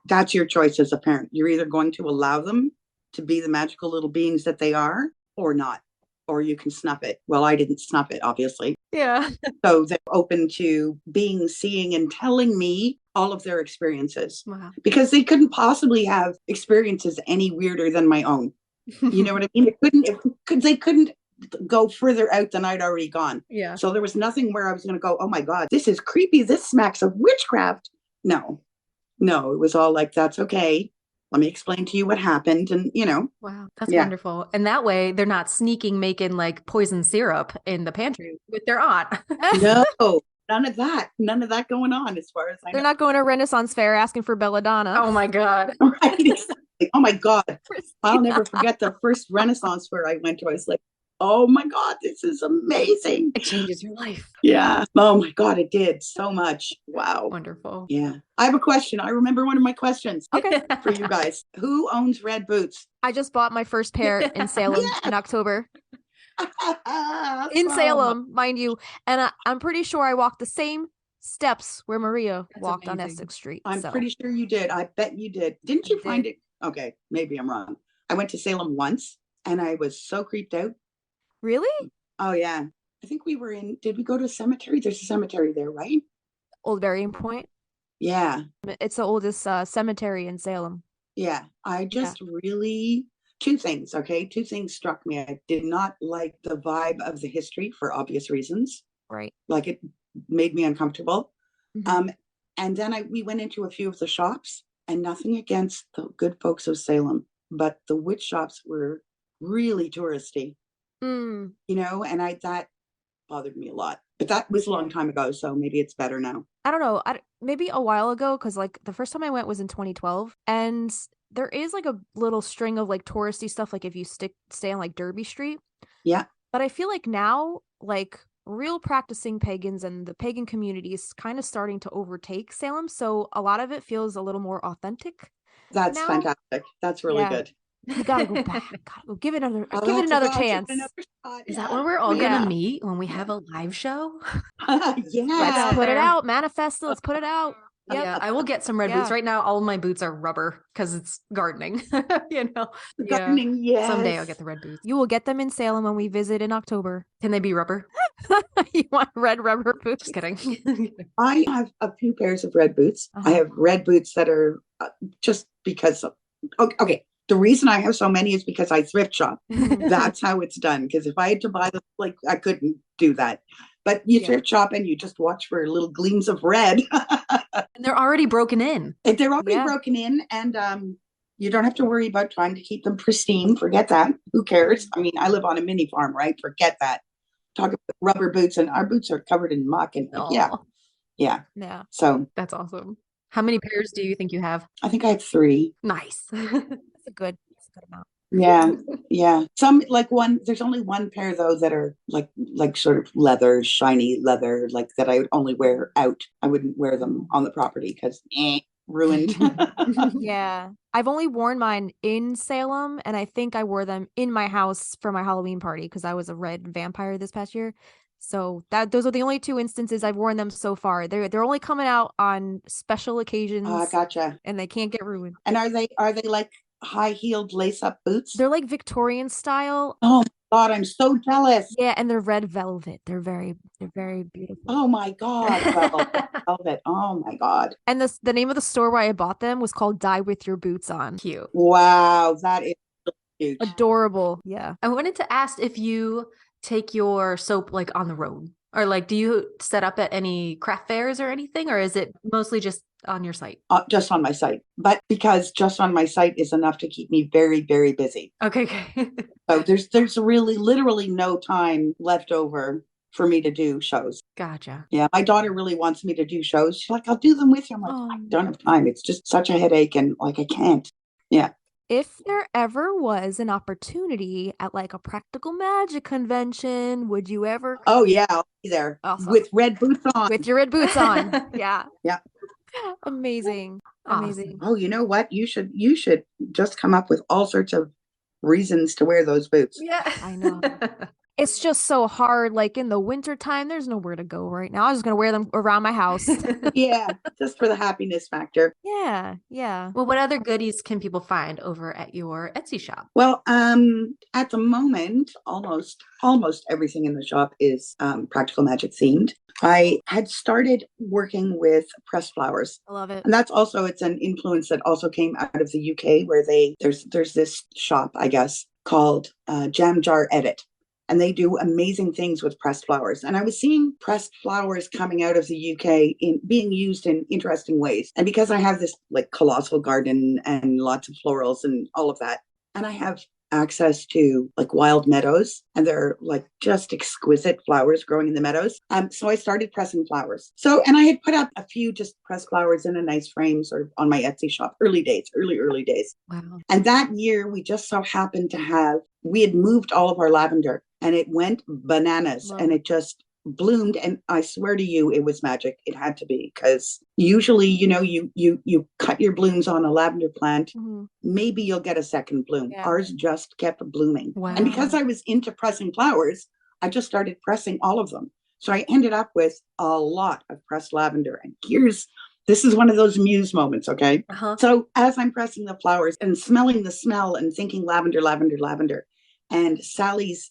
That's your choice as a parent. You're either going to allow them to be the magical little beings that they are, or not. Or you can snuff it. Well, I didn't snuff it, obviously. Yeah. So they're open to seeing and telling me all of their experiences. Wow. Because they couldn't possibly have experiences any weirder than my own. You know what I mean? They couldn't go further out than I'd already gone. Yeah. So there was nothing where I was going to go, oh my God, this is creepy. This smacks of witchcraft. No, it was all like, that's okay. Let me explain to you what happened. And, Wow, that's wonderful. And that way they're not sneaking, making like poison syrup in the pantry with their aunt. No, none of that going on as far as I know. They're not going to Renaissance Fair asking for belladonna. Oh my God. Right, exactly. Oh my God. I'll never forget the first Renaissance fair I went to. I was like, oh my God, this is amazing. It changes your life. Yeah. Oh my God, it did so much. Wow. Wonderful. Yeah. I have a question. I remember one of my questions Okay. for you guys. Who owns red boots? I just bought my first pair in Salem in October. In Awesome. Salem, mind you. And I'm pretty sure I walked the same steps where Maria walked on amazing. Essex Street. I'm pretty sure you did. I bet you did. Didn't you find it? Okay, maybe I'm wrong. I went to Salem once and I was so creeped out. Really? Oh, yeah. I think did we go to a cemetery? There's a cemetery there, right? Old Burying Point. Yeah. It's the oldest cemetery in Salem. Yeah. I just really, two things struck me. I did not like the vibe of the history for obvious reasons. Right. Like it made me uncomfortable. And then we went into a few of the shops, and nothing against the good folks of Salem, but the witch shops were really touristy, and that bothered me a lot. But that was a long time ago, so maybe it's better now. I don't know. Maybe a while ago, because like the first time I went was in 2012, and there is like a little string of like touristy stuff, like if you stay on like Derby Street. Yeah. But I feel like now, like real practicing pagans and the pagan community is kind of starting to overtake Salem, so a lot of it feels a little more authentic. That's now. Fantastic. That's really good. You gotta go back. Gotta go give it another chance. Is that where we're all gonna meet when we have a live show? Yeah. Let's put it out. Manifest. Let's put it out. Yep. Yeah, I will get some red boots. Right now, all of my boots are rubber because it's gardening. Gardening, yes. Someday I'll get the red boots. You will get them in Salem when we visit in October. Can they be rubber? You want red rubber boots? Just kidding. I have a few pairs of red boots. I have red boots that are just because of, okay. The reason I have so many is because I thrift shop. That's how it's done. Because if I had to buy them, like I couldn't do that. But you thrift shop and you just watch for little gleams of red. And they're already broken in. If they're already broken in, and you don't have to worry about trying to keep them pristine. Forget that. Who cares? I mean, I live on a mini farm, right? Forget that. Talk about rubber boots, and our boots are covered in muck. And yeah. So that's awesome. How many pairs do you think you have? I think I have 3. Nice. That's a good amount. Yeah. Some like one. There's only one pair though that are like sort of leather, shiny leather, like that I would only wear out. I wouldn't wear them on the property because ruined. Yeah. I've only worn mine in Salem, and I think I wore them in my house for my Halloween party because I was a red vampire this past year. So those are the only 2 instances I've worn them so far. They're only coming out on special occasions. Gotcha. And they can't get ruined. And are they like high-heeled lace-up boots? They're like Victorian style. Oh my God, I'm so jealous. Yeah, and they're red velvet. They're very beautiful. Oh my God, velvet. Oh my God. And the name of the store where I bought them was called Die With Your Boots On. Cute. Wow, that is so cute. Adorable. Yeah. I wanted to ask if you take your soap like on the road, or like, do you set up at any craft fairs or anything, or is it mostly just on your site? Just on my site, but because just on my site is enough to keep me very, very busy. Okay. So there's really literally no time left over for me to do shows. Gotcha. Yeah, my daughter really wants me to do shows. She's like, I'll do them with you. I'm like, I don't have time. It's just such a headache, and like I can't. Yeah. If there ever was an opportunity at like a practical magic convention, would you ever? Oh yeah, I'll be there. Awesome. With red boots on. With your red boots on. Yeah. Yeah. Amazing. Awesome. Amazing. Oh, you know what? You should just come up with all sorts of reasons to wear those boots. Yeah. I know. It's just so hard. Like in the winter time, there's nowhere to go right now. I was just gonna wear them around my house. Yeah, just for the happiness factor. Yeah. Well, what other goodies can people find over at your Etsy shop? Well, at the moment, almost everything in the shop is practical magic themed. I had started working with pressed flowers. I love it. And it's an influence that also came out of the UK, where there's this shop, I guess, called Jam Jar Edit. And they do amazing things with pressed flowers. And I was seeing pressed flowers coming out of the UK in being used in interesting ways. And because I have this like colossal garden and lots of florals and all of that, and I have access to like wild meadows, and they're like just exquisite flowers growing in the meadows. So I started pressing flowers. And I had put up a few just pressed flowers in a nice frame sort of on my Etsy shop, early days. Wow. And that year we just so happened to we had moved all of our lavender, and it went bananas. Wow. And it just bloomed. And I swear to you, it was magic. It had to be, because usually, you cut your blooms on a lavender plant. Mm-hmm. Maybe you'll get a second bloom. Yeah. Ours just kept blooming. Wow. And because I was into pressing flowers, I just started pressing all of them. So I ended up with a lot of pressed lavender. And this is one of those muse moments, okay? Uh-huh. So as I'm pressing the flowers and smelling the smell and thinking lavender, lavender, lavender, and Sally's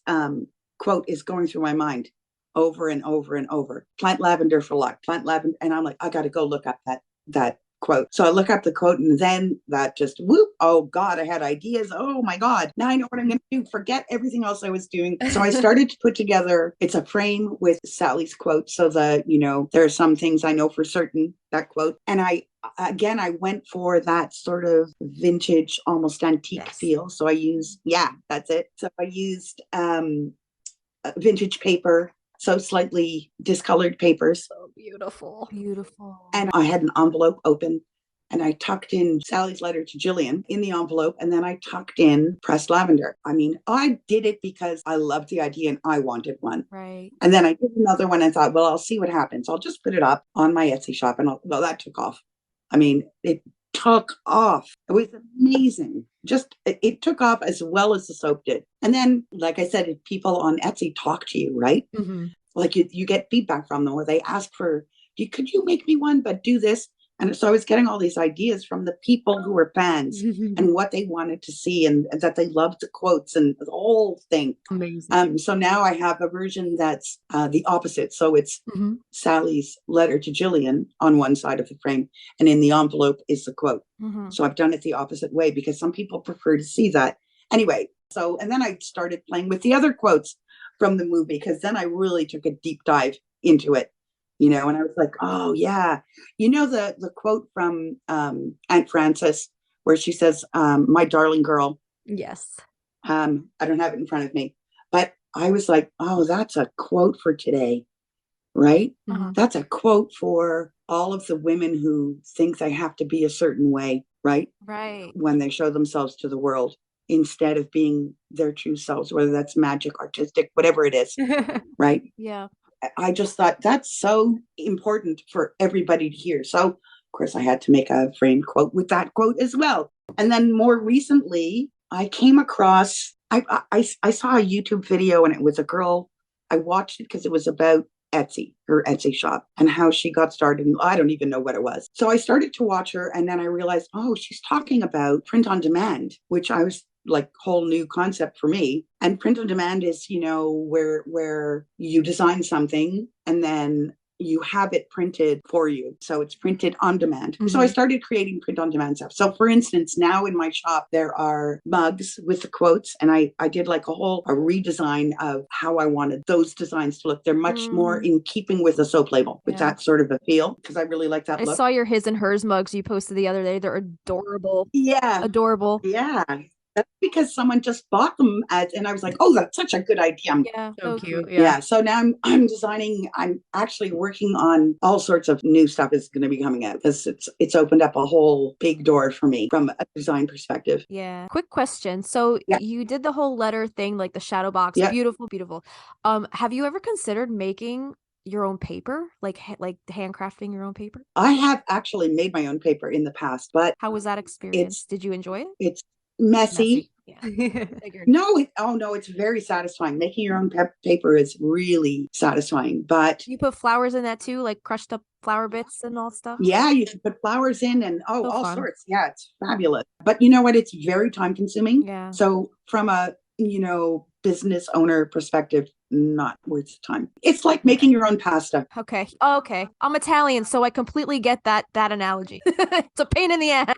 quote is going through my mind over and over and over. Plant lavender for luck, plant lavender. And I'm like, I got to go look up that quote. So I look up the quote, and then that just whoop. Oh God, I had ideas. Oh my God. Now I know what I'm going to do. Forget everything else I was doing. So I started to put together, it's a frame with Sally's quote. So there are some things I know for certain, that quote. And I went for that sort of vintage, almost antique feel. So I used, that's it. So I used vintage paper, so slightly discolored papers. So beautiful. And I had an envelope open, and I tucked in Sally's letter to Jillian in the envelope, and then I tucked in pressed lavender. I mean, I did it because I loved the idea and I wanted one. Right. And then I did another one and thought, well, I'll see what happens. I'll just put it up on my Etsy shop, and that took off. I mean, it took off. It was amazing. Just, it took off as well as the soap did. And then, like I said, people on Etsy talk to you, right? Mm-hmm. Like you get feedback from them, where they ask for, could you make me one, but do this? And so I was getting all these ideas from the people who were fans and what they wanted to see, and that they loved the quotes and the whole thing. Amazing. So now I have a version that's the opposite. So it's Sally's letter to Jillian on one side of the frame, and in the envelope is the quote. Mm-hmm. So I've done it the opposite way because some people prefer to see that. Anyway, and then I started playing with the other quotes from the movie, because then I really took a deep dive into it, you know, and I was like, oh yeah. You know, the quote from Aunt Frances where she says, my darling girl. Yes. I don't have it in front of me, but I was like, oh, that's a quote for today, right? Mhm. That's a quote for all of the women who think they have to be a certain way, right? Right. When they show themselves to the world instead of being their true selves, whether that's magic, artistic, whatever it is, right? Yeah. I just thought that's so important for everybody to hear. So, of course, I had to make a framed quote with that quote as well. And then more recently, I came across, I saw a YouTube video and it was a girl. I watched it because it was about Etsy, her Etsy shop, and how she got started. I don't even know what it was. So I started to watch her, and then I realized, oh, she's talking about print on demand, which I was like whole new concept for me. And print on demand is, you know, where you design something and then you have it printed for you. So it's printed on demand. So I started creating print on demand stuff. So for instance, now in my shop, there are mugs with the quotes, and I did like a redesign of how I wanted those designs to look. They're much more in keeping with the soap label, with that sort of a feel, because I really like that I look. saw your his and hers mugs you posted the other day. They're adorable. Yeah. Adorable. Yeah. That's because someone just bought them and I was like, oh, that's such a good idea. Yeah. So cute. Yeah. So now I'm designing, I'm actually working on all sorts of new stuff is going to be coming out because it's opened up a whole big door for me from a design perspective. Yeah. Quick question. So you did the whole letter thing, like the shadow box. Yeah. Beautiful, beautiful. Have you ever considered making your own paper, like handcrafting your own paper? I have actually made my own paper in the past, but how was that experience? Did you enjoy it? It's messy. Yeah. No, it's very satisfying. Making your own paper is really satisfying. But you put flowers in that too, like crushed up flower bits and all stuff? Yeah, you can put flowers in and So all fun. sorts. Yeah, it's fabulous. But you know what? It's very time consuming. Yeah. So from a, business owner perspective, not worth the time. It's like making your own pasta. Okay. I'm Italian, so I completely get that analogy. It's a pain in the ass.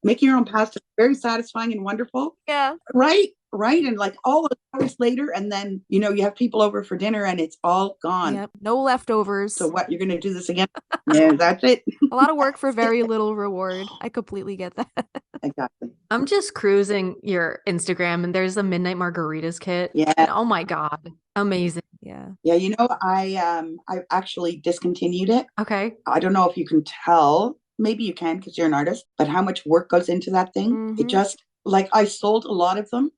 Making your own pasta is very satisfying and wonderful. Yeah. Right. And like all those hours later, and then you have people over for dinner and it's all gone. Yep. No leftovers. So what, you're gonna do this again? Yeah, that's it. A lot of work for very little reward. I completely get that. Exactly. I'm just cruising your Instagram and there's a midnight margaritas kit. Yeah. And oh my God. Amazing. Yeah. Yeah, I actually discontinued it. Okay. I don't know if you can tell, maybe you can because you're an artist, but how much work goes into that thing. It just, like, I sold a lot of them.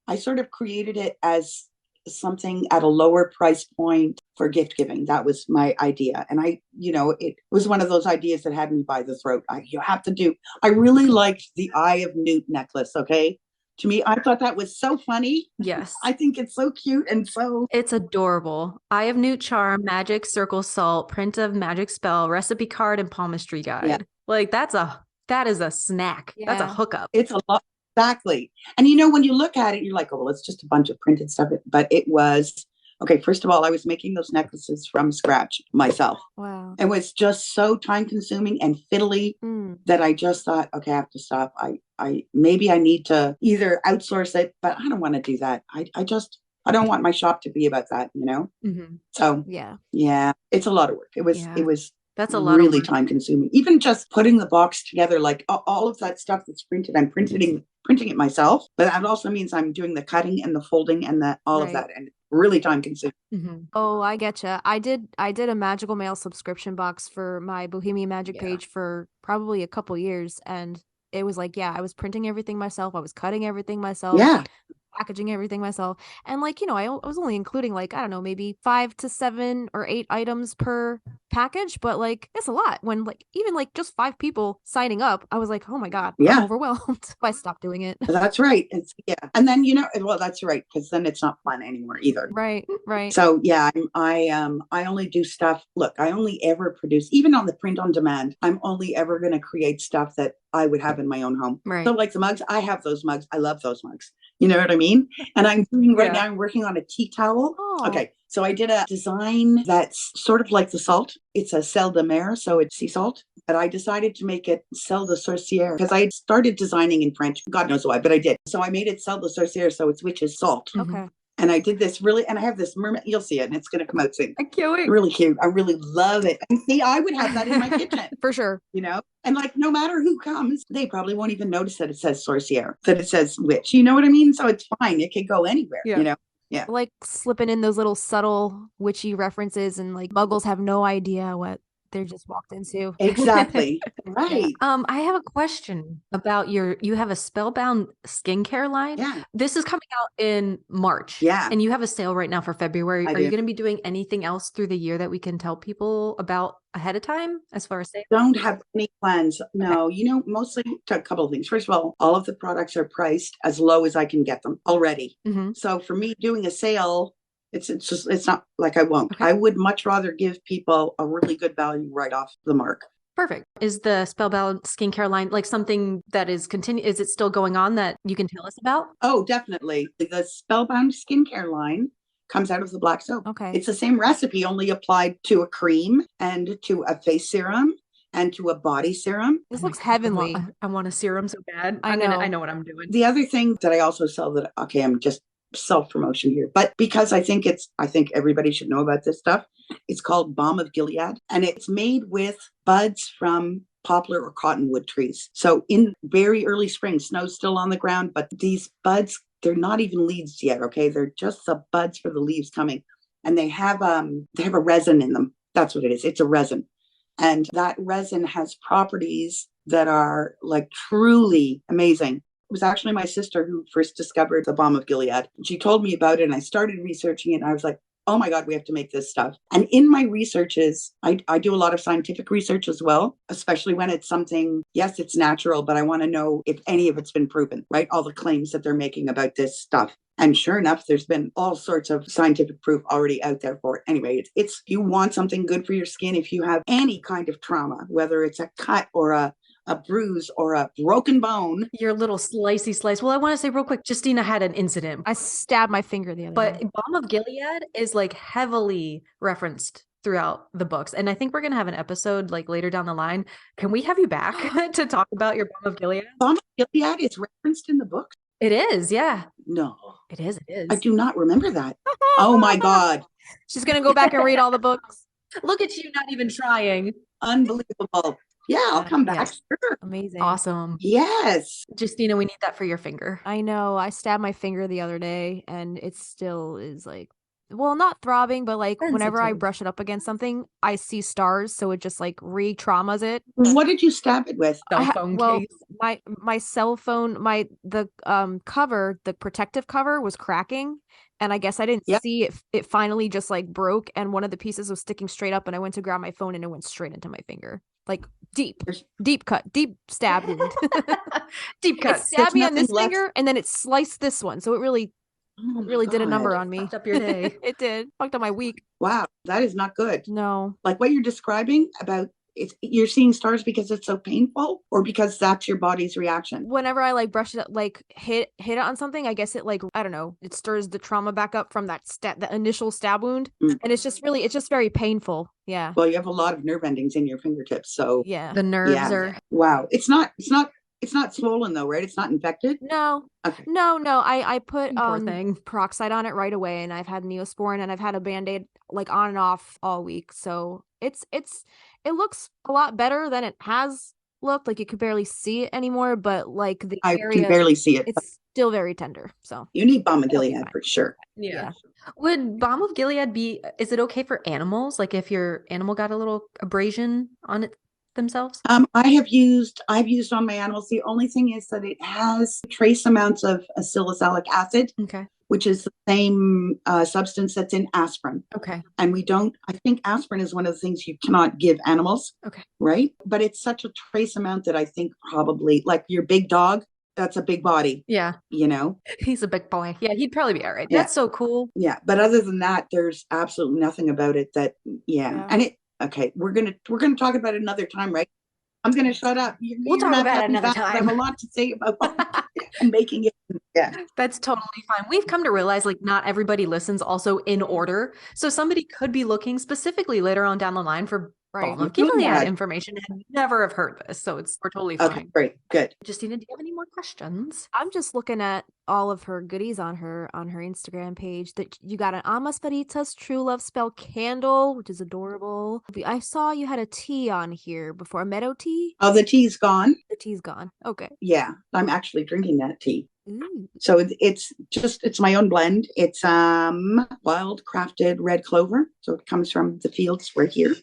I sort of created it as something at a lower price point for gift giving. That was my idea. And it was one of those ideas that had me by the throat. I really liked the Eye of Newt necklace. Okay. To me, I thought that was so funny. Yes. I think it's so cute and so... It's adorable. Eye of Newt charm, magic circle salt, print of magic spell, recipe card, and palmistry guide. Yeah. Like that is a snack. Yeah. That's a hookup. It's a lot. Exactly. And when you look at it, you're like, oh, well, it's just a bunch of printed stuff. But it was, okay, first of all, I was making those necklaces from scratch myself. Wow. It was just so time consuming and fiddly that I just thought, okay, I have to stop. Maybe I need to either outsource it, but I don't want to do that. I don't want my shop to be about that, So yeah, it's a lot of work. It was that's a lot really of time consuming. Even just putting the box together, like all of that stuff that's printed, I'm printing it myself, but that also means I'm doing the cutting and the folding and all of that, and really time consuming. Oh, I getcha. I did a Magical Mail subscription box for my Bohemian Magic page for probably a couple years, and it was like, I was printing everything myself. I was cutting everything myself. Yeah. Packaging everything myself, and I was only including I don't know, maybe 5 to 7 or 8 items per package, but it's a lot when even just 5 people signing up. I was like, oh my God, I'm overwhelmed. I stopped doing it. That's right. And then well, that's right, because then it's not fun anymore either. Right. So I only do stuff. Look, I only ever produce, even on the print on demand, I'm only ever going to create stuff that I would have in my own home. Right. So like the mugs, I have those mugs. I love those mugs. You know what I mean? And I'm doing now, I'm working on a tea towel. Oh. Okay. So I did a design that's sort of like the salt. It's a sel de mer, so it's sea salt. But I decided to make it sel de sorcière because I had started designing in French. God knows why, but I did. So I made it sel de sorcière, so it's witch's salt. Okay. And I did this really, and I have this mermaid. You'll see it, and it's going to come out soon. I can't wait. Really cute. I really love it. And see, I would have that in my kitchen. For sure. You know, and like no matter who comes, they probably won't even notice that it says sorcier, that it says witch. You know what I mean? So it's fine. It could go anywhere. Yeah. You know. Yeah. Like slipping in those little subtle witchy references, and like muggles have no idea what they're just walked into. Exactly. Right. I have a question about you have a spellbound skincare line. Yeah. This is coming out in March. Yeah. And you have a sale right now for February. I Are you do. going to be doing anything else through the year that we can tell people about ahead of time as far as sales? Don't have any plans. No, you know, mostly a couple of things. First of all of the products are priced as low as I can get them already. Mhm. So for me doing a sale, it's not like I won't. Okay. I would much rather give people a really good value right off the mark. Perfect. Is the spellbound skincare line like something that is is it still going on that you can tell us about? Oh, definitely. The Spellbound skincare line comes out of the black soap. Okay. It's the same recipe, only applied to a cream and to a face serum and to a body serum. This Oh my looks God, heavenly. I want a serum so bad. I I know. know what I'm doing. The other thing that I also sell that, okay, I'm just self-promotion here, but because I think everybody should know about this stuff, it's called Balm of Gilead, and it's made with buds from poplar or cottonwood trees. So in very early spring, snow's still on the ground, but these buds, they're not even leaves yet, okay? They're just the buds for the leaves coming. And they have a resin in them. That's what it is. It's a resin. And that resin has properties that are like truly amazing. It was actually my sister who first discovered the Balm of Gilead. She told me about it and I started researching it and I was like, oh my God, we have to make this stuff. And in my researches, I do a lot of scientific research as well, especially when it's something, yes, it's natural, but I want to know if any of it's been proven, right? All the claims that they're making about this stuff. And sure enough, there's been all sorts of scientific proof already out there for it. Anyway, it's you want something good for your skin, if you have any kind of trauma, whether it's a cut or a bruise or a broken bone. Your little slicey slice. Well, I want to say real quick, Justina had an incident. I stabbed my finger the other But day. Balm of Gilead is like heavily referenced throughout the books. And I think we're going to have an episode like later down the line. Can we have you back to talk about your Balm of Gilead? Balm of Gilead is referenced in the book? It is. Yeah, No, it is. It is. I do not remember that. Oh my God. She's gonna go back and read all the books. Look at you, not even trying. Unbelievable. Yeah, I'll come back. Yes. Sure. Amazing. Awesome. Yes. Justina, we need that for your finger. I know. I stabbed my finger the other day and it still is like, well, not throbbing, but like whenever I Sensitive. brush it up against something, I see stars. So it just like re-traumas it. What did you stab it with? Cell I phone well, case. my cell phone, the cover, the protective cover was cracking. And I guess I didn't Yep. see it. It finally just like broke and one of the pieces was sticking straight up and I went to grab my phone and it went straight into my finger. Like deep cut, deep stab wound. Deep It cut. stabbed me on nothing this left. finger and then it sliced this one. So it really Oh my really did a number God. on me. Fucked up your day. It did. Fucked up my week. Wow, that is not good. No. Like what you're describing about you're seeing stars because it's so painful or because that's your body's reaction? Whenever I like brush it, like hit it on something, I guess it like, I don't know, it stirs the trauma back up from that the initial stab wound. Mm. And it's just very painful. Yeah. Well, you have a lot of nerve endings in your fingertips. So Yeah. The nerves Yeah. are. wow. It's not swollen though, right? It's not infected. No. Okay. No. I put Poor thing. peroxide on it right away and I've had Neosporin and I've had a Band-Aid like on and off all week. So it looks a lot better than it has looked. Like you could barely see it anymore, but like the I area can barely see it. it's still very tender. So You need Balm of It'll be Gilead fine. for sure. Yeah. Would Balm of Gilead is it okay for animals? Like if your animal got a little abrasion on it themselves? I've used on my animals. The only thing is that it has trace amounts of salicylic acid, Okay. which is the same substance that's in aspirin. Okay. And I think aspirin is one of the things you cannot give animals. Okay. Right. But it's such a trace amount that I think probably like your big dog, that's a big body, Yeah. you know? He's a big boy. Yeah, he'd probably be all right. Yeah. That's so cool. Yeah. But other than that, there's absolutely nothing about it that, Yeah. And okay, we're going to talk about it another time, right? I'm going to shut up. We'll talk gonna about have it to another have me back. I time. have a lot to say about making it. Yeah. That's totally fine. We've come to realize like not everybody listens also in order. So somebody could be looking specifically later on down the line for Right. Balm of Doing Gilead that. information and never have heard this, so we're totally Okay, fine. great, good. Justina, do you have any more questions? I'm just looking at all of her goodies on her Instagram page. That you got an Amas Veritas True Love Spell candle, which is adorable. I saw you had a tea on here before, a meadow tea. Oh, the tea's gone. The tea's gone. Okay. Yeah, I'm actually drinking that tea. Ooh. So it's my own blend. It's wild crafted red clover. So it comes from the fields right here.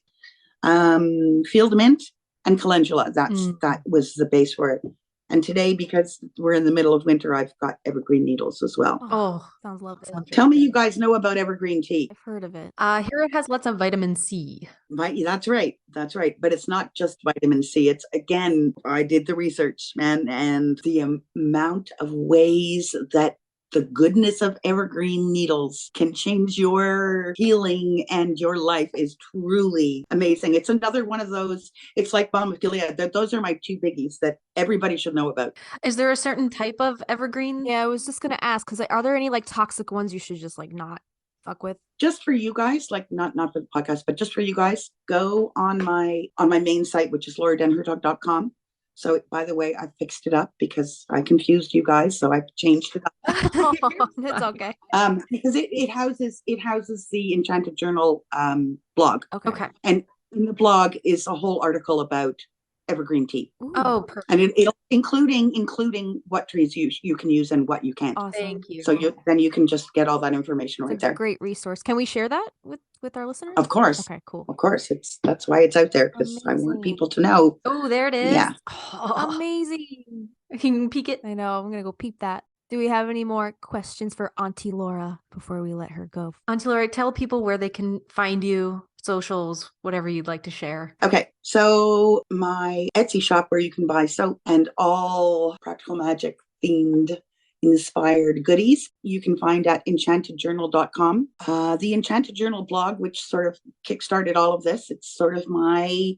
Field mint and calendula. That was the base for it. And today, because we're in the middle of winter, I've got evergreen needles as well. Oh, Sounds lovely. Tell me you guys know about evergreen tea. I've heard of it. here it has lots of vitamin C. Right, that's right. That's right. But it's not just vitamin C. It's, again, I did the research, man, and the amount of ways that the goodness of evergreen needles can change your healing and your life is truly amazing. It's another one of those, it's like Balm of Gilead. Those are my two biggies that everybody should know about. Is there a certain type of evergreen? Yeah, I was just gonna ask, because are there any like toxic ones you should just like not fuck with? Just for you guys, like not for the podcast, but just for you guys, go on my main site, which is lauradenhertog.com. So, by the way, I fixed it up because I confused you guys, so I've changed it up. It's okay. Because it houses the Enchanted Journal blog, Okay. and in the blog is a whole article about evergreen tea, Ooh, Oh, perfect. and it'll including what trees you can use and what you can't. awesome. Thank you. So you can just get all that information right It's a there. great resource. Can we share that with our listeners? Of course. Okay, cool. Of course, that's why it's out there, because I Amazing. want people to know. Oh, there it is. Yeah. Oh, Amazing. you can peek it. I know. I'm gonna go peep that. Do we have any more questions for Auntie Laura before we let her go? Auntie Laura, tell people where they can find you, socials, whatever you'd like to share. Okay, so my Etsy shop where you can buy soap and all practical magic themed inspired goodies, you can find at enchantedjournal.com. The Enchanted Journal blog, which sort of kickstarted all of this, it's sort of my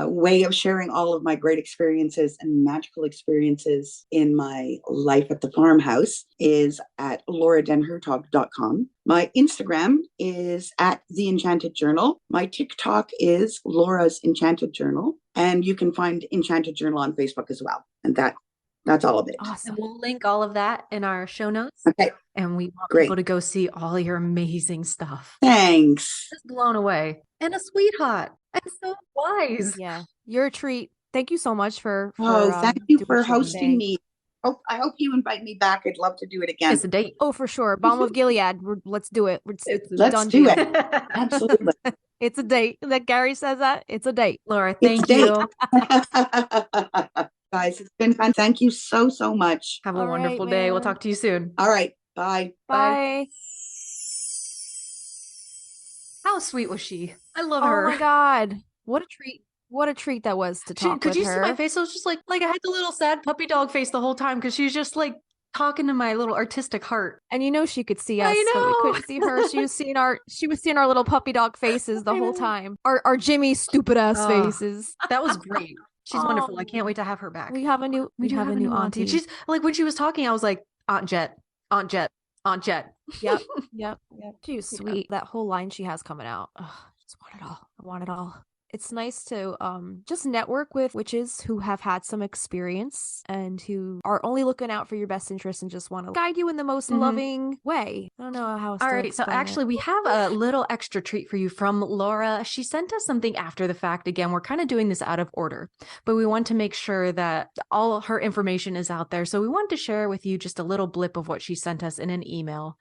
way of sharing all of my great experiences and magical experiences in my life at the farmhouse, is at lauradenhertog.com. My Instagram is at The Enchanted Journal. My TikTok is Laura's Enchanted Journal. And you can find Enchanted Journal on Facebook as well. And that's all of it. Awesome. And we'll link all of that in our show notes. Okay, And we want Great. people to go see all your amazing stuff. thanks. Just blown away. And a sweetheart. And so wise. Yeah, you're a treat. Thank you so much for Thank you doing for the show hosting today. me. I hope you invite me back. I'd love to do it again. It's a date. Oh, for sure. Balm of Gilead. Let's do it. Let's done do deal. it. Absolutely. It's a date. That Gary says that. It's a date. Laura, It's thank you. Guys, it's been fun. Thank you so much. Have a All right, wonderful day. We'll man. talk to you soon. All right. Bye. Bye. How sweet was she? I love Oh her. my God. What a treat. What a treat that was to talk Could with you her. see my face? I was just like I had the little sad puppy dog face the whole time because she's just like talking to my little artistic heart. And you know she could see I us, but we know. couldn't see her. She was seeing our little puppy dog faces the I whole know. time. Our Jimmy stupid ass Oh. faces. That was great. She's wonderful. I Oh. can't wait to have her back. We have a new We do have a new auntie. She's like when she was talking, I was like, Aunt Jet, Aunt Jet, Aunt Jet. Yep. She was Yeah. sweet. That whole line she has coming out. Ugh, I just want it all. I want it all. It's nice to just network with witches who have had some experience and who are only looking out for your best interest and just want to guide you in the most Mhm. loving way. I don't know how else All to right. So explain it. actually, we have a little extra treat for you from Laura. She sent us something after the fact. Again, we're kind of doing this out of order, but we want to make sure that all her information is out there. So we wanted to share with you just a little blip of what she sent us in an email.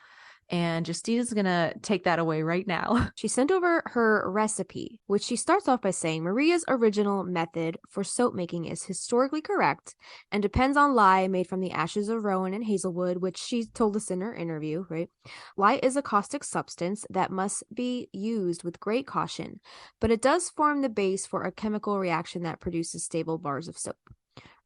And Justina's going to take that away right now. She sent over her recipe, which she starts off by saying Maria's original method for soap making is historically correct and depends on lye made from the ashes of rowan and hazelwood, which she told us in her interview, right? Lye is a caustic substance that must be used with great caution, but it does form the base for a chemical reaction that produces stable bars of soap.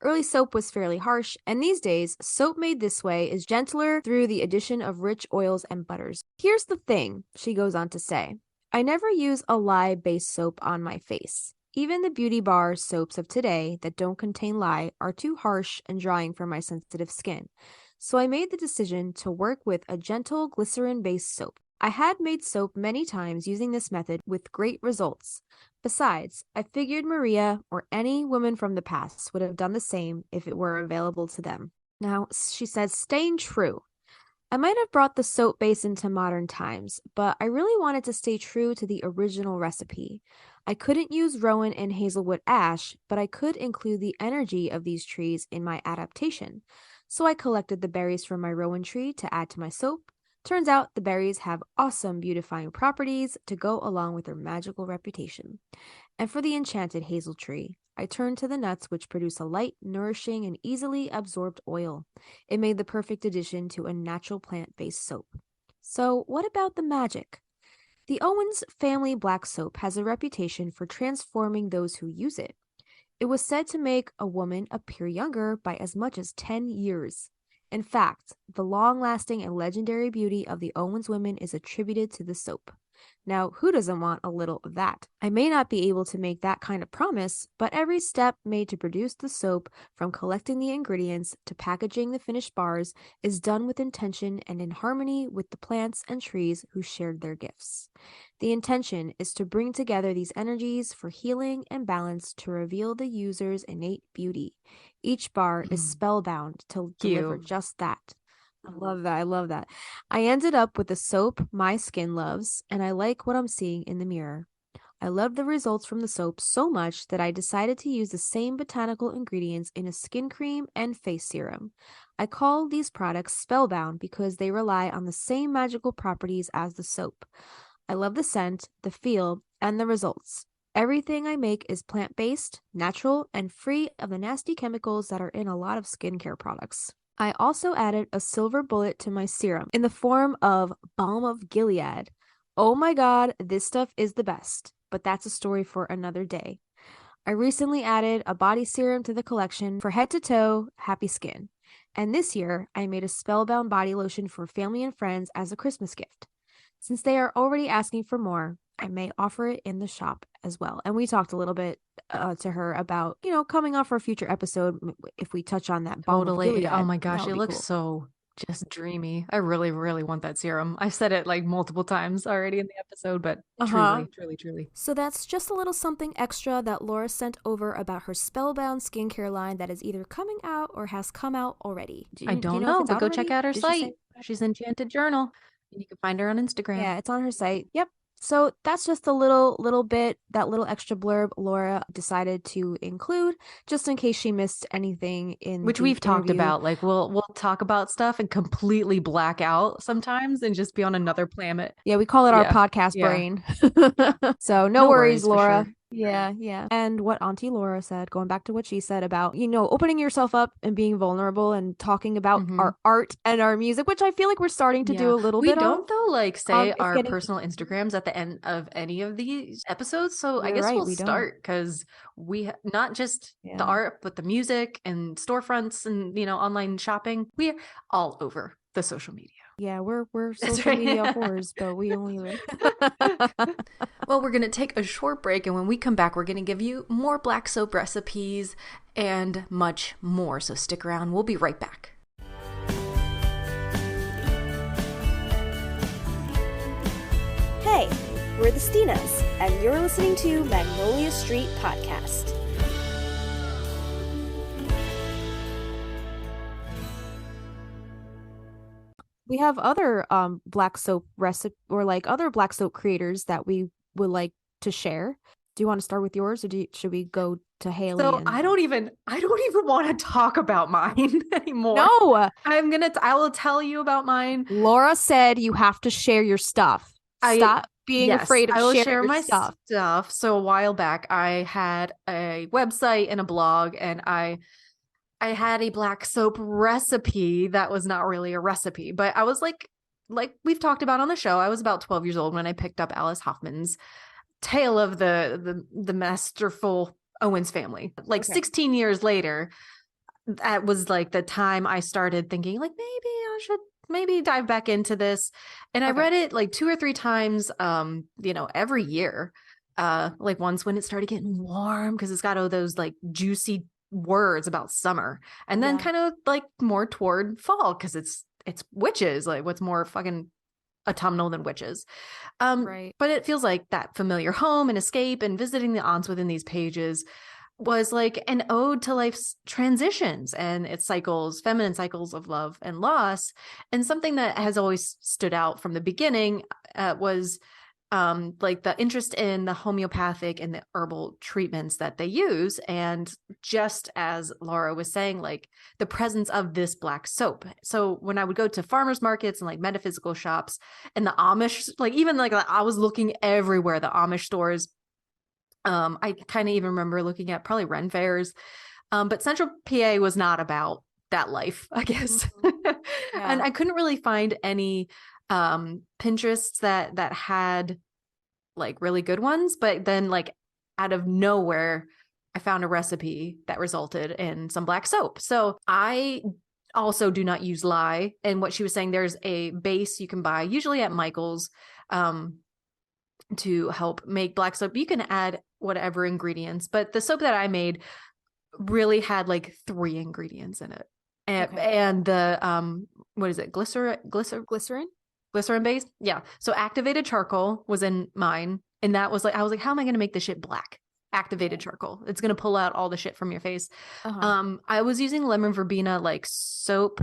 Early soap was fairly harsh, and these days, soap made this way is gentler through the addition of rich oils and butters. Here's the thing, she goes on to say. I never use a lye-based soap on my face. Even the beauty bar soaps of today that don't contain lye are too harsh and drying for my sensitive skin. So I made the decision to work with a gentle glycerin-based soap. I had made soap many times using this method with great results. Besides, I figured Maria or any woman from the past would have done the same if it were available to them. Now, she says, staying true. I might have brought the soap base into modern times, but I really wanted to stay true to the original recipe. I couldn't use rowan and hazelwood ash, but I could include the energy of these trees in my adaptation. So I collected the berries from my rowan tree to add to my soap. Turns out the berries have awesome beautifying properties to go along with their magical reputation. And for the enchanted hazel tree, I turned to the nuts, which produce a light, nourishing, and easily absorbed oil. It made the perfect addition to a natural plant-based soap. So what about the magic? The Owens family black soap has a reputation for transforming those who use it. It was said to make a woman appear younger by as much as 10 years. In fact, the long-lasting and legendary beauty of the Owens women is attributed to the soap. Now, who doesn't want a little of that? I may not be able to make that kind of promise, but every step made to produce the soap, from collecting the ingredients to packaging the finished bars, is done with intention and in harmony with the plants and trees who shared their gifts. The intention is to bring together these energies for healing and balance to reveal the user's innate beauty. Each bar is spellbound to deliver just that. I love that. I love that. I ended up with a soap my skin loves, and I like what I'm seeing in the mirror. I love the results from the soap so much that I decided to use the same botanical ingredients in a skin cream and face serum. I call these products spellbound because they rely on the same magical properties as the soap. I love the scent, the feel, and the results. Everything I make is plant-based, natural, and free of the nasty chemicals that are in a lot of skincare products. I also added a silver bullet to my serum in the form of Balm of Gilead. Oh my god, this stuff is the best, but that's a story for another day. I recently added a body serum to the collection for head to toe happy skin. And this year, I made a spellbound body lotion for family and friends as a Christmas gift. Since they are already asking for more, I may offer it in the shop as well. And we talked a little bit to her about, coming off for a future episode, if we touch on that. Totally. Oh my gosh, it looks so just dreamy. I really, really want that serum. I've said it like multiple times already in the episode, but truly. So that's just a little something extra that Laura sent over about her spellbound skincare line that is either coming out or has come out already. I don't know, but go check out her site. She's Enchanted Journal. You can find her on Instagram. Yeah, it's on her site. Yep. So that's just a little bit, that little extra blurb Laura decided to include, just in case she missed anything in which we've talked about. Like we'll talk about stuff and completely black out sometimes and just be on another planet. Yeah, we call it our podcast brain. So no worries, Laura. Sure. Yeah. And what Auntie Laura said, going back to what she said about, opening yourself up and being vulnerable and talking about our art and our music, which I feel like we're starting to do a little bit. We don't though, like say our personal Instagrams at the end of any of these episodes. So I guess we'll start because we not just the art, but the music and storefronts and online shopping. We're all over the social media. Yeah, we're social media whores, but we only Well, we're going to take a short break, and when we come back, we're going to give you more black soap recipes and much more. So stick around. We'll be right back. Hey, we're the Stinas, and you're listening to Magnolia Street Podcast. We have other black soap recipe or like other black soap creators that we would like to share. Do you want to start with yours, or should we go to Haley? So I don't even want to talk about mine anymore. No, I will tell you about mine. Laura said you have to share your stuff. Stop being afraid of sharing my stuff. So a while back, I had a website and a blog, and I had a black soap recipe that was not really a recipe, but I was like we've talked about on the show, I was about 12 years old when I picked up Alice Hoffman's Tale of the Masterful Owens Family. 16 years later, that was like the time I started thinking like maybe I should dive back into this. And I read it like 2 or 3 times, every year. Like once when it started getting warm, because it's got all those like juicy words about summer, and then kind of like more toward fall because it's witches, like what's more fucking autumnal than witches. Right. But it feels like that familiar home and escape and visiting the aunts within these pages was like an ode to life's transitions and its cycles, feminine cycles of love and loss. And something that has always stood out from the beginning was like the interest in the homeopathic and the herbal treatments that they use. And just as Laura was saying, like the presence of this black soap. So when I would go to farmers markets and like metaphysical shops and the Amish, like even like I was looking everywhere, the Amish stores. I kind of even remember looking at probably Ren fairs. But Central PA was not about that life, I guess. Yeah. And I couldn't really find any Pinterests that had like really good ones, but then like out of nowhere I found a recipe that resulted in some black soap. So I also do not use lye, and what she was saying, there's a base you can buy usually at Michael's to help make black soap. You can add whatever ingredients, but the soap that I made really had like 3 ingredients in it. And the what is it, glycerin base. Yeah. So activated charcoal was in mine. And that was like, I was like, how am I going to make this shit black? Activated charcoal. It's going to pull out all the shit from your face. I was using lemon verbena, like soap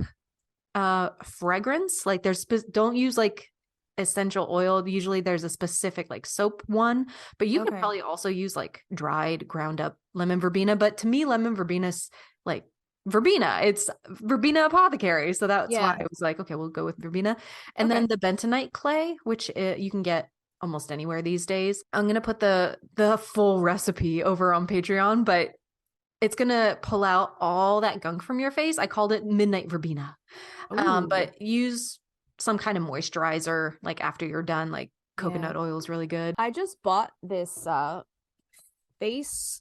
fragrance. Like don't use like essential oil. Usually there's a specific like soap one, but you could probably also use like dried, ground up lemon verbena. But to me, lemon verbena is like verbena. It's verbena apothecary. So that's why I was like, okay, we'll go with verbena. And then the bentonite clay, which you can get almost anywhere these days. I'm going to put the full recipe over on Patreon, but it's going to pull out all that gunk from your face. I called it midnight verbena. But use some kind of moisturizer like after you're done, like coconut oil is really good. I just bought this face.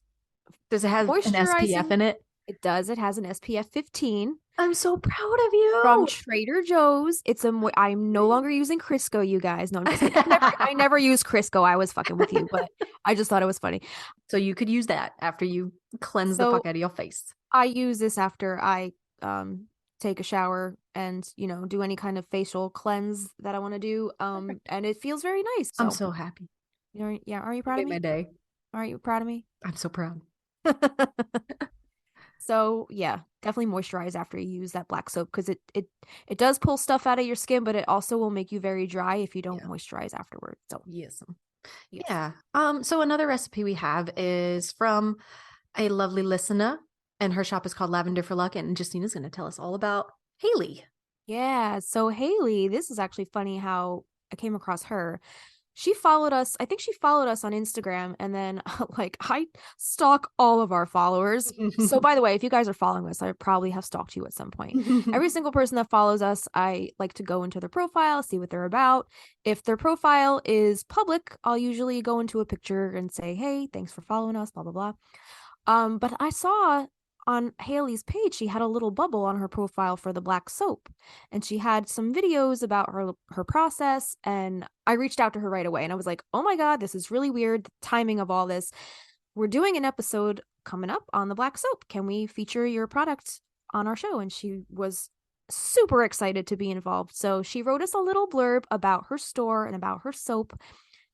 Does it have an SPF in it? It does. It has an SPF 15. I'm so proud of you. From Trader Joe's. I'm no longer using Crisco, you guys. No, I'm just kidding. I never use Crisco. I was fucking with you, but I just thought it was funny. So you could use that after you cleanse the fuck out of your face. I use this after I take a shower and, do any kind of facial cleanse that I want to do. And it feels very nice. So. I'm so happy. Aren't you proud of me? My day. Aren't you proud of me? I'm so proud. So yeah, definitely moisturize after you use that black soap, because it does pull stuff out of your skin, but it also will make you very dry if you don't moisturize afterwards. So yes. Yeah. So another recipe we have is from a lovely listener, and her shop is called Lavender for Luck, and Justina's going to tell us all about Haley. Yeah. So Haley, this is actually funny how I came across her. She followed us. I think she followed us on Instagram, and then I stalk all of our followers. So by the way, if you guys are following us, I probably have stalked you at some point. Every single person that follows us, I like to go into their profile, see what they're about. If their profile is public, I'll usually go into a picture and say, hey, thanks for following us, blah, blah, blah. But I saw on Haley's page, she had a little bubble on her profile for the black soap, and she had some videos about her process, and I reached out to her right away, and I was like, oh my God, this is really weird, the timing of all this. We're doing an episode coming up on the black soap. Can we feature your product on our show? And she was super excited to be involved. So she wrote us a little blurb about her store and about her soap.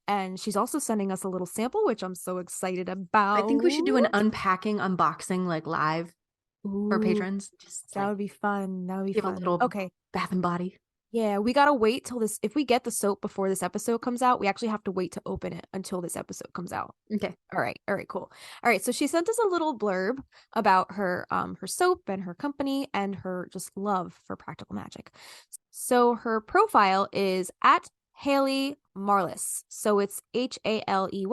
And she's also sending us a little sample, which I'm so excited about. I think we should do an unpacking unboxing like live for patrons. That would be fun. That would be fun. A little Bath and Body. Yeah, we got to wait till this. If we get the soap before this episode comes out, we actually have to wait to open it until this episode comes out. Okay. All right, cool. All right, so she sent us a little blurb about her soap and her company and her just love for practical magic. So her profile is at Haley Marlyce. So it's HALEY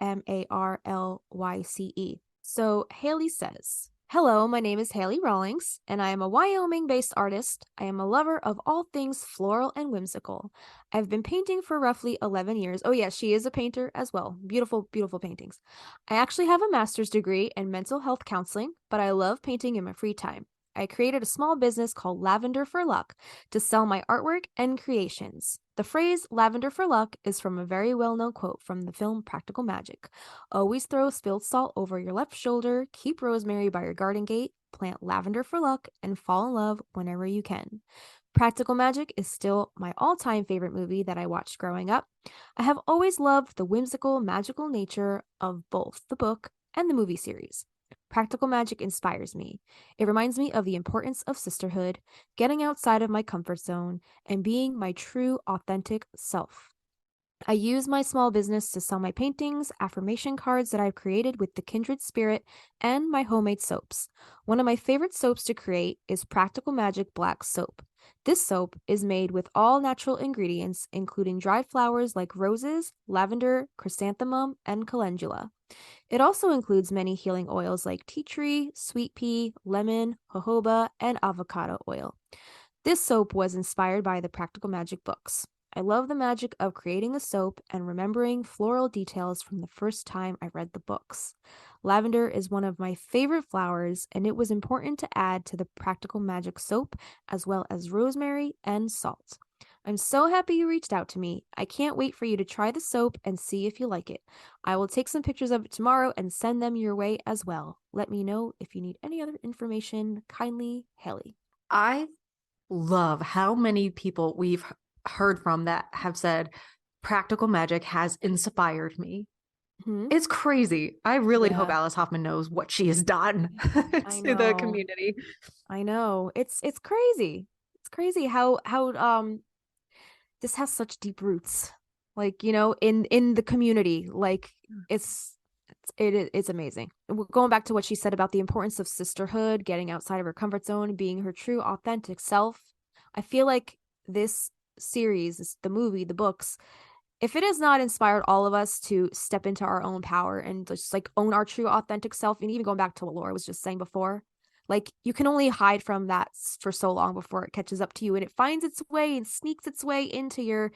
MARLYCE. So Haley says, hello, my name is Haley Rawlings, and I am a Wyoming-based artist. I am a lover of all things floral and whimsical. I've been painting for roughly 11 years. Oh yeah, she is a painter as well. Beautiful, beautiful paintings. I actually have a master's degree in mental health counseling, but I love painting in my free time. I created a small business called Lavender for Luck to sell my artwork and creations. The phrase lavender for luck is from a very well-known quote from the film Practical Magic. Always throw spilled salt over your left shoulder, keep rosemary by your garden gate, plant lavender for luck, and fall in love whenever you can. Practical Magic is still my all-time favorite movie that I watched growing up. I have always loved the whimsical, magical nature of both the book and the movie series. Practical Magic inspires me. It reminds me of the importance of sisterhood, getting outside of my comfort zone, and being my true, authentic self. I use my small business to sell my paintings, affirmation cards that I've created with the kindred spirit, and my homemade soaps. One of my favorite soaps to create is Practical Magic Black Soap. This soap is made with all natural ingredients, including dried flowers like roses, lavender, chrysanthemum, and calendula. It also includes many healing oils like tea tree, sweet pea, lemon, jojoba, and avocado oil. This soap was inspired by the Practical Magic books. I love the magic of creating a soap and remembering floral details from the first time I read the books. Lavender is one of my favorite flowers, and it was important to add to the Practical Magic soap, as well as rosemary and salt. I'm so happy you reached out to me. I can't wait for you to try the soap and see if you like it. I will take some pictures of it tomorrow and send them your way as well. Let me know if you need any other information. Kindly, Haley. I love how many people we've heard from that have said Practical Magic has inspired me. Mhm. It's crazy. I really hope Yeah. Alice Hoffman knows what she has done I to the know. community. I know. It's crazy. It's crazy how this has such deep roots. Like, in the community. Like it's amazing. Going back to what she said about the importance of sisterhood, getting outside of her comfort zone, being her true authentic self. I feel like this series, the movie, the books, if it has not inspired all of us to step into our own power and just like own our true authentic self, and even going back to what Laura was just saying before, like you can only hide from that for so long before it catches up to you, and it finds its way and sneaks its way into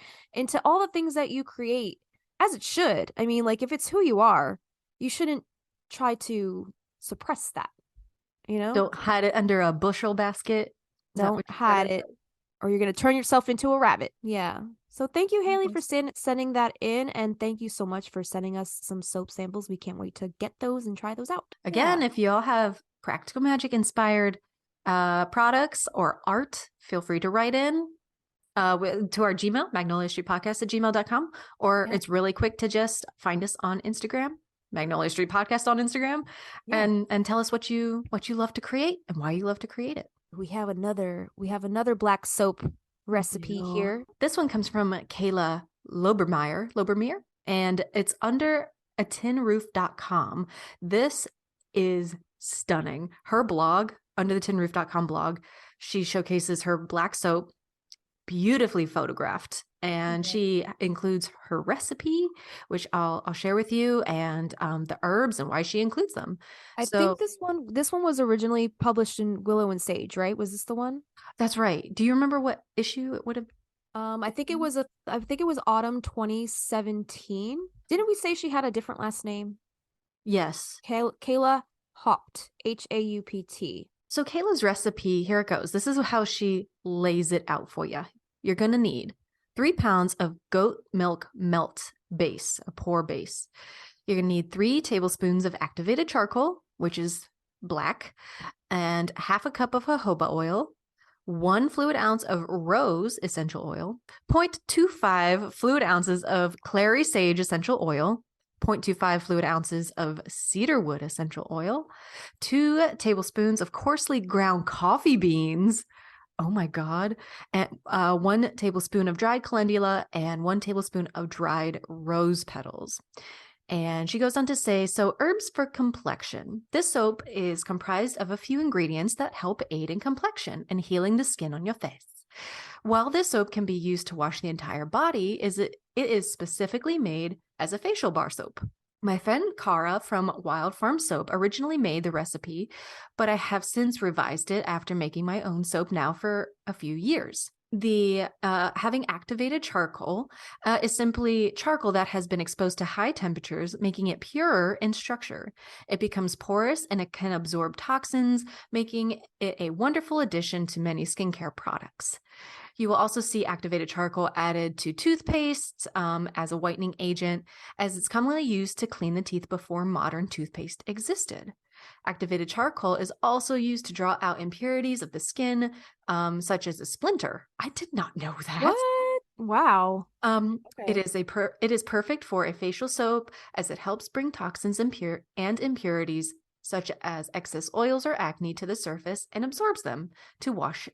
all the things that you create, as it should. I mean, like if it's who you are, you shouldn't try to suppress that, Don't hide it under a bushel basket. Is that Don't what you hide said? it, or you're going to turn yourself into a rabbit. Yeah. So thank you, Haley, for sending that in. And thank you so much for sending us some soap samples. We can't wait to get those and try those out. Again, if you all have Practical Magic inspired products or art, feel free to write in to our Gmail, magnoliastreetpodcast@gmail.com, or it's really quick to just find us on Instagram, Magnolia Street Podcast on Instagram, and tell us what you love to create and why you love to create it. We have another black soap recipe here. This one comes from Kayla Lobermeyer, and it's under atinroof.com. This is stunning. Her blog, under the tinroof.com blog, she showcases her black soap, beautifully photographed, and she includes her recipe, which I'll share with you, and the herbs and why she includes them. I think this one was originally published in Willow and Sage, right? Was this the one? That's right. Do you remember what issue it would have? I think it was autumn 2017. Didn't we say she had a different last name? Yes. Kayla Haupt, Haupt. So Kayla's recipe, here it goes. This is how she lays it out for you. You're going to need 3 pounds of goat milk melt base, a pour base. You're going to need 3 tablespoons of activated charcoal, which is black, and half a cup of jojoba oil, 1 fluid ounce of rose essential oil, 0.25 fluid ounces of clary sage essential oil, 0.25 fluid ounces of cedarwood essential oil, 2 tablespoons of coarsely ground coffee beans. Oh my God. And 1 tablespoon of dried calendula and 1 tablespoon of dried rose petals. And she goes on to say, so herbs for complexion. This soap is comprised of a few ingredients that help aid in complexion and healing the skin on your face. While this soap can be used to wash the entire body, it is specifically made as a facial bar soap. My friend Cara from Wild Farm Soap originally made the recipe, but I have since revised it after making my own soap now for a few years. The having activated charcoal is simply charcoal that has been exposed to high temperatures, making it purer in structure. It becomes porous and it can absorb toxins, making it a wonderful addition to many skincare products. You will also see activated charcoal added to toothpaste as a whitening agent, as it's commonly used to clean the teeth before modern toothpaste existed. Activated charcoal is also used to draw out impurities of the skin, such as a splinter. I did not know that. What? Wow. It is perfect for a facial soap as it helps bring toxins and impurities such as excess oils or acne to the surface and absorbs them to wash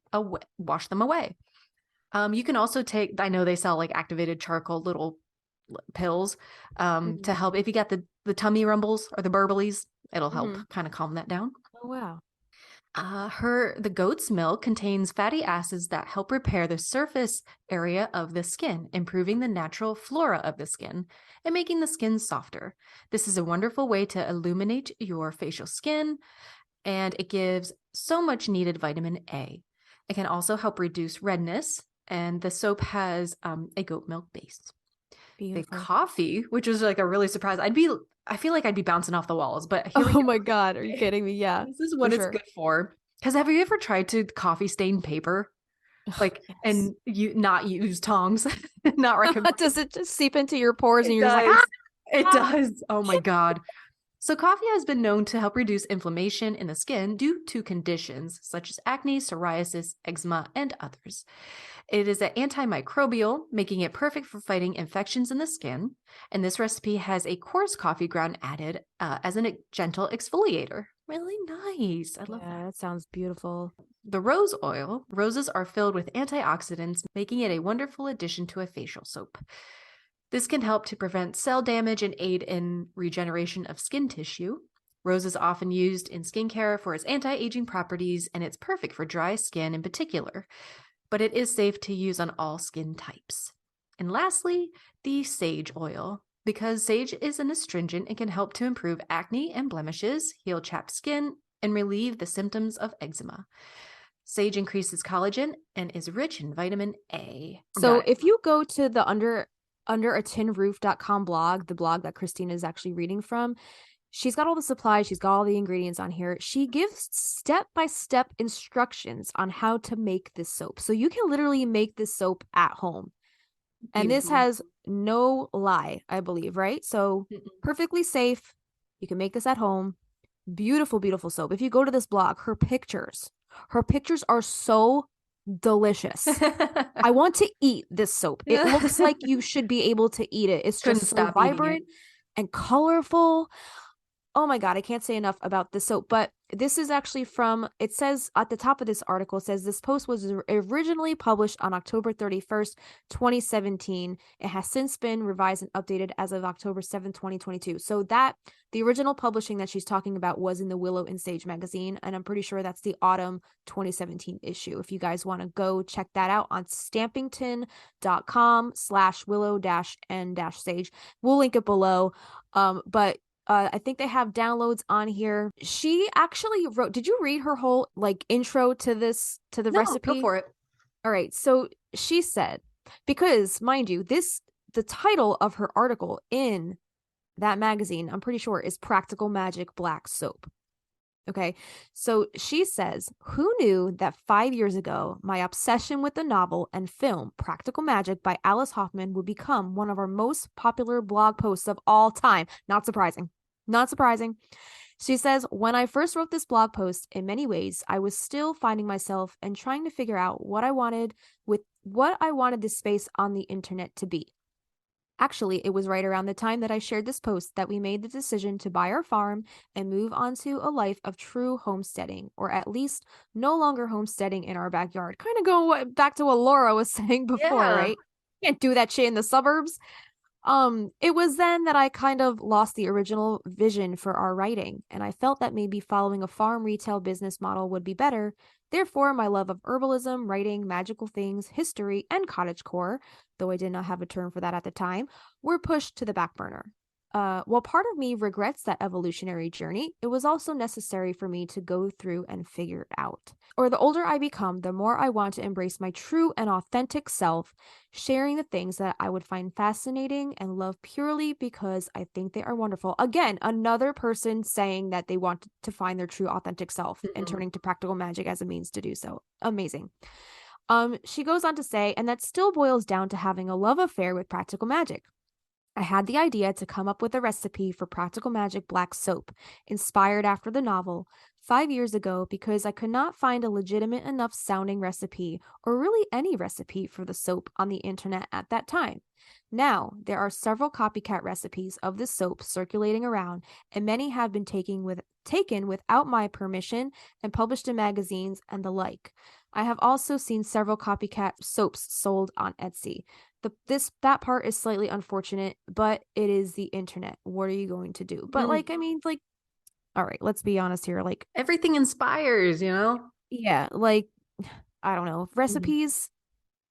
them away. You can also take, I know they sell like activated charcoal little pills to help if you got the tummy rumbles or the burblies, it'll help kind of calm that down. Oh, wow. The goat's milk contains fatty acids that help repair the surface area of the skin, improving the natural flora of the skin and making the skin softer. This is a wonderful way to illuminate your facial skin, and it gives so much needed vitamin A. It can also help reduce redness, and the soap has a goat milk base. Beautiful. The coffee, which was like a really surprise. I feel like I'd be bouncing off the walls, but here we Oh go. my God. Are you kidding me? Yeah. This is what it's good for. Because have you ever tried to coffee stain paper? Like, Yes. and you not use tongs? Not recommend. Does it just seep into your pores and It you're just like, does. ah! It does. Oh my God. So coffee has been known to help reduce inflammation in the skin due to conditions such as acne, psoriasis, eczema, and others. It is an antimicrobial, making it perfect for fighting infections in the skin. And this recipe has a coarse coffee ground added as a gentle exfoliator. Really nice. I love that. That sounds beautiful. The rose oil. Roses are filled with antioxidants, making it a wonderful addition to a facial soap. This can help to prevent cell damage and aid in regeneration of skin tissue. Rose is often used in skincare for its anti-aging properties, and it's perfect for dry skin in particular, but it is safe to use on all skin types. And lastly, the sage oil. Because sage is an astringent, it can help to improve acne and blemishes, heal chapped skin, and relieve the symptoms of eczema. Sage increases collagen and is rich in vitamin A. So if you go to the underatinroof.com blog, the blog that Christina is actually reading from, she's got all the supplies, she's got all the ingredients on here. She gives step-by-step instructions on how to make this soap. So you can literally make this soap at home. And this has no lye, I believe, right? So perfectly safe. You can make this at home. Beautiful, beautiful soap. If you go to this blog, her pictures are so delicious. I want to eat this soap. It looks like you should be able to eat it. It's just so vibrant and colorful. Oh my God, I can't say enough about this soap. But this is actually from, it says at the top of this article, it says this post was originally published on October 31st, 2017. It has since been revised and updated as of October 7th, 2022. So that the original publishing that she's talking about was in the Willow and Sage magazine. And I'm pretty sure that's the autumn 2017 issue. If you guys want to go check that out on stampington.com/willow-and-sage. We'll link it below. But I think they have downloads on here. She actually wrote, did you read her whole like intro to the recipe? Go for it. All right. So she said, because mind you, the title of her article in that magazine, I'm pretty sure, is Practical Magic Black Soap. Okay. So she says, who knew that 5 years ago, my obsession with the novel and film Practical Magic by Alice Hoffman would become one of our most popular blog posts of all time? Not surprising. Not surprising. She says, when I first wrote this blog post, in many ways, I was still finding myself and trying to figure out what I wanted this space on the internet to be. Actually, it was right around the time that I shared this post that we made the decision to buy our farm and move on to a life of true homesteading, or at least no longer homesteading in our backyard. Kind of going back to what Laura was saying before, right? Can't do that shit in the suburbs. It was then that I kind of lost the original vision for our writing, and I felt that maybe following a farm retail business model would be better. Therefore, my love of herbalism, writing, magical things, history, and cottagecore, though I did not have a term for that at the time, were pushed to the back burner. While part of me regrets that evolutionary journey, it was also necessary for me to go through and figure it out. Or the older I become, the more I want to embrace my true and authentic self, sharing the things that I would find fascinating and love purely because I think they are wonderful. Again, another person saying that they want to find their true authentic self and turning to practical magic as a means to do so. Amazing. She goes on to say, and that still boils down to having a love affair with practical magic. I had the idea to come up with a recipe for Practical Magic black soap, inspired after the novel, 5 years ago because I could not find a legitimate enough sounding recipe, or really any recipe for the soap on the internet at that time. Now, there are several copycat recipes of this soap circulating around, and many have been taken without my permission and published in magazines and the like. I have also seen several copycat soaps sold on Etsy. That part is slightly unfortunate, but it is the internet. What are you going to do? But all right, let's be honest here. Like, Everything inspires, you know? yeah, like, I don't know. Recipes,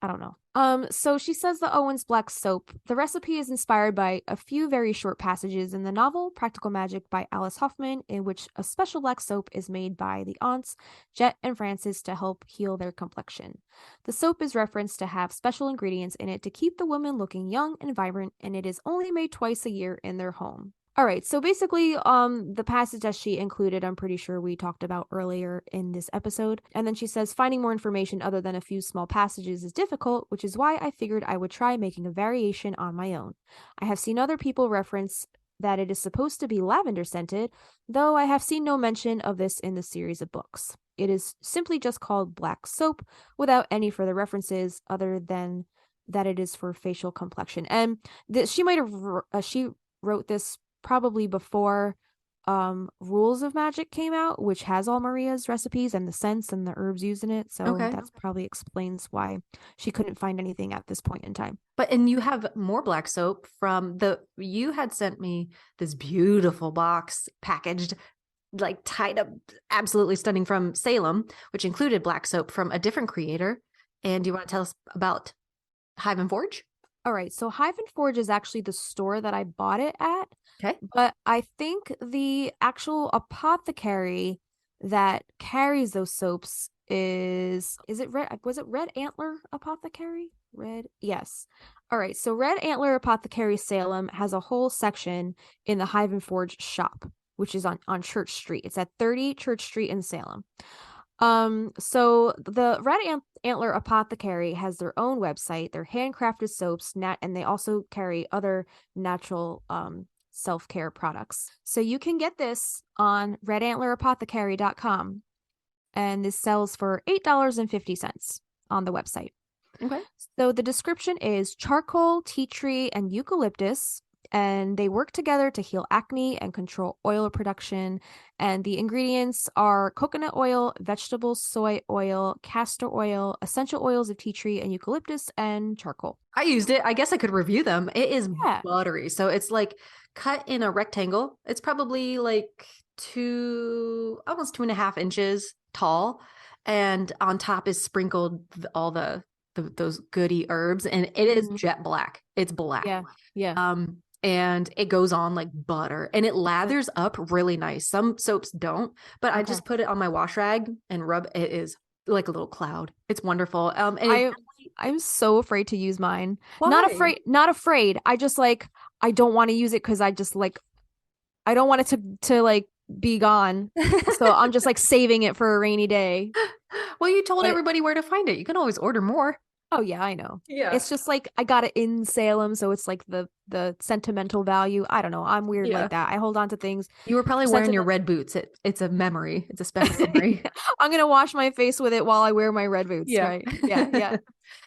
I don't know. So she says the Owens black soap. The recipe is inspired by a few very short passages in the novel Practical Magic by Alice Hoffman, in which a special black soap is made by the aunts Jet and Frances to help heal their complexion. The soap is referenced to have special ingredients in it to keep the women looking young and vibrant, and it is only made twice a year in their home. All right, so basically, the passage that she included, I'm pretty sure we talked about earlier in this episode. And then she says, finding more information other than a few small passages is difficult, which is why I figured I would try making a variation on my own. I have seen other people reference that it is supposed to be lavender scented, though I have seen no mention of this in the series of books. It is simply just called black soap, without any further references other than that it is for facial complexion. And she might have she wrote this probably before Rules of Magic came out, which has all Maria's recipes and the scents and the herbs used in it. So that's probably explains why she couldn't find anything at this point in time. And you have more black soap from you had sent me this beautiful box packaged, like tied up, absolutely stunning, from Salem, which included black soap from a different creator. And do you want to tell us about Hive and Forge? All right, so Hive and Forge is actually the store that I bought it at. Okay. But I think the actual apothecary that carries those soaps was it Red Antler Apothecary? Yes. All right, so Red Antler Apothecary Salem has a whole section in the Hive and Forge shop, which is on Church Street. It's at 30 Church Street in Salem. So the Red Antler Apothecary has their own website, their handcrafted soaps, and they also carry other natural self-care products. So you can get this on redantleраpothecary.com, and this sells for $8.50 on the website. Okay. So the description is charcoal, tea tree, and eucalyptus, and they work together to heal acne and control oil production. And the ingredients are coconut oil, vegetable soy oil, castor oil, essential oils of tea tree and eucalyptus, and charcoal. I used it. I guess I could review them. It is buttery. So it's like cut in a rectangle. It's probably like almost 2.5 inches tall. And on top is sprinkled all those goody herbs. And it is jet black. It's black. Yeah. And it goes on like butter, and it lathers up really nice. Some soaps don't, but I just put it on my wash rag and rub. It is like a little cloud. It's wonderful. I'm so afraid to use mine. Why? Not afraid. I just I don't want to use it because I just I don't want it to be gone. So I'm just saving it for a rainy day. Well, you told everybody where to find it. You can always order more. Oh yeah, I know. Yeah. It's just I got it in Salem, so it's the sentimental value. I don't know. I'm weird like that. I hold on to things. You were probably wearing your red boots. It's a memory. It's a special memory. I'm gonna wash my face with it while I wear my red boots. Yeah. Right. Yeah.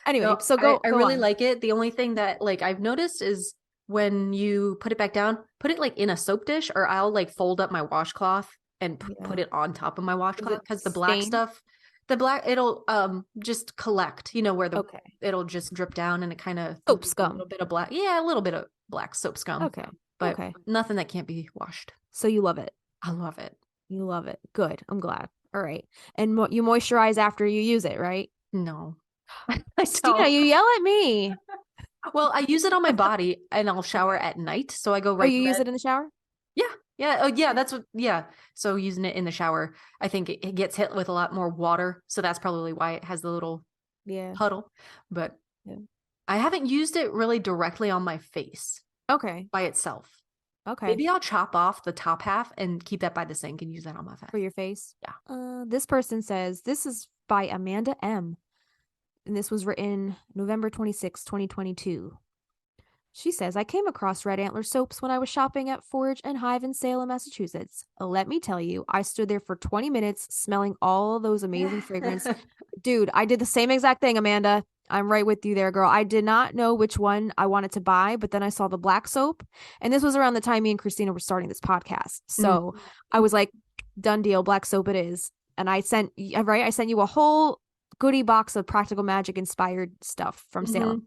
Anyway, I really like it. The only thing that I've noticed is when you put it back down, put it in a soap dish, or I'll fold up my washcloth and put it on top of my washcloth, because the black stuff. It'll just collect, where it'll just drip down, and it kind of soap scum. A little bit of black. Yeah, a little bit of black soap scum. Okay. But nothing that can't be washed. So you love it. I love it. You love it. Good. I'm glad. All right. And you moisturize after you use it, right? No. Stina, you yell at me. Well, I use it on my body, and I'll shower at night. So I go right. Oh, you use it in the shower? Yeah. Yeah. Oh, yeah. That's what. Yeah. So using it in the shower, I think it gets hit with a lot more water. So that's probably why it has the little puddle. But I haven't used it really directly on my face. Okay. By itself. Okay. Maybe I'll chop off the top half and keep that by the sink and use that on my face. For your face? Yeah. This person says, this is by Amanda M. And this was written November 26, 2022. She says, I came across red antler soaps when I was shopping at Forage and Hive in Salem, Massachusetts. Let me tell you, I stood there for 20 minutes smelling all those amazing fragrance. Dude, I did the same exact thing, Amanda. I'm right with you there, girl. I did not know which one I wanted to buy, but then I saw the black soap. And this was around the time me and Christina were starting this podcast. So I was like, done deal, black soap it is. And I sent you a whole goodie box of practical magic inspired stuff from Salem.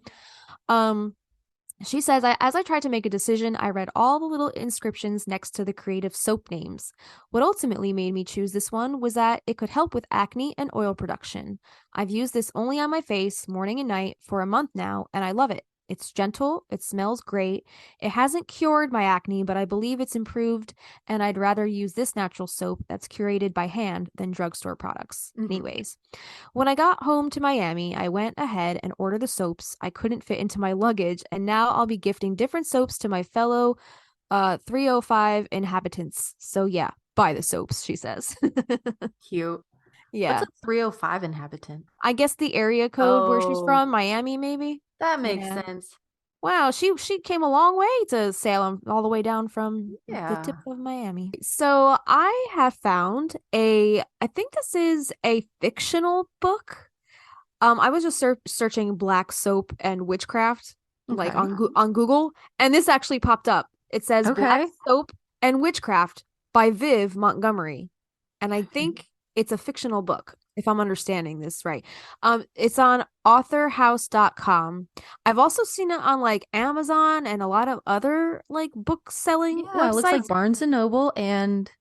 She says, as I tried to make a decision, I read all the little inscriptions next to the creative soap names. What ultimately made me choose this one was that it could help with acne and oil production. I've used this only on my face, morning and night, for a month now, and I love it. It's gentle, it smells great. It hasn't cured my acne, but I believe it's improved, and I'd rather use this natural soap that's curated by hand than drugstore products. Anyways, when I got home to Miami, I went ahead and ordered the soaps I couldn't fit into my luggage, and now I'll be gifting different soaps to my fellow 305 inhabitants. So yeah, buy the soaps, she says. Cute. Yeah. What's a 305 inhabitant? I guess the area code where she's from, Miami, maybe. That makes sense. Wow, she came a long way to Salem, all the way down from the tip of Miami. So I have found I think this is a fictional book. I was just searching black soap and witchcraft, like on Google, and this actually popped up. It says Black Soap and Witchcraft by Viv Montgomery, and I think it's a fictional book, if I'm understanding this right. It's on authorhouse.com. I've also seen it on like Amazon and a lot of other like book selling websites. It looks like Barnes and Noble and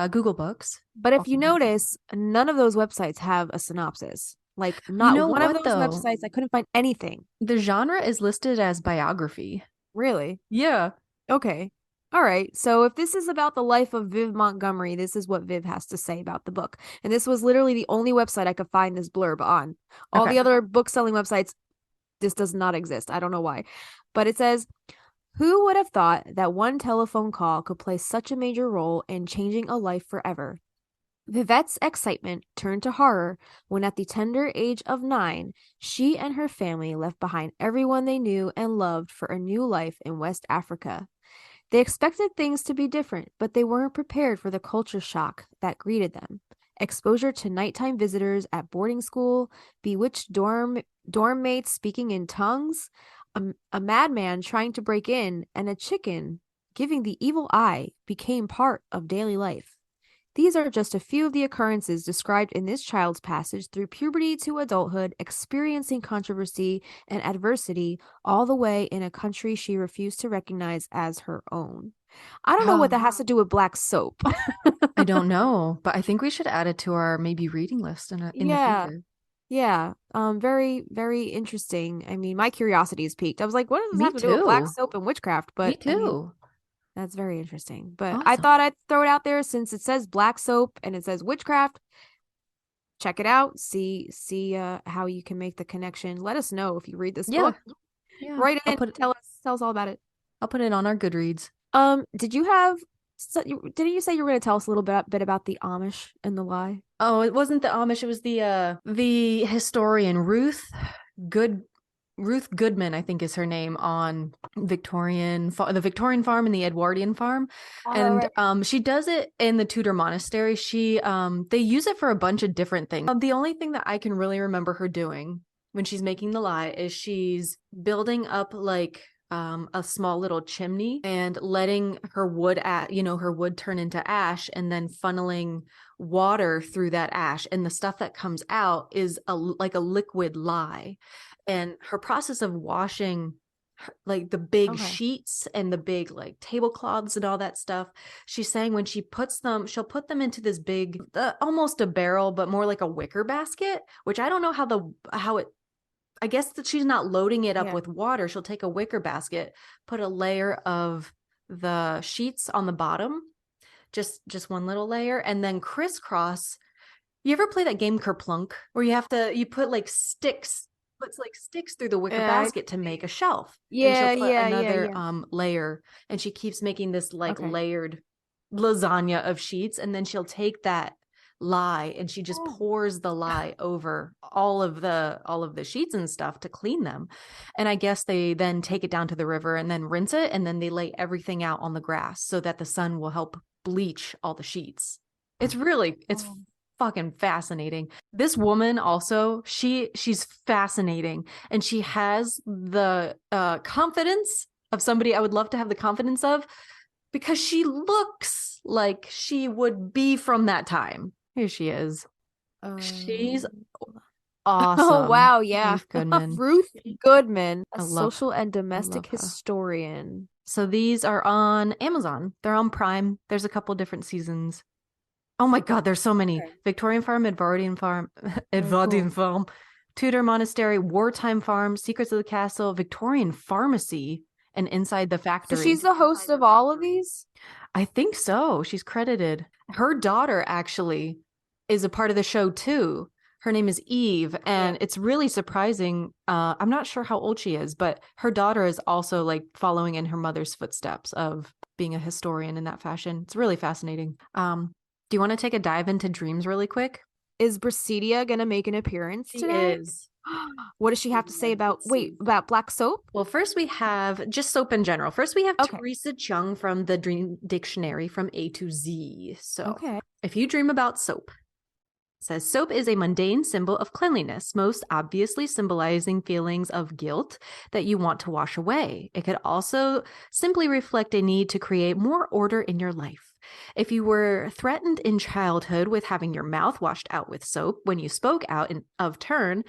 Google Books. But if you notice, none of those websites have a synopsis. Like not one of those websites, I couldn't find anything. The genre is listed as biography. Really? Yeah. Okay. All right. So if this is about the life of Viv Montgomery, this is what Viv has to say about the book. And this was literally the only website I could find this blurb on. All the other book selling websites, this does not exist. I don't know why. But it says, who would have thought that one telephone call could play such a major role in changing a life forever? Vivette's excitement turned to horror when at the tender age of 9, she and her family left behind everyone they knew and loved for a new life in West Africa. They expected things to be different, but they weren't prepared for the culture shock that greeted them. Exposure to nighttime visitors at boarding school, bewitched dorm mates speaking in tongues, a madman trying to break in, and a chicken giving the evil eye became part of daily life. These are just a few of the occurrences described in this child's passage through puberty to adulthood, experiencing controversy and adversity all the way in a country she refused to recognize as her own. I don't know what that has to do with black soap. I don't know, but I think we should add it to our maybe reading list in the future. Yeah. Very, very interesting. I mean, my curiosity is piqued. I was like, what does this have to do with black soap and witchcraft? But me too. I mean, that's very interesting. But I thought I'd throw it out there since it says black soap and it says witchcraft. Check it out. See how you can make the connection. Let us know if you read this book. Yeah. Write it in. Tell us all about it. I'll put it on our Goodreads. Didn't you say you were going to tell us a little bit about the Amish and the lie? Oh, it wasn't the Amish. It was the historian Ruth Goodman, I think is her name, on the Victorian farm and the Edwardian farm. And she does it in the Tudor monastery. They use it for a bunch of different things. The only thing that I can really remember her doing when she's making the lie is she's building up like a small little chimney and letting her wood turn into ash and then funneling water through that ash, and the stuff that comes out is like a liquid lye. And her process of washing like the big sheets and the big like tablecloths and all that stuff, she's saying when she puts them, she'll put them into this big almost a barrel but more like a wicker basket, which I don't know I guess that she's not loading it up with water. She'll take a wicker basket, put a layer of the sheets on the bottom, just one little layer, and then crisscross. You ever play that game Kerplunk where you put like sticks through the wicker basket to make a shelf? And she'll put another layer, and she keeps making this layered lasagna of sheets, and then she'll take that lye, and she just pours the lye over all of the sheets and stuff to clean them. And I guess they then take it down to the river and then rinse it, and then they lay everything out on the grass so that the sun will help bleach all the sheets. It's fucking fascinating. This woman also, she's fascinating, and she has the confidence of somebody I would love to have the confidence of, because she looks like she would be from that time. Here she is. She's awesome. Oh, wow. Yeah. Ruth Goodman. Ruth Goodman, a I love- social and I domestic love her. historian. So these are on Amazon. They're on Prime. There's a couple different seasons. Oh my God, there's so many. Okay. Victorian Farm, Edvardian Farm, cool. Farm, Tudor Monastery, Wartime Farm, Secrets of the Castle, Victorian Pharmacy, and Inside the Factory. So she's the host of all of these? I think so. She's credited. Her daughter actually is a part of the show too. Her name is Eve, and it's really surprising. I'm not sure how old she is, but her daughter is also like following in her mother's footsteps of being a historian in that fashion. It's really fascinating. Do you want to take a dive into dreams really quick? Is Brasidia going to make an appearance She today? is. What does she have to say about black soap? Well, first we have just soap in general. First we have Okay. Teresa Chung from the Dream Dictionary from A to Z. So Okay. if you dream about soap, it says soap is a mundane symbol of cleanliness, most obviously symbolizing feelings of guilt that you want to wash away. It could also simply reflect a need to create more order in your life. If you were threatened in childhood with having your mouth washed out with soap when you spoke out of turn,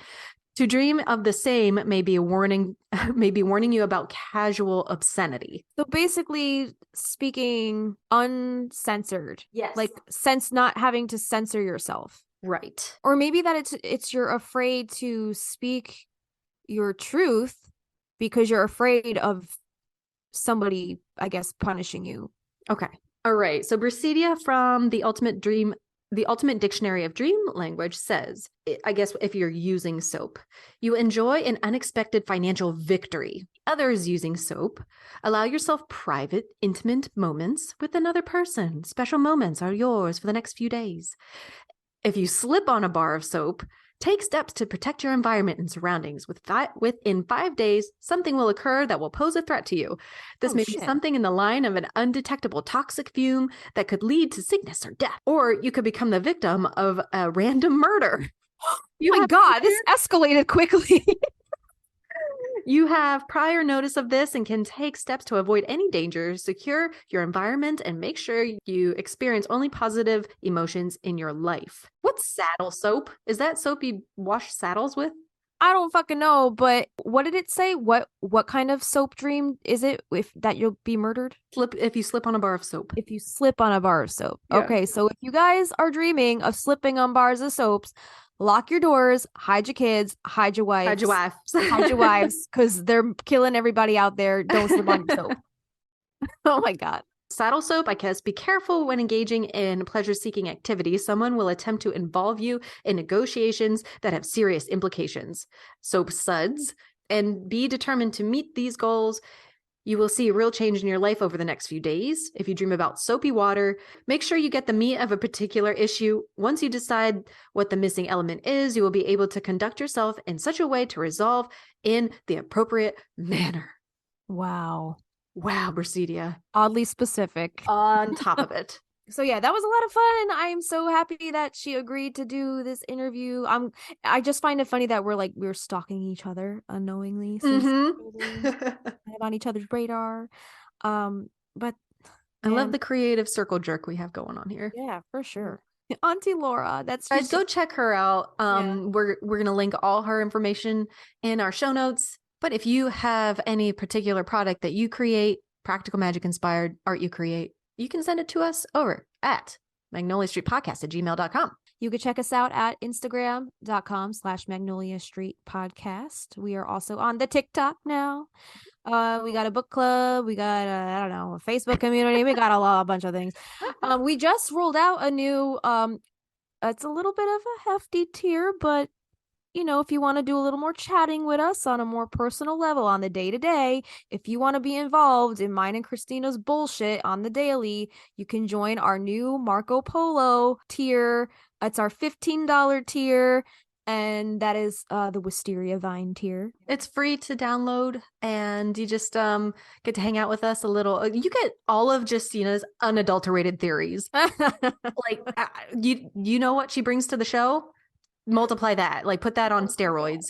to dream of the same may be warning you about casual obscenity. So basically speaking uncensored. Yes. Like not having to censor yourself. Right. Or maybe that it's you're afraid to speak your truth because you're afraid of somebody, I guess, punishing you. Okay. All right. So Brasidia from the Ultimate Dictionary of Dream Language says, I guess if you're using soap, you enjoy an unexpected financial victory. Others using soap, allow yourself private, intimate moments with another person. Special moments are yours for the next few days. If you slip on a bar of soap, take steps to protect your environment and surroundings. Within 5 days, something will occur that will pose a threat to you. This may be something in the line of an undetectable toxic fume that could lead to sickness or death. Or you could become the victim of a random murder. Oh my God, this escalated quickly. You have prior notice of this and can take steps to avoid any danger, secure your environment, and make sure you experience only positive emotions in your life. What's saddle soap? Is that soap you wash saddles with? I don't fucking know, but what did it say? What kind of soap dream is it that you'll be murdered? If you slip on a bar of soap. If you slip on a bar of soap. Yeah. Okay, so if you guys are dreaming of slipping on bars of soaps, lock your doors, hide your kids, hide your wives. Hide your wives. Hide your wives, because they're killing everybody out there. Don't slip on your soap. Oh my God. Saddle soap, I guess, be careful when engaging in pleasure-seeking activities. Someone will attempt to involve you in negotiations that have serious implications. Soap suds, and be determined to meet these goals. You will see a real change in your life over the next few days. If you dream about soapy water, make sure you get the meat of a particular issue. Once you decide what the missing element is, you will be able to conduct yourself in such a way to resolve in the appropriate manner. Wow. Wow, Brasidia. Oddly specific. On top of it. So yeah, that was a lot of fun, and I'm so happy that she agreed to do this interview. I just find it funny that we're stalking each other unknowingly, since kind of on each other's radar. But I love the creative circle jerk we have going on here. Yeah, for sure. Auntie Laura, that's Guys, just go check her out. We're gonna link all her information in our show notes. But if you have any particular product that you create, practical magic inspired art you create, you can send it to us over at magnoliastreetpodcast@gmail.com. You can check us out at instagram.com/Magnolia Street Podcast. We are also on the TikTok now. We got a book club. We got a Facebook community. We got a bunch of things. We just rolled out a new, it's a little bit of a hefty tier, but if you want to do a little more chatting with us on a more personal level on the day to day, if you want to be involved in mine and Christina's bullshit on the daily, you can join our new Marco Polo tier. It's our $15 tier. And that is the Wisteria Vine tier. It's free to download, and you just get to hang out with us a little. You get all of Justina's unadulterated theories. Like you know what she brings to the show? Multiply that. Like put that on steroids.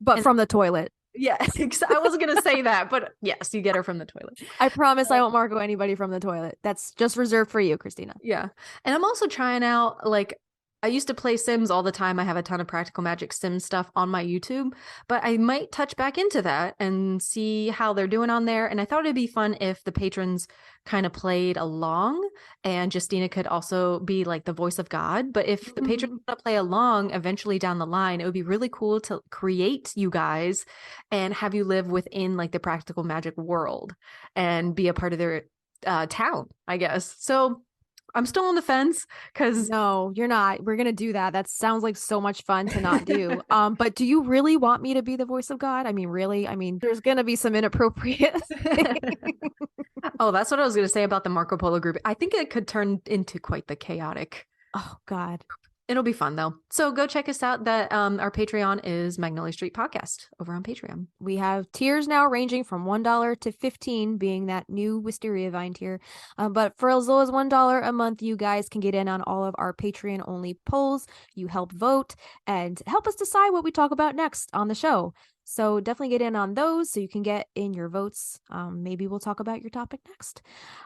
But from the toilet. Yeah, I wasn't gonna say that, but yes, you get her from the toilet. I promise I won't Marco anybody from the toilet. That's just reserved for you, Christina. Yeah, and I'm also trying out, like, I used to play Sims all the time. I have a ton of Practical Magic Sim stuff on my YouTube, but I might touch back into that and see how they're doing on there. And I thought it'd be fun if the patrons kind of played along, and Justina could also be like the voice of God. But if the patrons want to play along eventually down the line, it would be really cool to create you guys and have you live within like the Practical Magic world and be a part of their town, I guess. So I'm still on the fence because no, you're not. We're gonna do that. That sounds like so much fun to not do. But do you really want me to be the voice of God? I mean, really? I mean, there's gonna be some inappropriate. Oh, that's what I was gonna say about the Marco Polo group. I think it could turn into quite the chaotic. Oh God. It'll be fun though. So go check us out. That our Patreon is Magnolia Street Podcast over on Patreon. We have tiers now ranging from $1 to $15, being that new Wisteria Vine tier. But for as low as $1 a month, you guys can get in on all of our Patreon only polls. You help vote and help us decide what we talk about next on the show. So definitely get in on those so you can get in your votes. Maybe we'll talk about your topic next.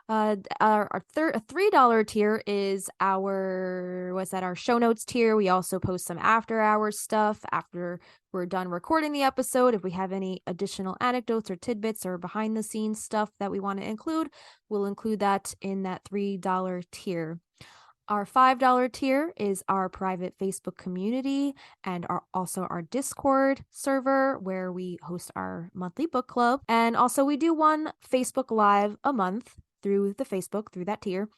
Our $3 tier is our show notes tier. We also post some after hours stuff after we're done recording the episode. If we have any additional anecdotes or tidbits or behind the scenes stuff that we want to include, we'll include that in that $3 tier. Our $5 tier is our private Facebook community and also our Discord server where we host our monthly book club. And also we do one Facebook Live a month through that tier.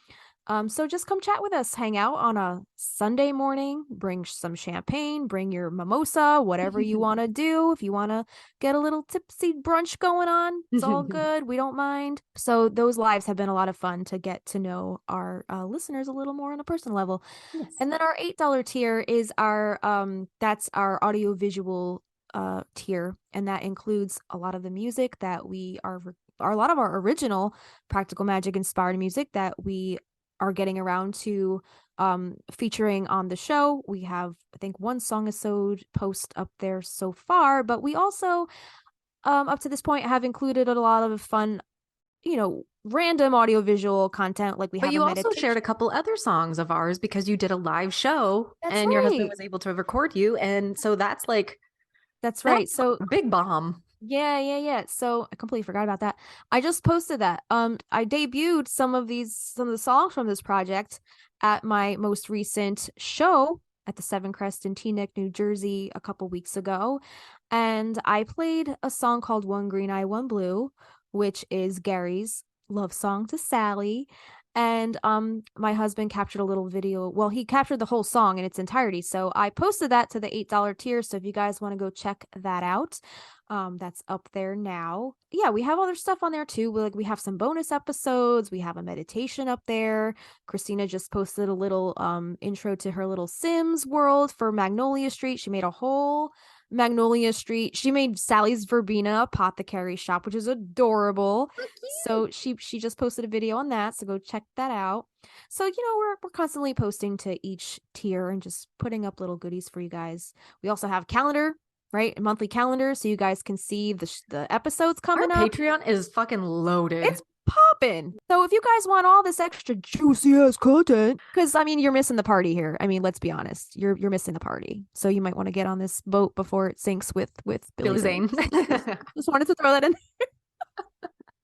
So just come chat with us, hang out on a Sunday morning, bring some champagne, bring your mimosa, whatever you want to do. If you want to get a little tipsy brunch going on, it's all good. We don't mind. So those lives have been a lot of fun to get to know our listeners a little more on a personal level. Yes. And then our $8 tier is that's our audiovisual tier, and that includes a lot of the music that a lot of our original Practical Magic inspired music that we are getting around to featuring on the show. We have, I think, one song-a-sode post up there so far, but we also, up to this point, have included a lot of fun, random audiovisual content. Like but you also shared a couple other songs of ours because you did a live show. That's and right. Your husband was able to record you, and so that's right. So big bomb. Yeah. So I completely forgot about that. I just posted that. I debuted some of the songs from this project at my most recent show at the Seven Crest in Teaneck, New Jersey a couple weeks ago. And I played a song called One Green Eye, One Blue, which is Gary's love song to Sally. And my husband captured a little video. Well, he captured the whole song in its entirety. So I posted that to the $8 tier. So if you guys want to go check that out, that's up there now. Yeah, we have other stuff on there too. We have some bonus episodes. We have a meditation up there. Christina just posted a little intro to her little Sims world for Magnolia Street. She made a whole Magnolia Street. She made Sally's Verbena apothecary shop, which is adorable. So she just posted a video on that. So go check that out. So, we're constantly posting to each tier and just putting up little goodies for you guys. We also have calendar, right? A monthly calendar. So you guys can see the episodes coming Our up. Patreon is fucking loaded. It's popping. So if you guys want all this extra juicy ass content, because you're missing the party here. Let's be honest, you're missing the party. So you might want to get on this boat before it sinks with Billy Zane. Just wanted to throw that in.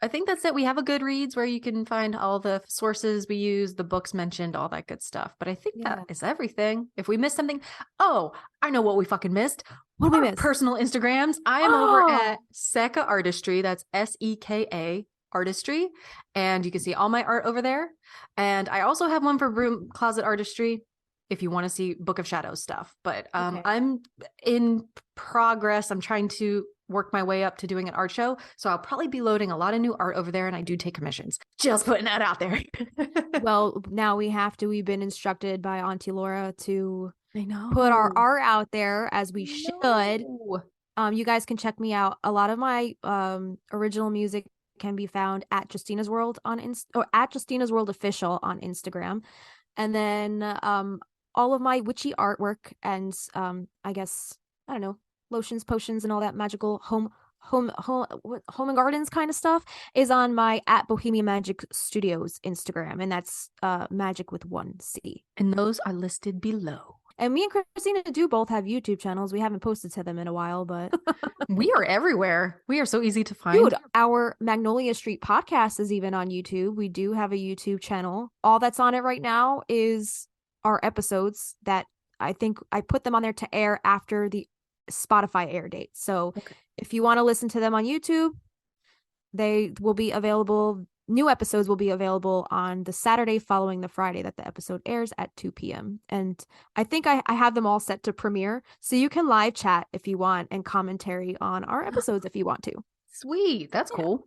I think that's it. We have a Goodreads where you can find all the sources we use, the books mentioned, all that good stuff. But I think that is everything. If we missed something, I know what we fucking missed. What did we miss? Personal Instagrams. I am over at Seka Artistry. That's SEKA Artistry, and you can see all my art over there. And I also have one for Broom Closet Artistry. if you want to see Book of Shadows stuff. But Okay. I'm in progress. I'm trying to work my way up to doing an art show. So I'll probably be loading a lot of new art over there, and I do take commissions. Just putting that out there. Well, now we've been instructed by Auntie Laura to I know. put our art out there as we should. No. You guys can check me out. A lot of my original music can be found at Justina's World or at Justina's World Official on Instagram. And then all of my witchy artwork and I guess, I don't know, lotions, potions, and all that magical home and gardens kind of stuff is on my at Bohemian Magic Studios Instagram, and that's magic with 1 C. And those are listed below. And me and Christina do both have YouTube channels. We haven't posted to them in a while, but We are everywhere. We are so easy to find. dude, our Magnolia Street podcast is even on YouTube. We do have a YouTube channel. All that's on it right now is our episodes that I think I put them on there to air after the Spotify air date. So if you want to listen to them on YouTube, they will be available. New episodes will be available on the Saturday following the Friday that the episode airs at 2 p.m. And I think I have them all set to premiere. So you can live chat if you want and commentary on our episodes if you want to. Sweet. That's cool.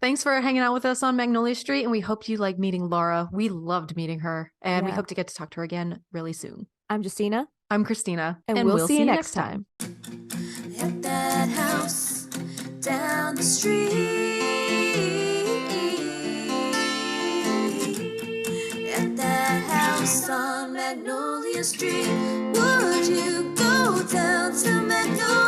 Thanks for hanging out with us on Magnolia Street. And we hope you like meeting Laura. We loved meeting her. And we Yeah. hope to get to talk to her again really soon. I'm Justina. I'm Christina. And we'll see you next time. At that house down the street, at that house on Magnolia Street, would you go down to Magnolia?